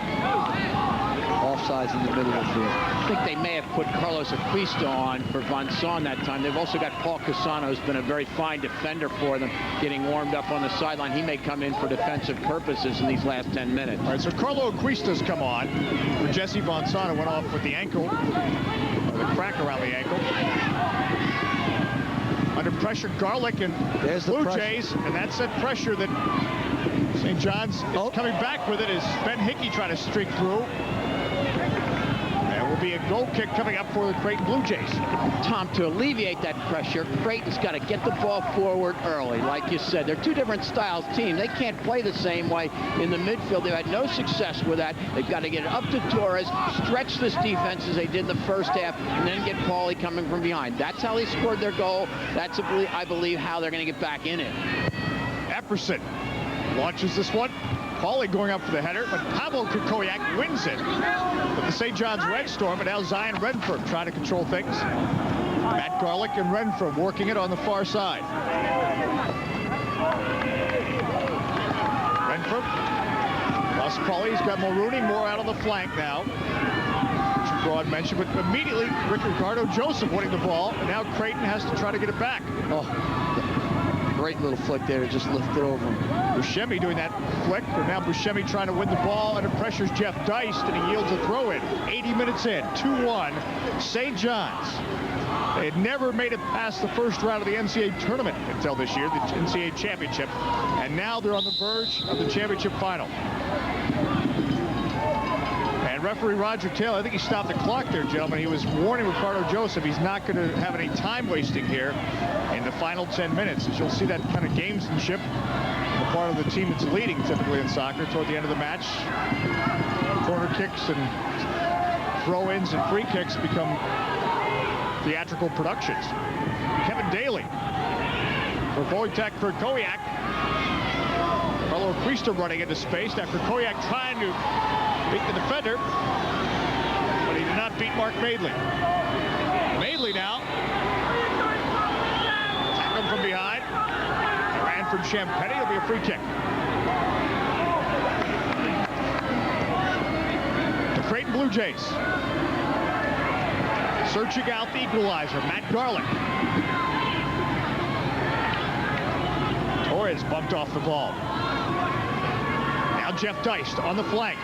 Offsides in the middle of the field. I think they may have put Carlos Acquisto on for Von Son that time. They've also got Paul Cassano, who's been a very fine defender for them, getting warmed up on the sideline. He may come in for defensive purposes in these last 10 minutes. All right, so Carlo Acquisto's come on for Jesse Von Son, who went off with the ankle, or the crack around the ankle. Under pressure, Garlick and Blue Jays, and that's that pressure that St. John's is coming back with it as Ben Hickey trying to streak through. There will be a goal kick coming up for the Creighton Blue Jays. Tom, to alleviate that pressure, Creighton's got to get the ball forward early. Like you said, they're two different styles team. They can't play the same way in the midfield. They've had no success with that. They've got to get it up to Torres, stretch this defense as they did in the first half, and then get Pauly coming from behind. That's how they scored their goal. That's, I believe, how they're going to get back in it. Epperson launches this one. Pauly going up for the header, but Pablo Krakowiak wins it. But the St. John's Red Storm, and now Zion Redford trying to control things. Matt Garlick and Redford working it on the far side. Redford. Plus Pauly's got Mulrooney more out on the flank now. Which Broad mentioned, but immediately Ricardo Joseph winning the ball, and now Creighton has to try to get it back. Oh. Great little flick there to just lift it over him. Buscemi doing that flick, but now Buscemi trying to win the ball. Under pressure's Jeff Deist, and he yields a throw in. 80 minutes in, 2-1, St. John's. They had never made it past the first round of the NCAA tournament until this year, the NCAA championship. And now they're on the verge of the championship final. And referee Roger Taylor, I think he stopped the clock there, gentlemen. He was warning Ricardo Joseph he's not going to have any time wasting here in the final 10 minutes. As you'll see that kind of gamesmanship on the part of the team that's leading typically in soccer toward the end of the match. Corner kicks and throw-ins and free kicks become theatrical productions. Kevin Daly for Wojtek Krakowiak. Carlo Cuesta running into space. Now Krakowiak trying to beat the defender, but he did not beat Mark Madeley. Madeley now. Attack him from behind. Ran from Champetti. It'll be a free kick. The Creighton Blue Jays searching out the equalizer, Matt Garlick. Torres bumped off the ball. Now Jeff Deist on the flank.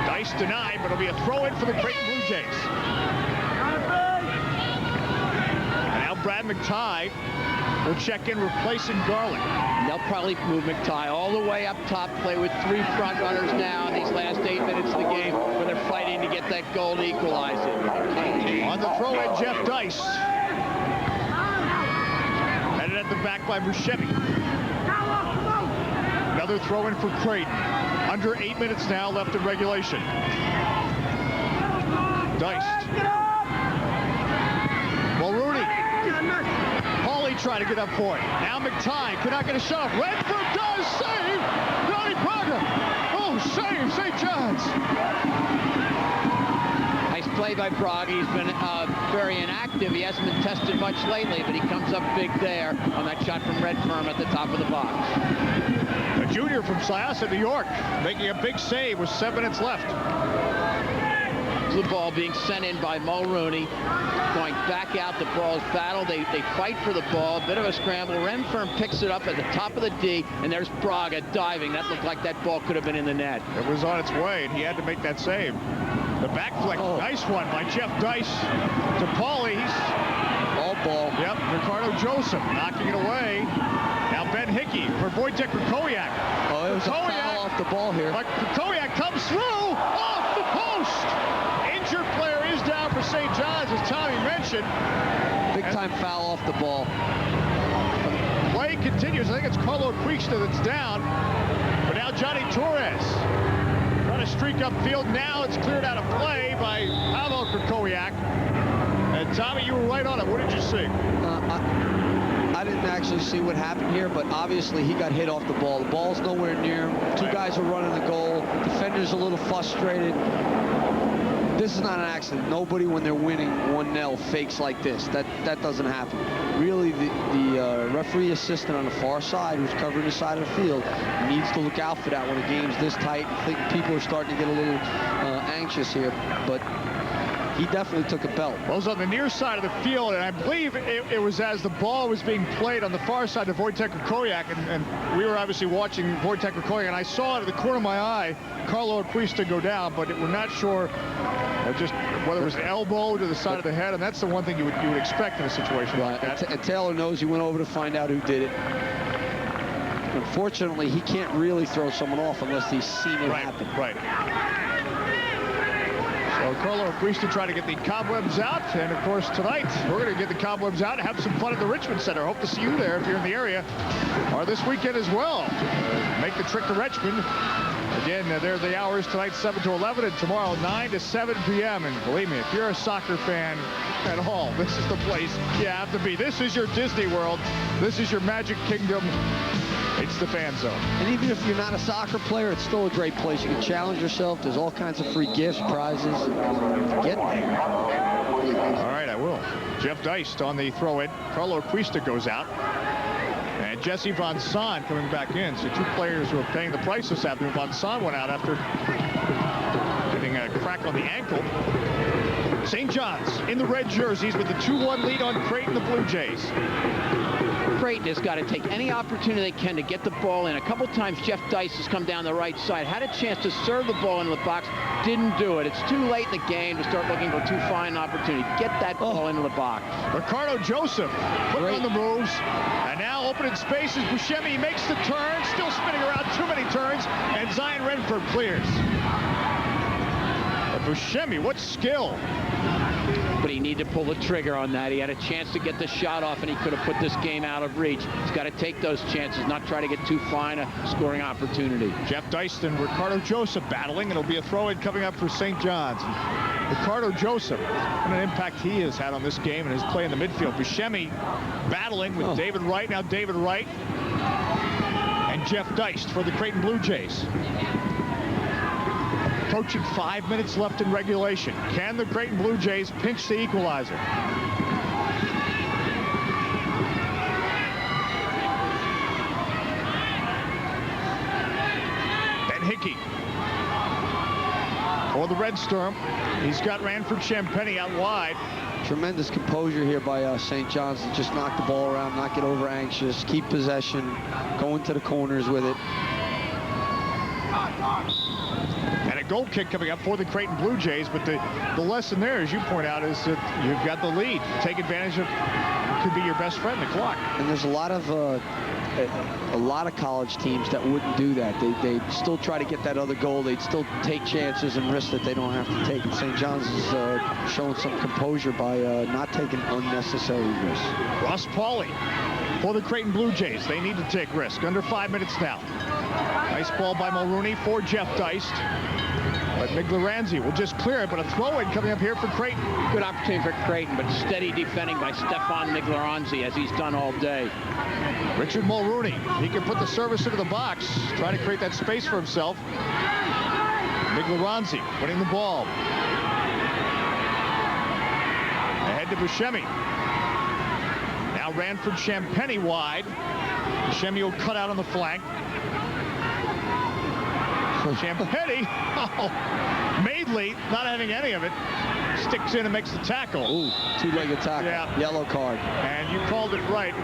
Deist denied, but it'll be a throw-in for the Creighton Blue Jays. And now Brad McTighe will check in, replacing Garlick. They'll probably move McTighe all the way up top, play with 3 front runners now in these last 8 minutes of the game where they're fighting to get that goal to equalize it. On the throw-in, Jeff Deist. Headed at the back by Buscemi. Another throw-in for Creighton. Under 8 minutes now left in regulation. Deist. Mulrooney. Pauly trying to get up for it. Now McTighe cannot get a shot off. Redford does save. Ronnie Braga. Oh, save St. John's. Nice play by Braga. He's been very inactive. He hasn't been tested much lately, but he comes up big there on that shot from Redfern at the top of the box. A junior from Syosset, New York, making a big save with 7 minutes left. The ball being sent in by Mulrooney. Going back out, the ball's battle. They fight for the ball. A bit of a scramble. Renfern picks it up at the top of the D, and there's Braga diving. That looked like that ball could have been in the net. It was on its way, and he had to make that save. The back flick, nice one by Jeff Deist to Pauly. All ball. Yep, Ricardo Joseph knocking it away. Now Ben Hickey for Wojtek Krakowiak. Oh, it was a foul off the ball here. But Krakowiak comes through off the post. Injured player is down for St. John's, as Tommy mentioned. Big time foul off the ball. Play continues. I think it's Carlo Cuesta that's down. But now Johnny Torres trying to streak upfield. Now it's cleared out of play by Pavel Krakowiak. And Tommy, you were right on it. What did you see? I didn't actually see what happened here, but obviously he got hit off the ball. The ball's nowhere near him. Two guys are running the goal. Defender's a little frustrated. This is not an accident. Nobody, when they're winning 1-0, fakes like this. That doesn't happen. Really, the referee assistant on the far side, who's covering the side of the field, needs to look out for that when a game's this tight. I think people are starting to get a little anxious here, but he definitely took a belt. Well, it was on the near side of the field, and I believe it was as the ball was being played on the far side of Wojtek Krakowiak, and we were obviously watching Wojtek Krakowiak, and I saw it at the corner of my eye, Carlo Cuesta go down, but we're not sure just whether it was an elbow to the side of the head, and that's the one thing you would expect in a situation like that. And Taylor knows. He went over to find out who did it. Unfortunately, he can't really throw someone off unless he's seen it happen. Right. So Carlo Cuesta trying to get the cobwebs out, and of course tonight we're going to get the cobwebs out and have some fun at the Richmond Center. Hope to see you there if you're in the area, or this weekend as well. Make the trip to Richmond. Again, there are the hours tonight, 7 to 11, and tomorrow 9 to 7 p.m. And believe me, if you're a soccer fan at all, this is the place you have to be. This is your Disney World. This is your Magic Kingdom. It's the Fan Zone. And even if you're not a soccer player, it's still a great place. You can challenge yourself. There's all kinds of free gifts, prizes. Get there. All right, I will. Jeff Deist on the throw-in. Carlo Cuesta goes out. And Jesse Von Son coming back in. So two players who are paying the price this afternoon. Von Son went out after getting a crack on the ankle. St. John's in the red jerseys with the 2-1 lead on Creighton, the Blue Jays. Creighton has got to take any opportunity they can to get the ball in. A couple times Jeff Dice has come down the right side, had a chance to serve the ball into the box, didn't do it. It's too late in the game to start looking for too fine an opportunity. Get that ball into the box. Ricardo Joseph putting on the moves, and now opening spaces. Buscemi makes the turn, still spinning around, too many turns, and Zion Renford clears. But Buscemi, what skill. But he needed to pull the trigger on that. He had a chance to get the shot off, and he could have put this game out of reach. He's got to take those chances, not try to get too fine a scoring opportunity. Jeff Dice and Ricardo Joseph battling. It'll be a throw-in coming up for St. John's. Ricardo Joseph, what an impact he has had on this game and his play in the midfield. Buscemi battling with David Wright. Now David Wright and Jeff Dice for the Creighton Blue Jays. Approaching 5 minutes left in regulation. Can the Creighton Blue Jays pinch the equalizer? Ben Hickey for the Red Storm. He's got Ranford Champagny out wide. Tremendous composure here by St. John's to just knock the ball around, not get over anxious, keep possession, go into the corners with it. And a goal kick coming up for the Creighton Blue Jays, but the lesson there, as you point out, is that you've got the lead. Take advantage of it could be your best friend, the clock. And there's a lot of college teams that wouldn't do that. They'd still try to get that other goal. They'd still take chances and risks that they don't have to take. And St. John's is showing some composure by not taking unnecessary risks. Ross Pauly for the Creighton Blue Jays. They need to take risk. Under 5 minutes now. Nice ball by Mulrooney for Jeff Dice. But Miglaranzi will just clear it, but a throw-in coming up here for Creighton. Good opportunity for Creighton, but steady defending by Stefan Miglaranzi, as he's done all day. Richard Mulrooney, he can put the service into the box, trying to create that space for himself. Miglaranzi winning the ball. Ahead to Buscemi. Now Ranford Champagny wide. Buscemi will cut out on the flank. Champagny, Madeley, not having any of it, sticks in and makes the tackle. Ooh, two-legged tackle, yellow card. And you called it right.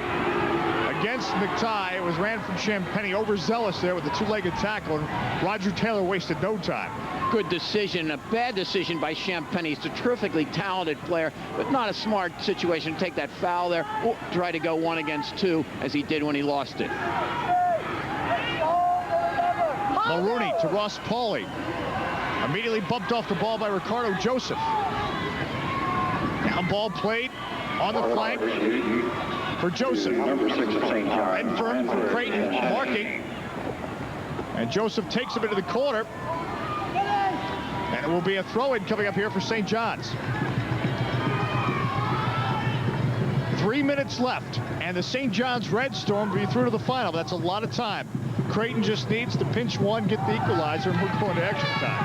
Against McTye, it was Ranford Champagny overzealous there with the two-legged tackle, and Roger Taylor wasted no time. Good decision, a bad decision by Champagny. He's a terrifically talented player, but not a smart situation to take that foul there. Try to go 1 against 2, as he did when he lost it. Mulrooney to Ross Pauly. Immediately bumped off the ball by Ricardo Joseph. Down ball played on the flank for Joseph. Redfern from Creighton marking. And Joseph takes him into the corner. And it will be a throw-in coming up here for St. John's. 3 minutes left, and the St. John's Red Storm will be through to the final. That's a lot of time. Creighton just needs to pinch one, get the equalizer, and we're going to extra time.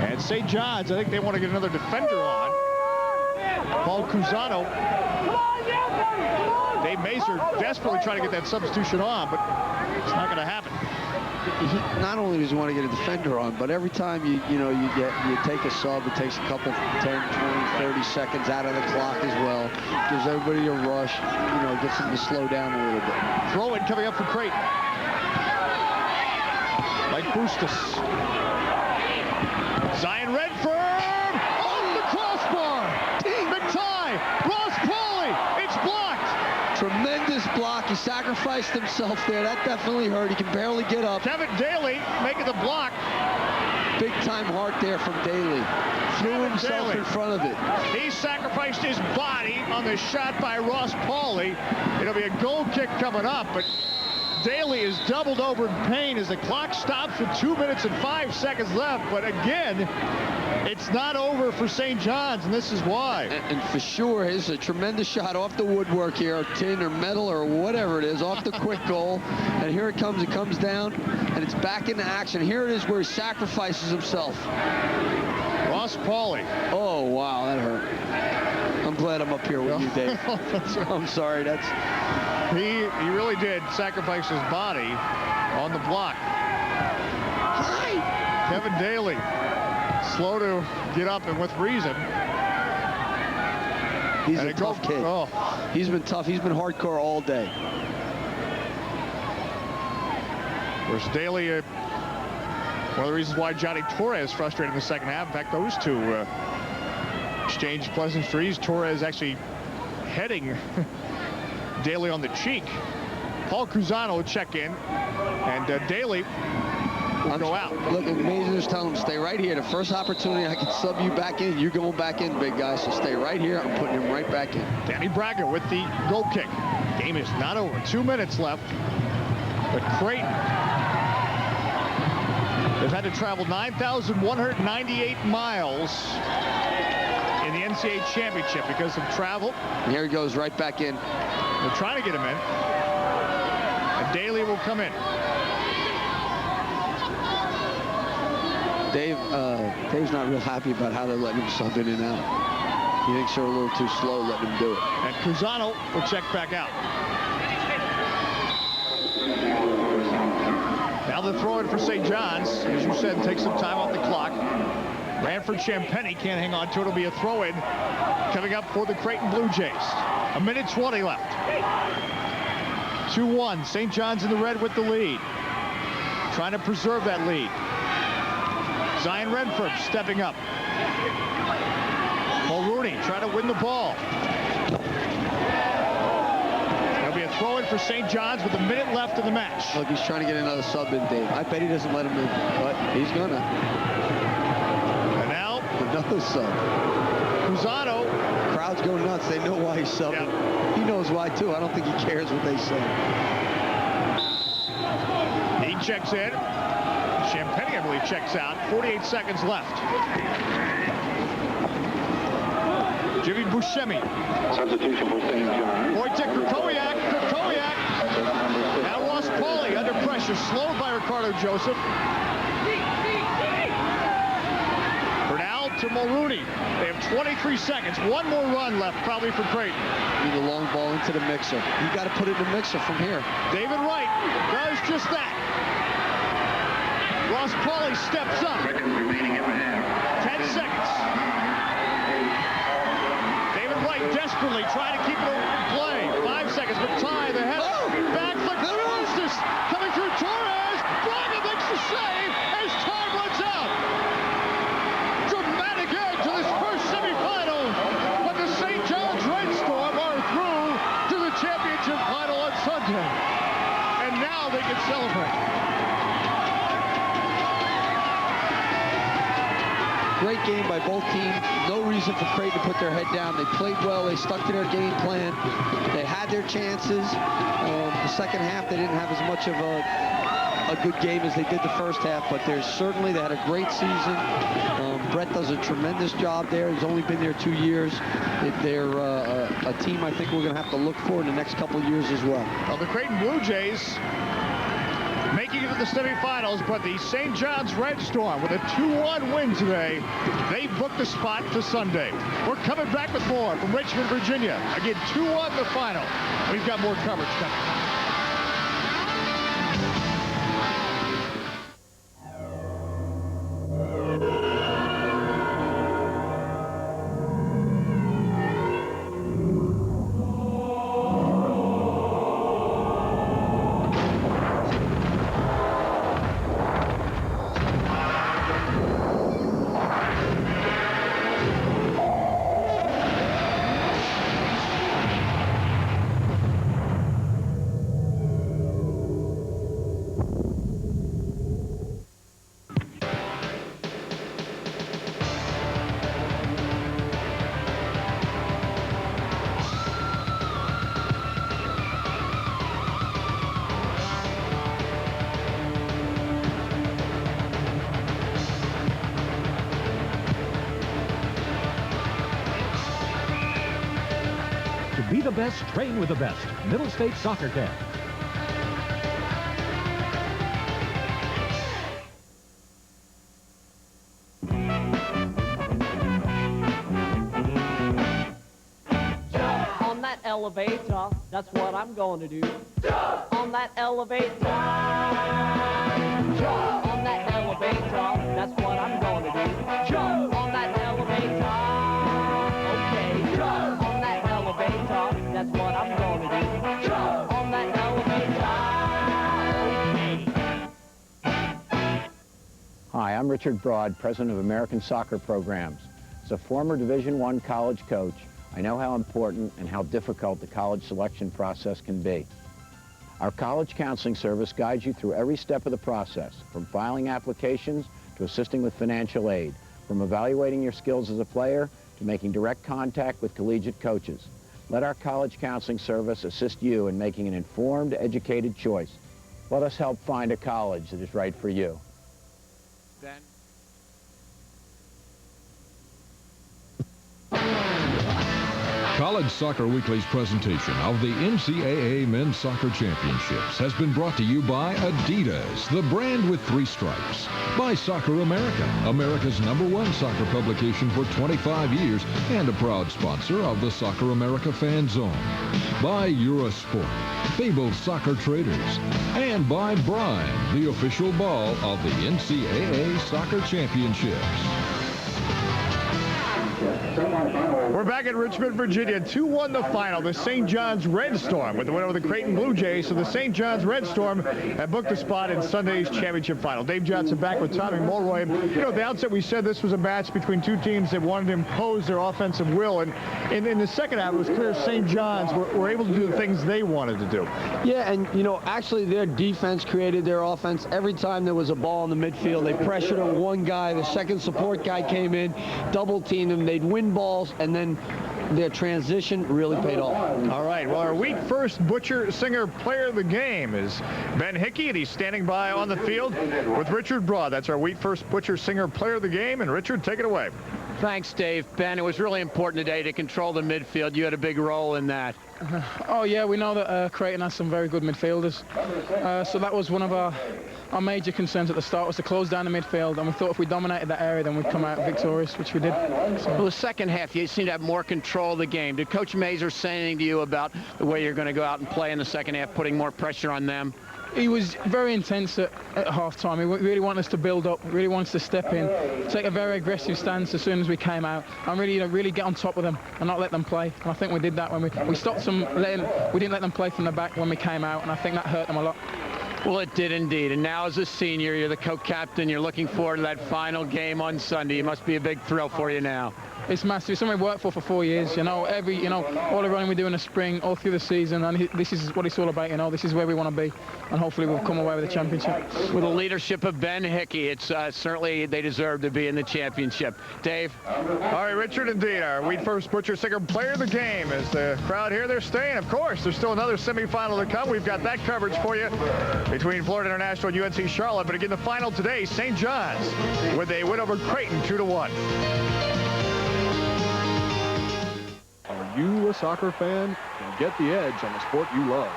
And St. John's, I think they want to get another defender on. Paul Cusano. Dave Mazur desperately trying to get that substitution on, but it's not going to happen. Not only does he want to get a defender on, but every time you take a sub, it takes a couple 10, 20, 30 seconds out of the clock as well. Gives everybody a rush, gets them to slow down a little bit. Throw in coming up for Creighton. Like Bustos. Zion Redfern on the crossbar. McTye, Ross Pauly, it's blocked. Tremendous block. He sacrificed himself there. That definitely hurt. He can barely get up. Kevin Daly making the block. Big time heart there from Daly. Threw himself in front of it. He sacrificed his body on the shot by Ross Pauly. It'll be a goal kick coming up, but Daly is doubled over in pain as the clock stops with 2 minutes and 5 seconds left. But again, it's not over for St. John's, and this is why. And for sure, it's a tremendous shot off the woodwork here, or tin or metal or whatever it is, off the quick goal. And here it comes down, and it's back into action. Here it is where he sacrifices himself. Ross Pauly. Oh, wow, that hurt. I'm glad I'm up here with you, Dave. I'm sorry, He really did sacrifice his body on the block. Hi. Kevin Daly, slow to get up and with reason. He's a tough kid. Oh. He's been tough. He's been hardcore all day. Of course, Daly, one of the reasons why Johnny Torres frustrated in the second half. In fact, those two exchanged pleasantries. Torres actually heading Daly on the cheek. Paul Cruzano will check in, and Daly will go out. Look, Mazur's telling him, stay right here. The first opportunity I can sub you back in, you're going back in, big guy. So stay right here. I'm putting him right back in. Danny Braga with the goal kick. Game is not over. 2 minutes left. But Creighton, they've had to travel 9,198 miles in the NCAA championship because of travel. And here he goes right back in. They're trying to get him in. And Daly will come in. Dave's not real happy about how they're letting him sub in and out. He thinks they're a little too slow letting him do it. And Cruzano will check back out. Now the throw-in for St. John's, as you said, takes some time off the clock. Ranford Champagny can't hang on to it. It'll be a throw-in coming up for the Creighton Blue Jays. 1:20 left. 2-1. St. John's in the red with the lead. Trying to preserve that lead. Zion Renford stepping up. Mulrooney trying to win the ball. There'll be a throw-in for St. John's with a minute left in the match. Look, he's trying to get another sub in, Dave. I bet he doesn't let him in, but he's gonna. And now another sub. Cruzano. Crowd's going nuts. They know why he's subbing. Yep. He knows why too. I don't think he cares what they say. He checks in. Champagny, I believe, checks out. 48 seconds left. Jimmy Buscemi. Substitution for St. John. Wojtek Krakowiak. Now Ross Pauly under pressure, slowed by Ricardo Joseph. Bernal to Mulrooney. They have 23 seconds. One more run left, probably for Creighton. Need a long ball into the mixer. You got to put it in the mixer from here. David Wright does just that. Ross Pauly steps up. 10 seconds. David Wright desperately trying to keep it in play. 5 seconds, but tie the head. Back flick to Rostis. Coming through Torres. Braga makes the save as time runs out. Dramatic end to this first semifinal. But the St. John's Red Storm are through to the championship final on Sunday. And now they can celebrate. Great game by both teams. No reason for Creighton to put their head down. They played well. They stuck to their game plan. They had their chances. The second half, they didn't have as much of a good game as they did the first half, but they had a great season. Brett does a tremendous job there. He's only been there 2 years. They're a team I think we're going to have to look for in the next couple of years as well. Well, the Creighton Blue Jays making it to the semifinals, but the St. John's Red Storm with a 2-1 win today, they booked the spot to Sunday. We're coming back with more from Richmond, Virginia. Again, 2-1 the final. We've got more coverage coming. Be the best, train with the best. Middle State Soccer Camp. On that elevator, that's what I'm going to do. On that elevator. On that elevator, that's what I'm going to do. On that elevator. Okay. On that Richard Broad, president of American Soccer Programs. As a former Division I college coach, I know how important and how difficult the college selection process can be. Our college counseling service guides you through every step of the process, from filing applications to assisting with financial aid, from evaluating your skills as a player to making direct contact with collegiate coaches. Let our college counseling service assist you in making an informed, educated choice. Let us help find a college that is right for you. Ben? College Soccer Weekly's presentation of the NCAA Men's Soccer Championships has been brought to you by Adidas, the brand with 3 stripes. By Soccer America, America's #1 soccer publication for 25 years and a proud sponsor of the Soccer America Fan Zone. By Eurosport, fabled soccer traders. And by Brine, the official ball of the NCAA Soccer Championships. We're back in Richmond, Virginia. 2-1 the final. The St. John's Red Storm with the win over the Creighton Blue Jays. So the St. John's Red Storm have booked a spot in Sunday's championship final. Dave Johnson back with Tommy Mulroy. You know, at the outset we said this was a match between two teams that wanted to impose their offensive will. And in the second half, it was clear St. John's were able to do the things they wanted to do. Yeah, and, you know, actually their defense created their offense. Every time there was a ball in the midfield, they pressured one guy. The second support guy came in, double-teamed him. They'd win balls, and then their transition really paid off. All right, well, our week first Butcher Singer player of the game is Ben Hickey, and he's standing by on the field with Richard Broad. That's our week first Butcher Singer player of the game, and Richard, take it away. Thanks, Dave. Ben, it was really important today to control the midfield. You had a big role in that. Oh, yeah, we know that Creighton has some very good midfielders. So that was one of our major concerns at the start, was to close down the midfield, and we thought if we dominated that area, then we'd come out victorious, which we did. So. Well, the second half, you seemed to have more control of the game. Did Coach Mazur say anything to you about the way you're going to go out and play in the second half, putting more pressure on them? He was very intense at half-time. He really wanted us to build up, really wanted us to step in, take a very aggressive stance as soon as we came out, and really get on top of them and not let them play. And I think we did that when we stopped them, we didn't let them play from the back when we came out, and I think that hurt them a lot. Well, it did indeed. And now as a senior, you're the co-captain. You're looking forward to that final game on Sunday. It must be a big thrill for you now. It's massive. It's something we worked for 4 years. You know, all the running we do in the spring, all through the season, and this is what it's all about. You know, this is where we want to be, and hopefully we'll come away with the championship. With the leadership of Ben Hickey, it's certainly they deserve to be in the championship. Dave. All right, Richard, indeed, our week first Butcher Singer player of the game. As the crowd here, they're staying. Of course, there's still another semifinal to come. We've got that coverage for you between Florida International and UNC Charlotte. But again, the final today, St. John's with a win over Creighton 2-1. Are you a soccer fan? Then get the edge on the sport you love.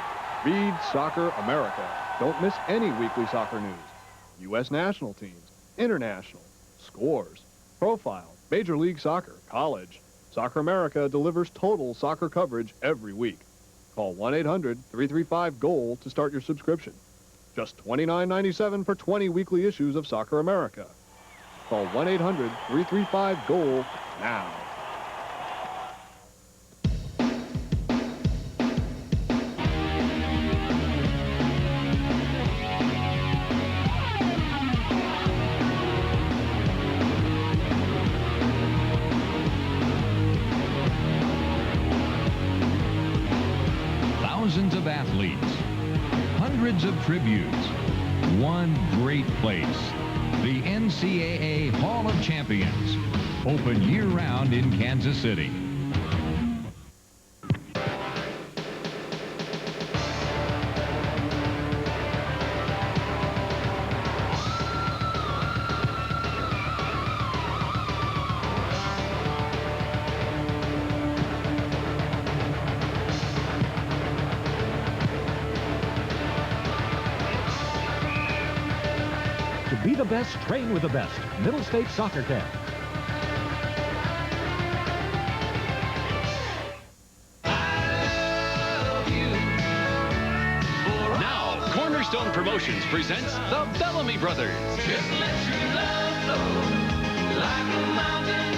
Read Soccer America. Don't miss any weekly soccer news. U.S. national teams, international, scores, profile, Major League Soccer, college. Soccer America delivers total soccer coverage every week. Call 1-800-335-GOAL to start your subscription. Just $29.97 for 20 weekly issues of Soccer America. Call 1-800-335-GOAL now. Thousands of athletes, hundreds of tributes, one great place, the NCAA Hall of Champions, open year-round in Kansas City. To be the best, train with the best. Middle State Soccer Camp. Now, Cornerstone Promotions presents the Bellamy Brothers.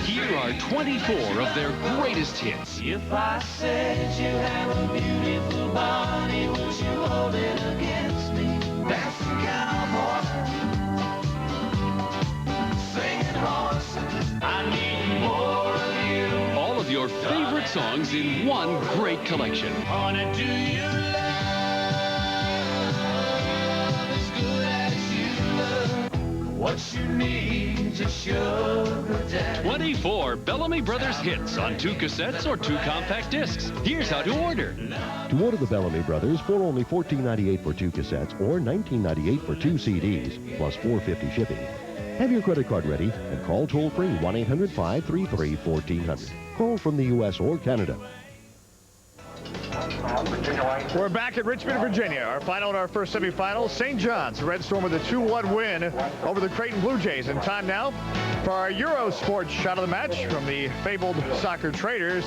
Here are 24 of their greatest hits. If I said you have a beautiful body, would you hold it against me? That's the cowboy. your favorite songs in one great collection. Wanna do you love as good as you love? What you need to show daddy. 24 Bellamy Brothers hits on 2 cassettes or 2 compact discs. Here's how to order. To order the Bellamy Brothers for only $14.98 for 2 cassettes or $19.98 for 2 CDs, plus $4.50 shipping, have your credit card ready and call toll-free 1-800-533-1400. Call from the U.S. or Canada. We're back at Richmond, Virginia. Our final in our first semifinal. St. John's, the Red Storm with a 2-1 win over the Creighton Blue Jays. And time now for our Euro Sports shot of the match from the fabled Soccer Traders.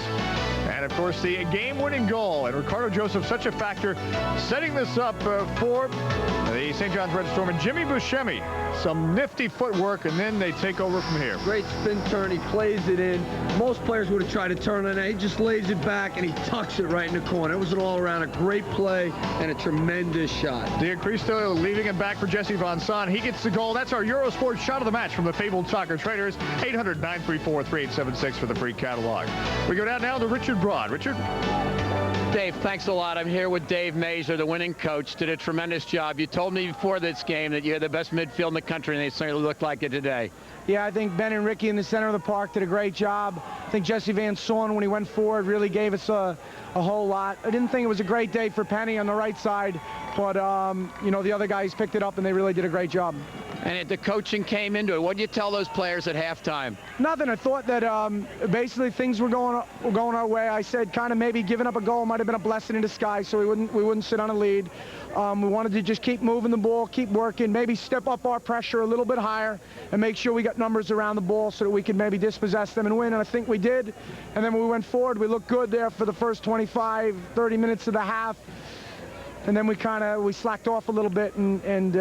And, of course, the game-winning goal. And Ricardo Joseph, such a factor, setting this up for the St. John's Red Storm. And Jimmy Buscemi, some nifty footwork, and then they take over from here. Great spin turn. He plays it in. Most players would have tried to turn on it. He just lays it back, and he tucks it right in the corner. It was an all-around, a great play, and a tremendous shot. D'Acristo leaving it back for Jesse Von Son. He gets the goal. That's our Euro Sports shot of the match from the fabled Soccer Traders. 800-934-3876 for the free catalog. We go down now to Richard Broad. Richard? Dave, thanks a lot. I'm here with Dave Mazur, the winning coach. Did a tremendous job. You told me before this game that you had the best midfield in the country, and they certainly looked like it today. Yeah, I think Ben and Ricky in the center of the park did a great job. I think Jesse Van Soen, when he went forward, really gave us a whole lot. I didn't think it was a great day for Penny on the right side, but, you know, the other guys picked it up, and they really did a great job. And the coaching came into it. What did you tell those players at halftime? Nothing. I thought that basically things were going our way. I said kind of maybe giving up a goal might have been a blessing in disguise, so we wouldn't sit on a lead. We wanted to just keep moving the ball, keep working, maybe step up our pressure a little bit higher, and make sure we got numbers around the ball so that we could maybe dispossess them and win. And I think we did. And then when we went forward, we looked good there for the first 25, 30 minutes of the half. And then we slacked off a little bit and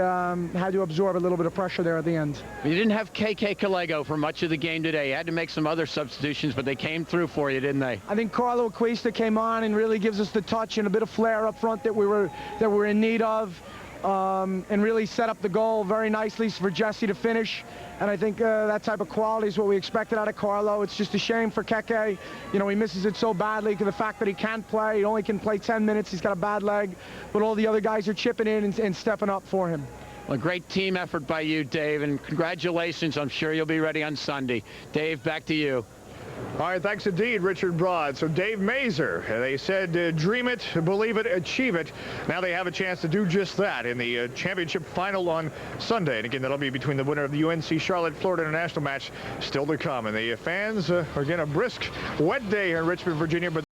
had to absorb a little bit of pressure there at the end. You didn't have KK Callego for much of the game today. You had to make some other substitutions, but they came through for you, didn't they? I think Carlo Acquista came on and really gives us the touch and a bit of flair up front that we're in need of, and really set up the goal very nicely for Jesse to finish. And I think that type of quality is what we expected out of Carlo. It's just a shame for Keke. You know, he misses it so badly because of the fact that he can't play. He only can play 10 minutes. He's got a bad leg. But all the other guys are chipping in and stepping up for him. Well, a great team effort by you, Dave, and congratulations. I'm sure you'll be ready on Sunday. Dave, back to you. All right, thanks indeed, Richard Broad. So Dave Mazur, they said dream it, believe it, achieve it. Now they have a chance to do just that in the championship final on Sunday. And again, that'll be between the winner of the UNC Charlotte Florida International match still to come. And the fans are getting a brisk, wet day here in Richmond, Virginia. But